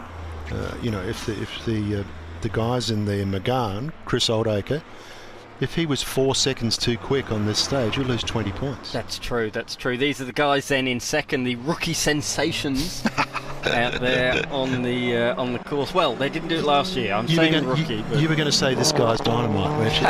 if the guys in the Megane, Chris Oldacre, if he was 4 seconds too quick on this stage, you'll lose 20 points. That's true. These are the guys then in second, the rookie sensations out there on the course. Well, they didn't do it last year. I'm saying rookie. You were going to say this guy's dynamite, weren't you?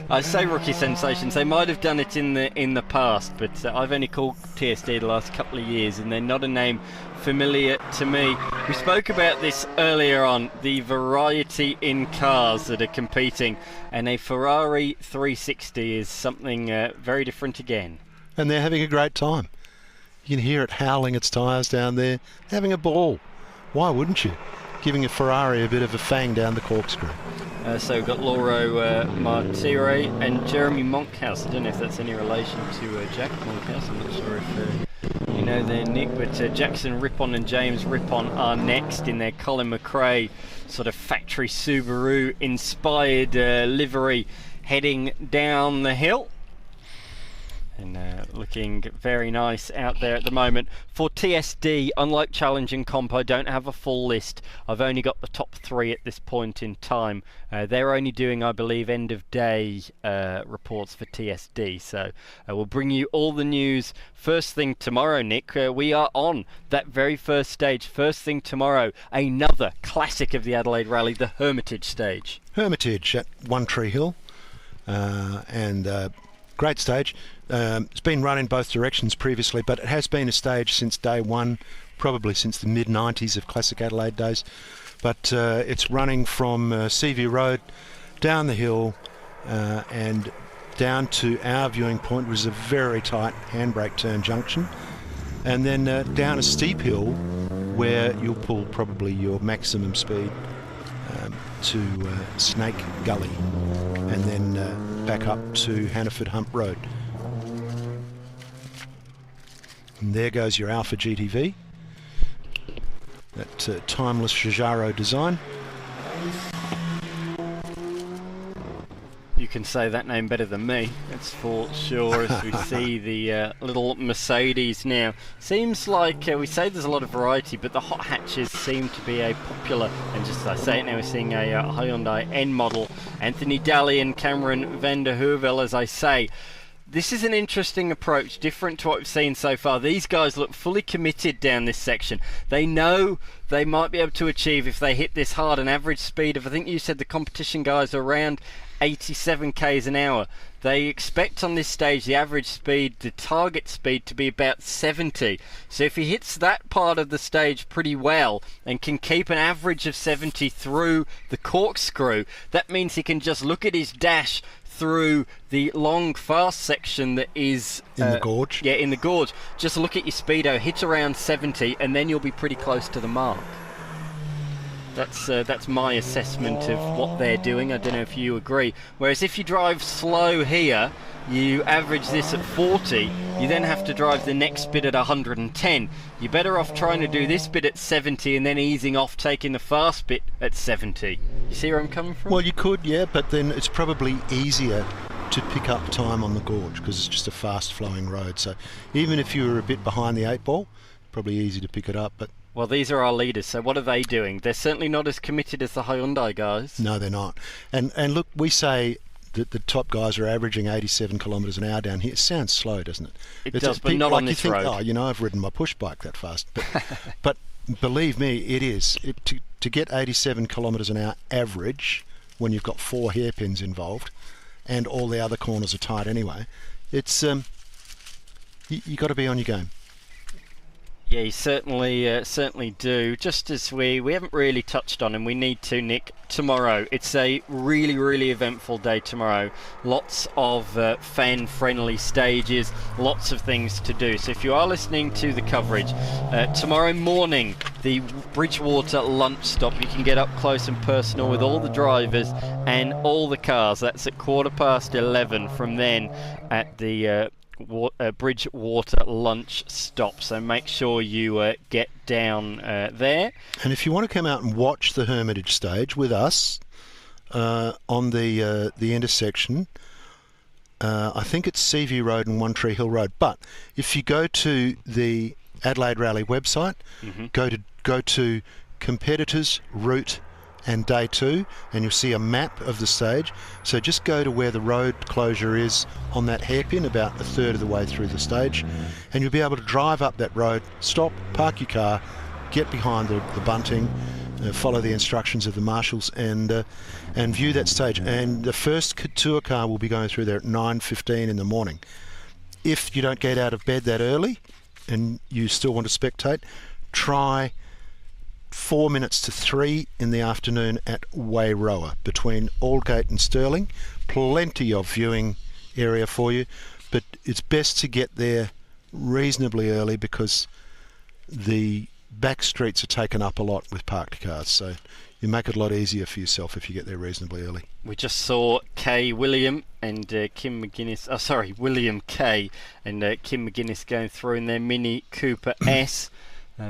I say rookie sensations. They might have done it in the past, but I've only called TSD the last couple of years, and they're not a name familiar to me. We spoke about this earlier on, the variety in cars that are competing, and a Ferrari 360 is something very different again. And they're having a great time. You can hear it howling its tyres down there, having a ball. Why wouldn't you? Giving a Ferrari a bit of a fang down the corkscrew. So we've got Lauro Martire and Jeremy Monkhouse. I don't know if that's any relation to Jack Monkhouse. I'm not sure if you know their Nick, but Jackson Rippon and James Rippon are next in their Colin McRae sort of factory Subaru inspired livery, heading down the hill. And looking very nice out there at the moment. For TSD, unlike Challenge and Comp, I don't have a full list. I've only got the top 3 at this point in time. They're only doing, I believe, end of day reports for TSD. So we'll bring you all the news first thing tomorrow, Nick. We are on that very first stage. First thing tomorrow, another classic of the Adelaide Rally, the Hermitage stage. Hermitage at One Tree Hill. Great stage. It's been run in both directions previously, but it has been a stage since day one, probably since the mid-90s of Classic Adelaide days. But it's running from Seaview Road down the hill and down to our viewing point, which is a very tight handbrake turn junction, and then down a steep hill where you'll pull probably your maximum speed to Snake Gully, and then back up to Hannaford Hump Road. And there goes your Alpha GTV, that timeless Giugiaro design. You can say that name better than me, that's for sure, as we see the little Mercedes now. Seems like we say there's a lot of variety, but the hot hatches seem to be a popular, and just as I say it now, we're seeing a Hyundai N model Anthony Daly and Cameron van der Heuvel, as I say. This is an interesting approach, different to what we've seen so far. These guys look fully committed down this section. They know they might be able to achieve, if they hit this hard, an average speed of, I think you said the competition guys are around 87 k's an hour. They expect on this stage the average speed, the target speed, to be about 70. So if he hits that part of the stage pretty well and can keep an average of 70 through the corkscrew, that means he can just look at his dash through the long fast section that is in the gorge. Yeah, in the gorge. Just look at your speedo, hit around 70, and then you'll be pretty close to the mark. That's my assessment of what they're doing. I don't know if you agree. Whereas if you drive slow here, you average this at 40, you then have to drive the next bit at 110. You're better off trying to do this bit at 70 and then easing off, taking the fast bit at 70. You see where I'm coming from? Well, you could, yeah, but then it's probably easier to pick up time on the gorge because it's just a fast flowing road. So even if you were a bit behind the 8-ball, probably easy to pick it up. But well, these are our leaders, so what are they doing? They're certainly not as committed as the Hyundai guys. No, they're not. And look, we say that the top guys are averaging 87 kilometres an hour down here. It sounds slow, doesn't it? It does, but not on this road. Oh, you know, I've ridden my push bike that fast. But believe me, it is. To get 87 kilometres an hour average when you've got 4 hairpins involved and all the other corners are tight anyway, it's you got to be on your game. Yeah, you certainly do. Just as we haven't really touched on, and we need to, Nick, tomorrow. It's a really, really eventful day tomorrow. Lots of fan-friendly stages, lots of things to do. So if you are listening to the coverage, tomorrow morning, the Bridgewater lunch stop, you can get up close and personal with all the drivers and all the cars. That's at 11:15 from then at the Bridgewater lunch stop, so make sure you get down there. And if you want to come out and watch the Hermitage stage with us on the intersection, I think it's Seaview Road and One Tree Hill Road, but if you go to the Adelaide Rally website, go to competitors, route and day 2, and you'll see a map of the stage. So just go to where the road closure is on that hairpin, about a third of the way through the stage, and you'll be able to drive up that road, stop, park your car, get behind the bunting, follow the instructions of the marshals, and view that stage. And the first tour car will be going through there at 9:15 in the morning. If you don't get out of bed that early and you still want to spectate, try 4 minutes to 3 in the afternoon at Wairoa between Aldgate and Stirling. Plenty of viewing area for you, but it's best to get there reasonably early because the back streets are taken up a lot with parked cars, so you make it a lot easier for yourself if you get there reasonably early. We just saw William and Kim McGuinness, William Kay and Kim McGuinness going through in their Mini Cooper S.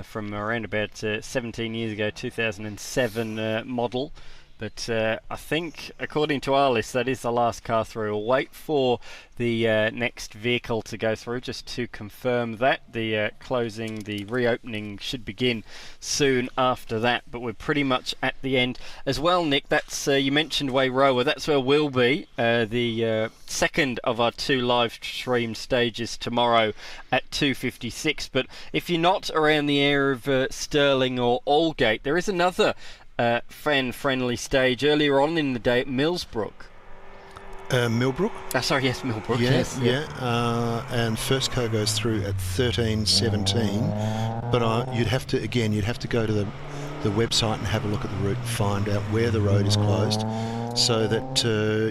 From around about 17 years ago, 2007 model. But I think, according to our list, that is the last car through. We'll wait for the next vehicle to go through just to confirm that. The reopening should begin soon after that, but we're pretty much at the end as well, Nick. That's you mentioned Wairoa. That's where we'll be. The second of our 2 live stream stages tomorrow at 2:56. But if you're not around the area of Stirling or Aldgate, there is another fan-friendly stage earlier on in the day at Millsbrook. Millbrook? Yes, Millbrook. Yeah. And first car goes through at 13:17. But you'd have to go to the website and have a look at the route and find out where the road is closed, so that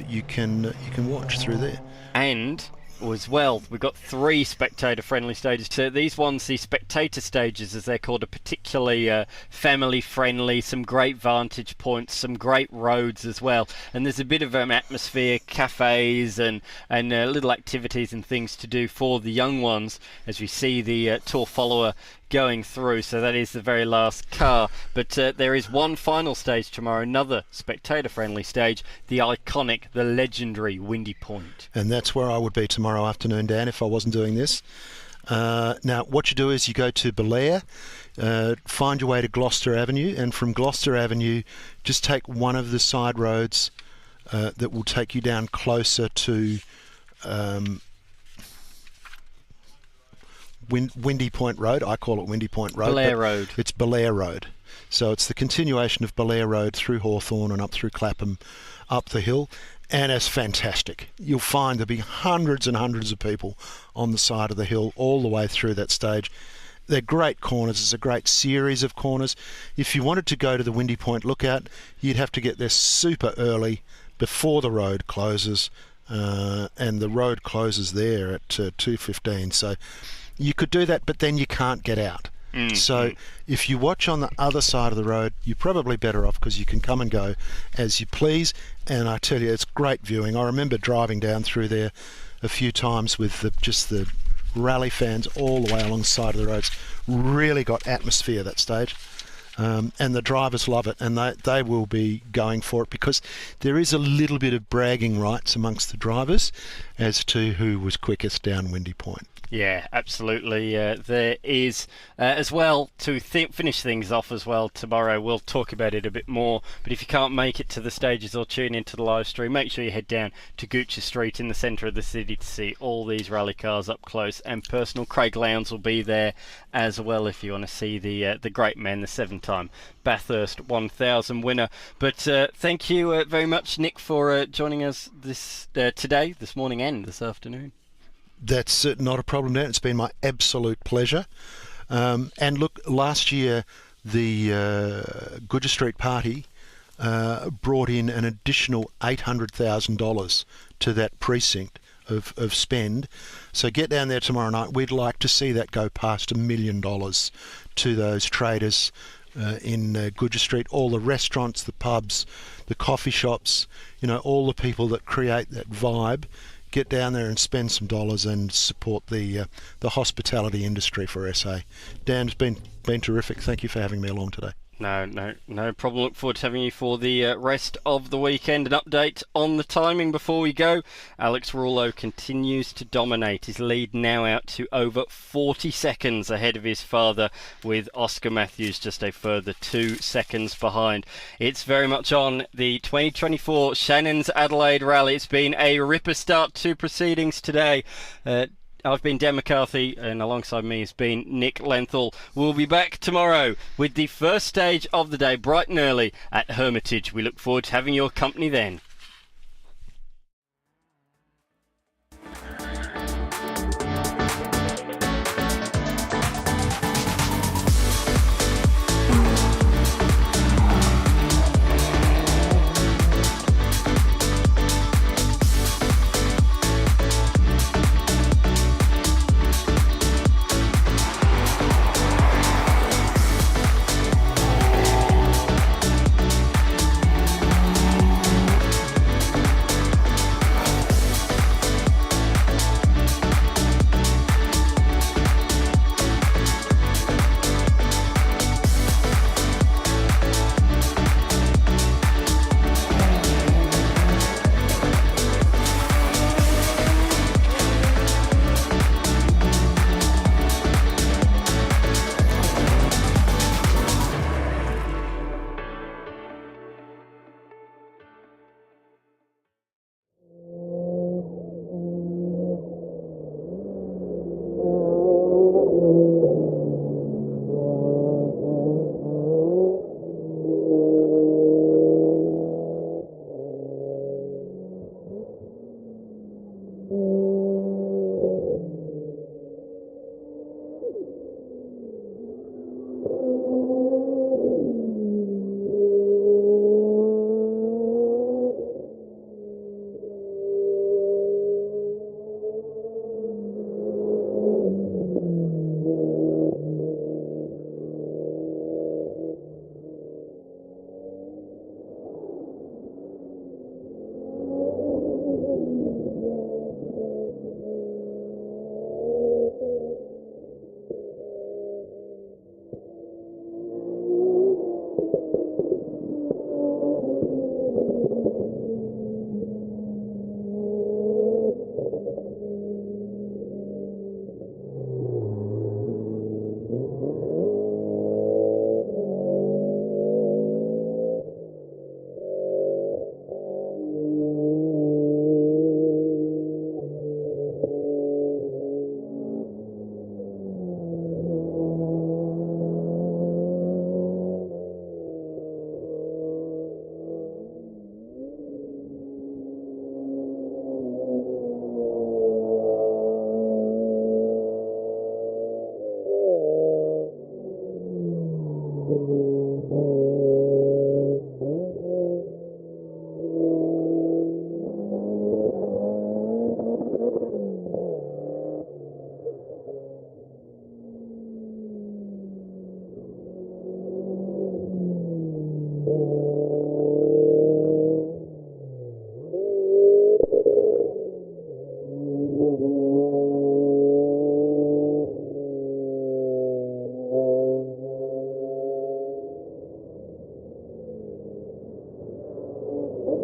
you can watch through there. And as well, we've got 3 spectator-friendly stages. So these ones, the spectator stages, as they're called, are particularly family-friendly, some great vantage points, some great roads as well. And there's a bit of atmosphere, cafes and little activities and things to do for the young ones, as we see the tour follower going through. So that is the very last car, but there is one final stage tomorrow, another spectator-friendly stage, the iconic, the legendary Windy Point. And that's where I would be tomorrow afternoon, Dan, if I wasn't doing this. Now what you do is you go to Belair, find your way to Gloucester Avenue, and from Gloucester Avenue just take one of the side roads that will take you down closer to Windy Point Road. I call it Windy Point Road. Blair Road. It's Blair Road. So it's the continuation of Blair Road through Hawthorn and up through Clapham, up the hill. And it's fantastic. You'll find there'll be hundreds and hundreds of people on the side of the hill all the way through that stage. They're great corners. It's a great series of corners. If you wanted to go to the Windy Point Lookout, you'd have to get there super early before the road closes, and the road closes there at 2:15. So you could do that, but then you can't get out. So if you watch on the other side of the road, you're probably better off because you can come and go as you please. And I tell you, it's great viewing. I remember driving down through there a few times with just the rally fans all the way along the side of the roads. Really got atmosphere that stage. And the drivers love it, and they will be going for it because there is a little bit of bragging rights amongst the drivers as to who was quickest down Windy Point. Yeah, absolutely. There is as well to finish things off as well tomorrow. We'll talk about it a bit more, but if you can't make it to the stages or tune into the live stream, make sure you head down to Goocher Street in the centre of the city to see all these rally cars up close and personal. Craig Lowndes will be there as well if you want to see the great man, the 7-time Bathurst 1000 winner. But thank you very much, Nick, for joining us this morning and this afternoon. That's not a problem, Dan. It's been my absolute pleasure. And look, last year the Goodger Street Party brought in an additional $800,000 to that precinct of spend. So get down there tomorrow night. We'd like to see that go past $1 million to those traders in Goodger Street, all the restaurants, the pubs, the coffee shops, all the people that create that vibe. Get down there and spend some dollars and support the hospitality industry for SA. Dan, it's been terrific. Thank you for having me along today. No problem. Look forward to having you for the rest of the weekend. An update on the timing before we go. Alex Rouleau continues to dominate. His lead now out to over 40 seconds ahead of his father, with Oscar Matthews just a further 2 seconds behind. It's very much on the 2024 Shannon's Adelaide Rally. It's been a ripper start to proceedings today. I've been Dan McCarthy, and alongside me has been Nick Lenthal. We'll be back tomorrow with the first stage of the day, bright and early at Hermitage. We look forward to having your company then.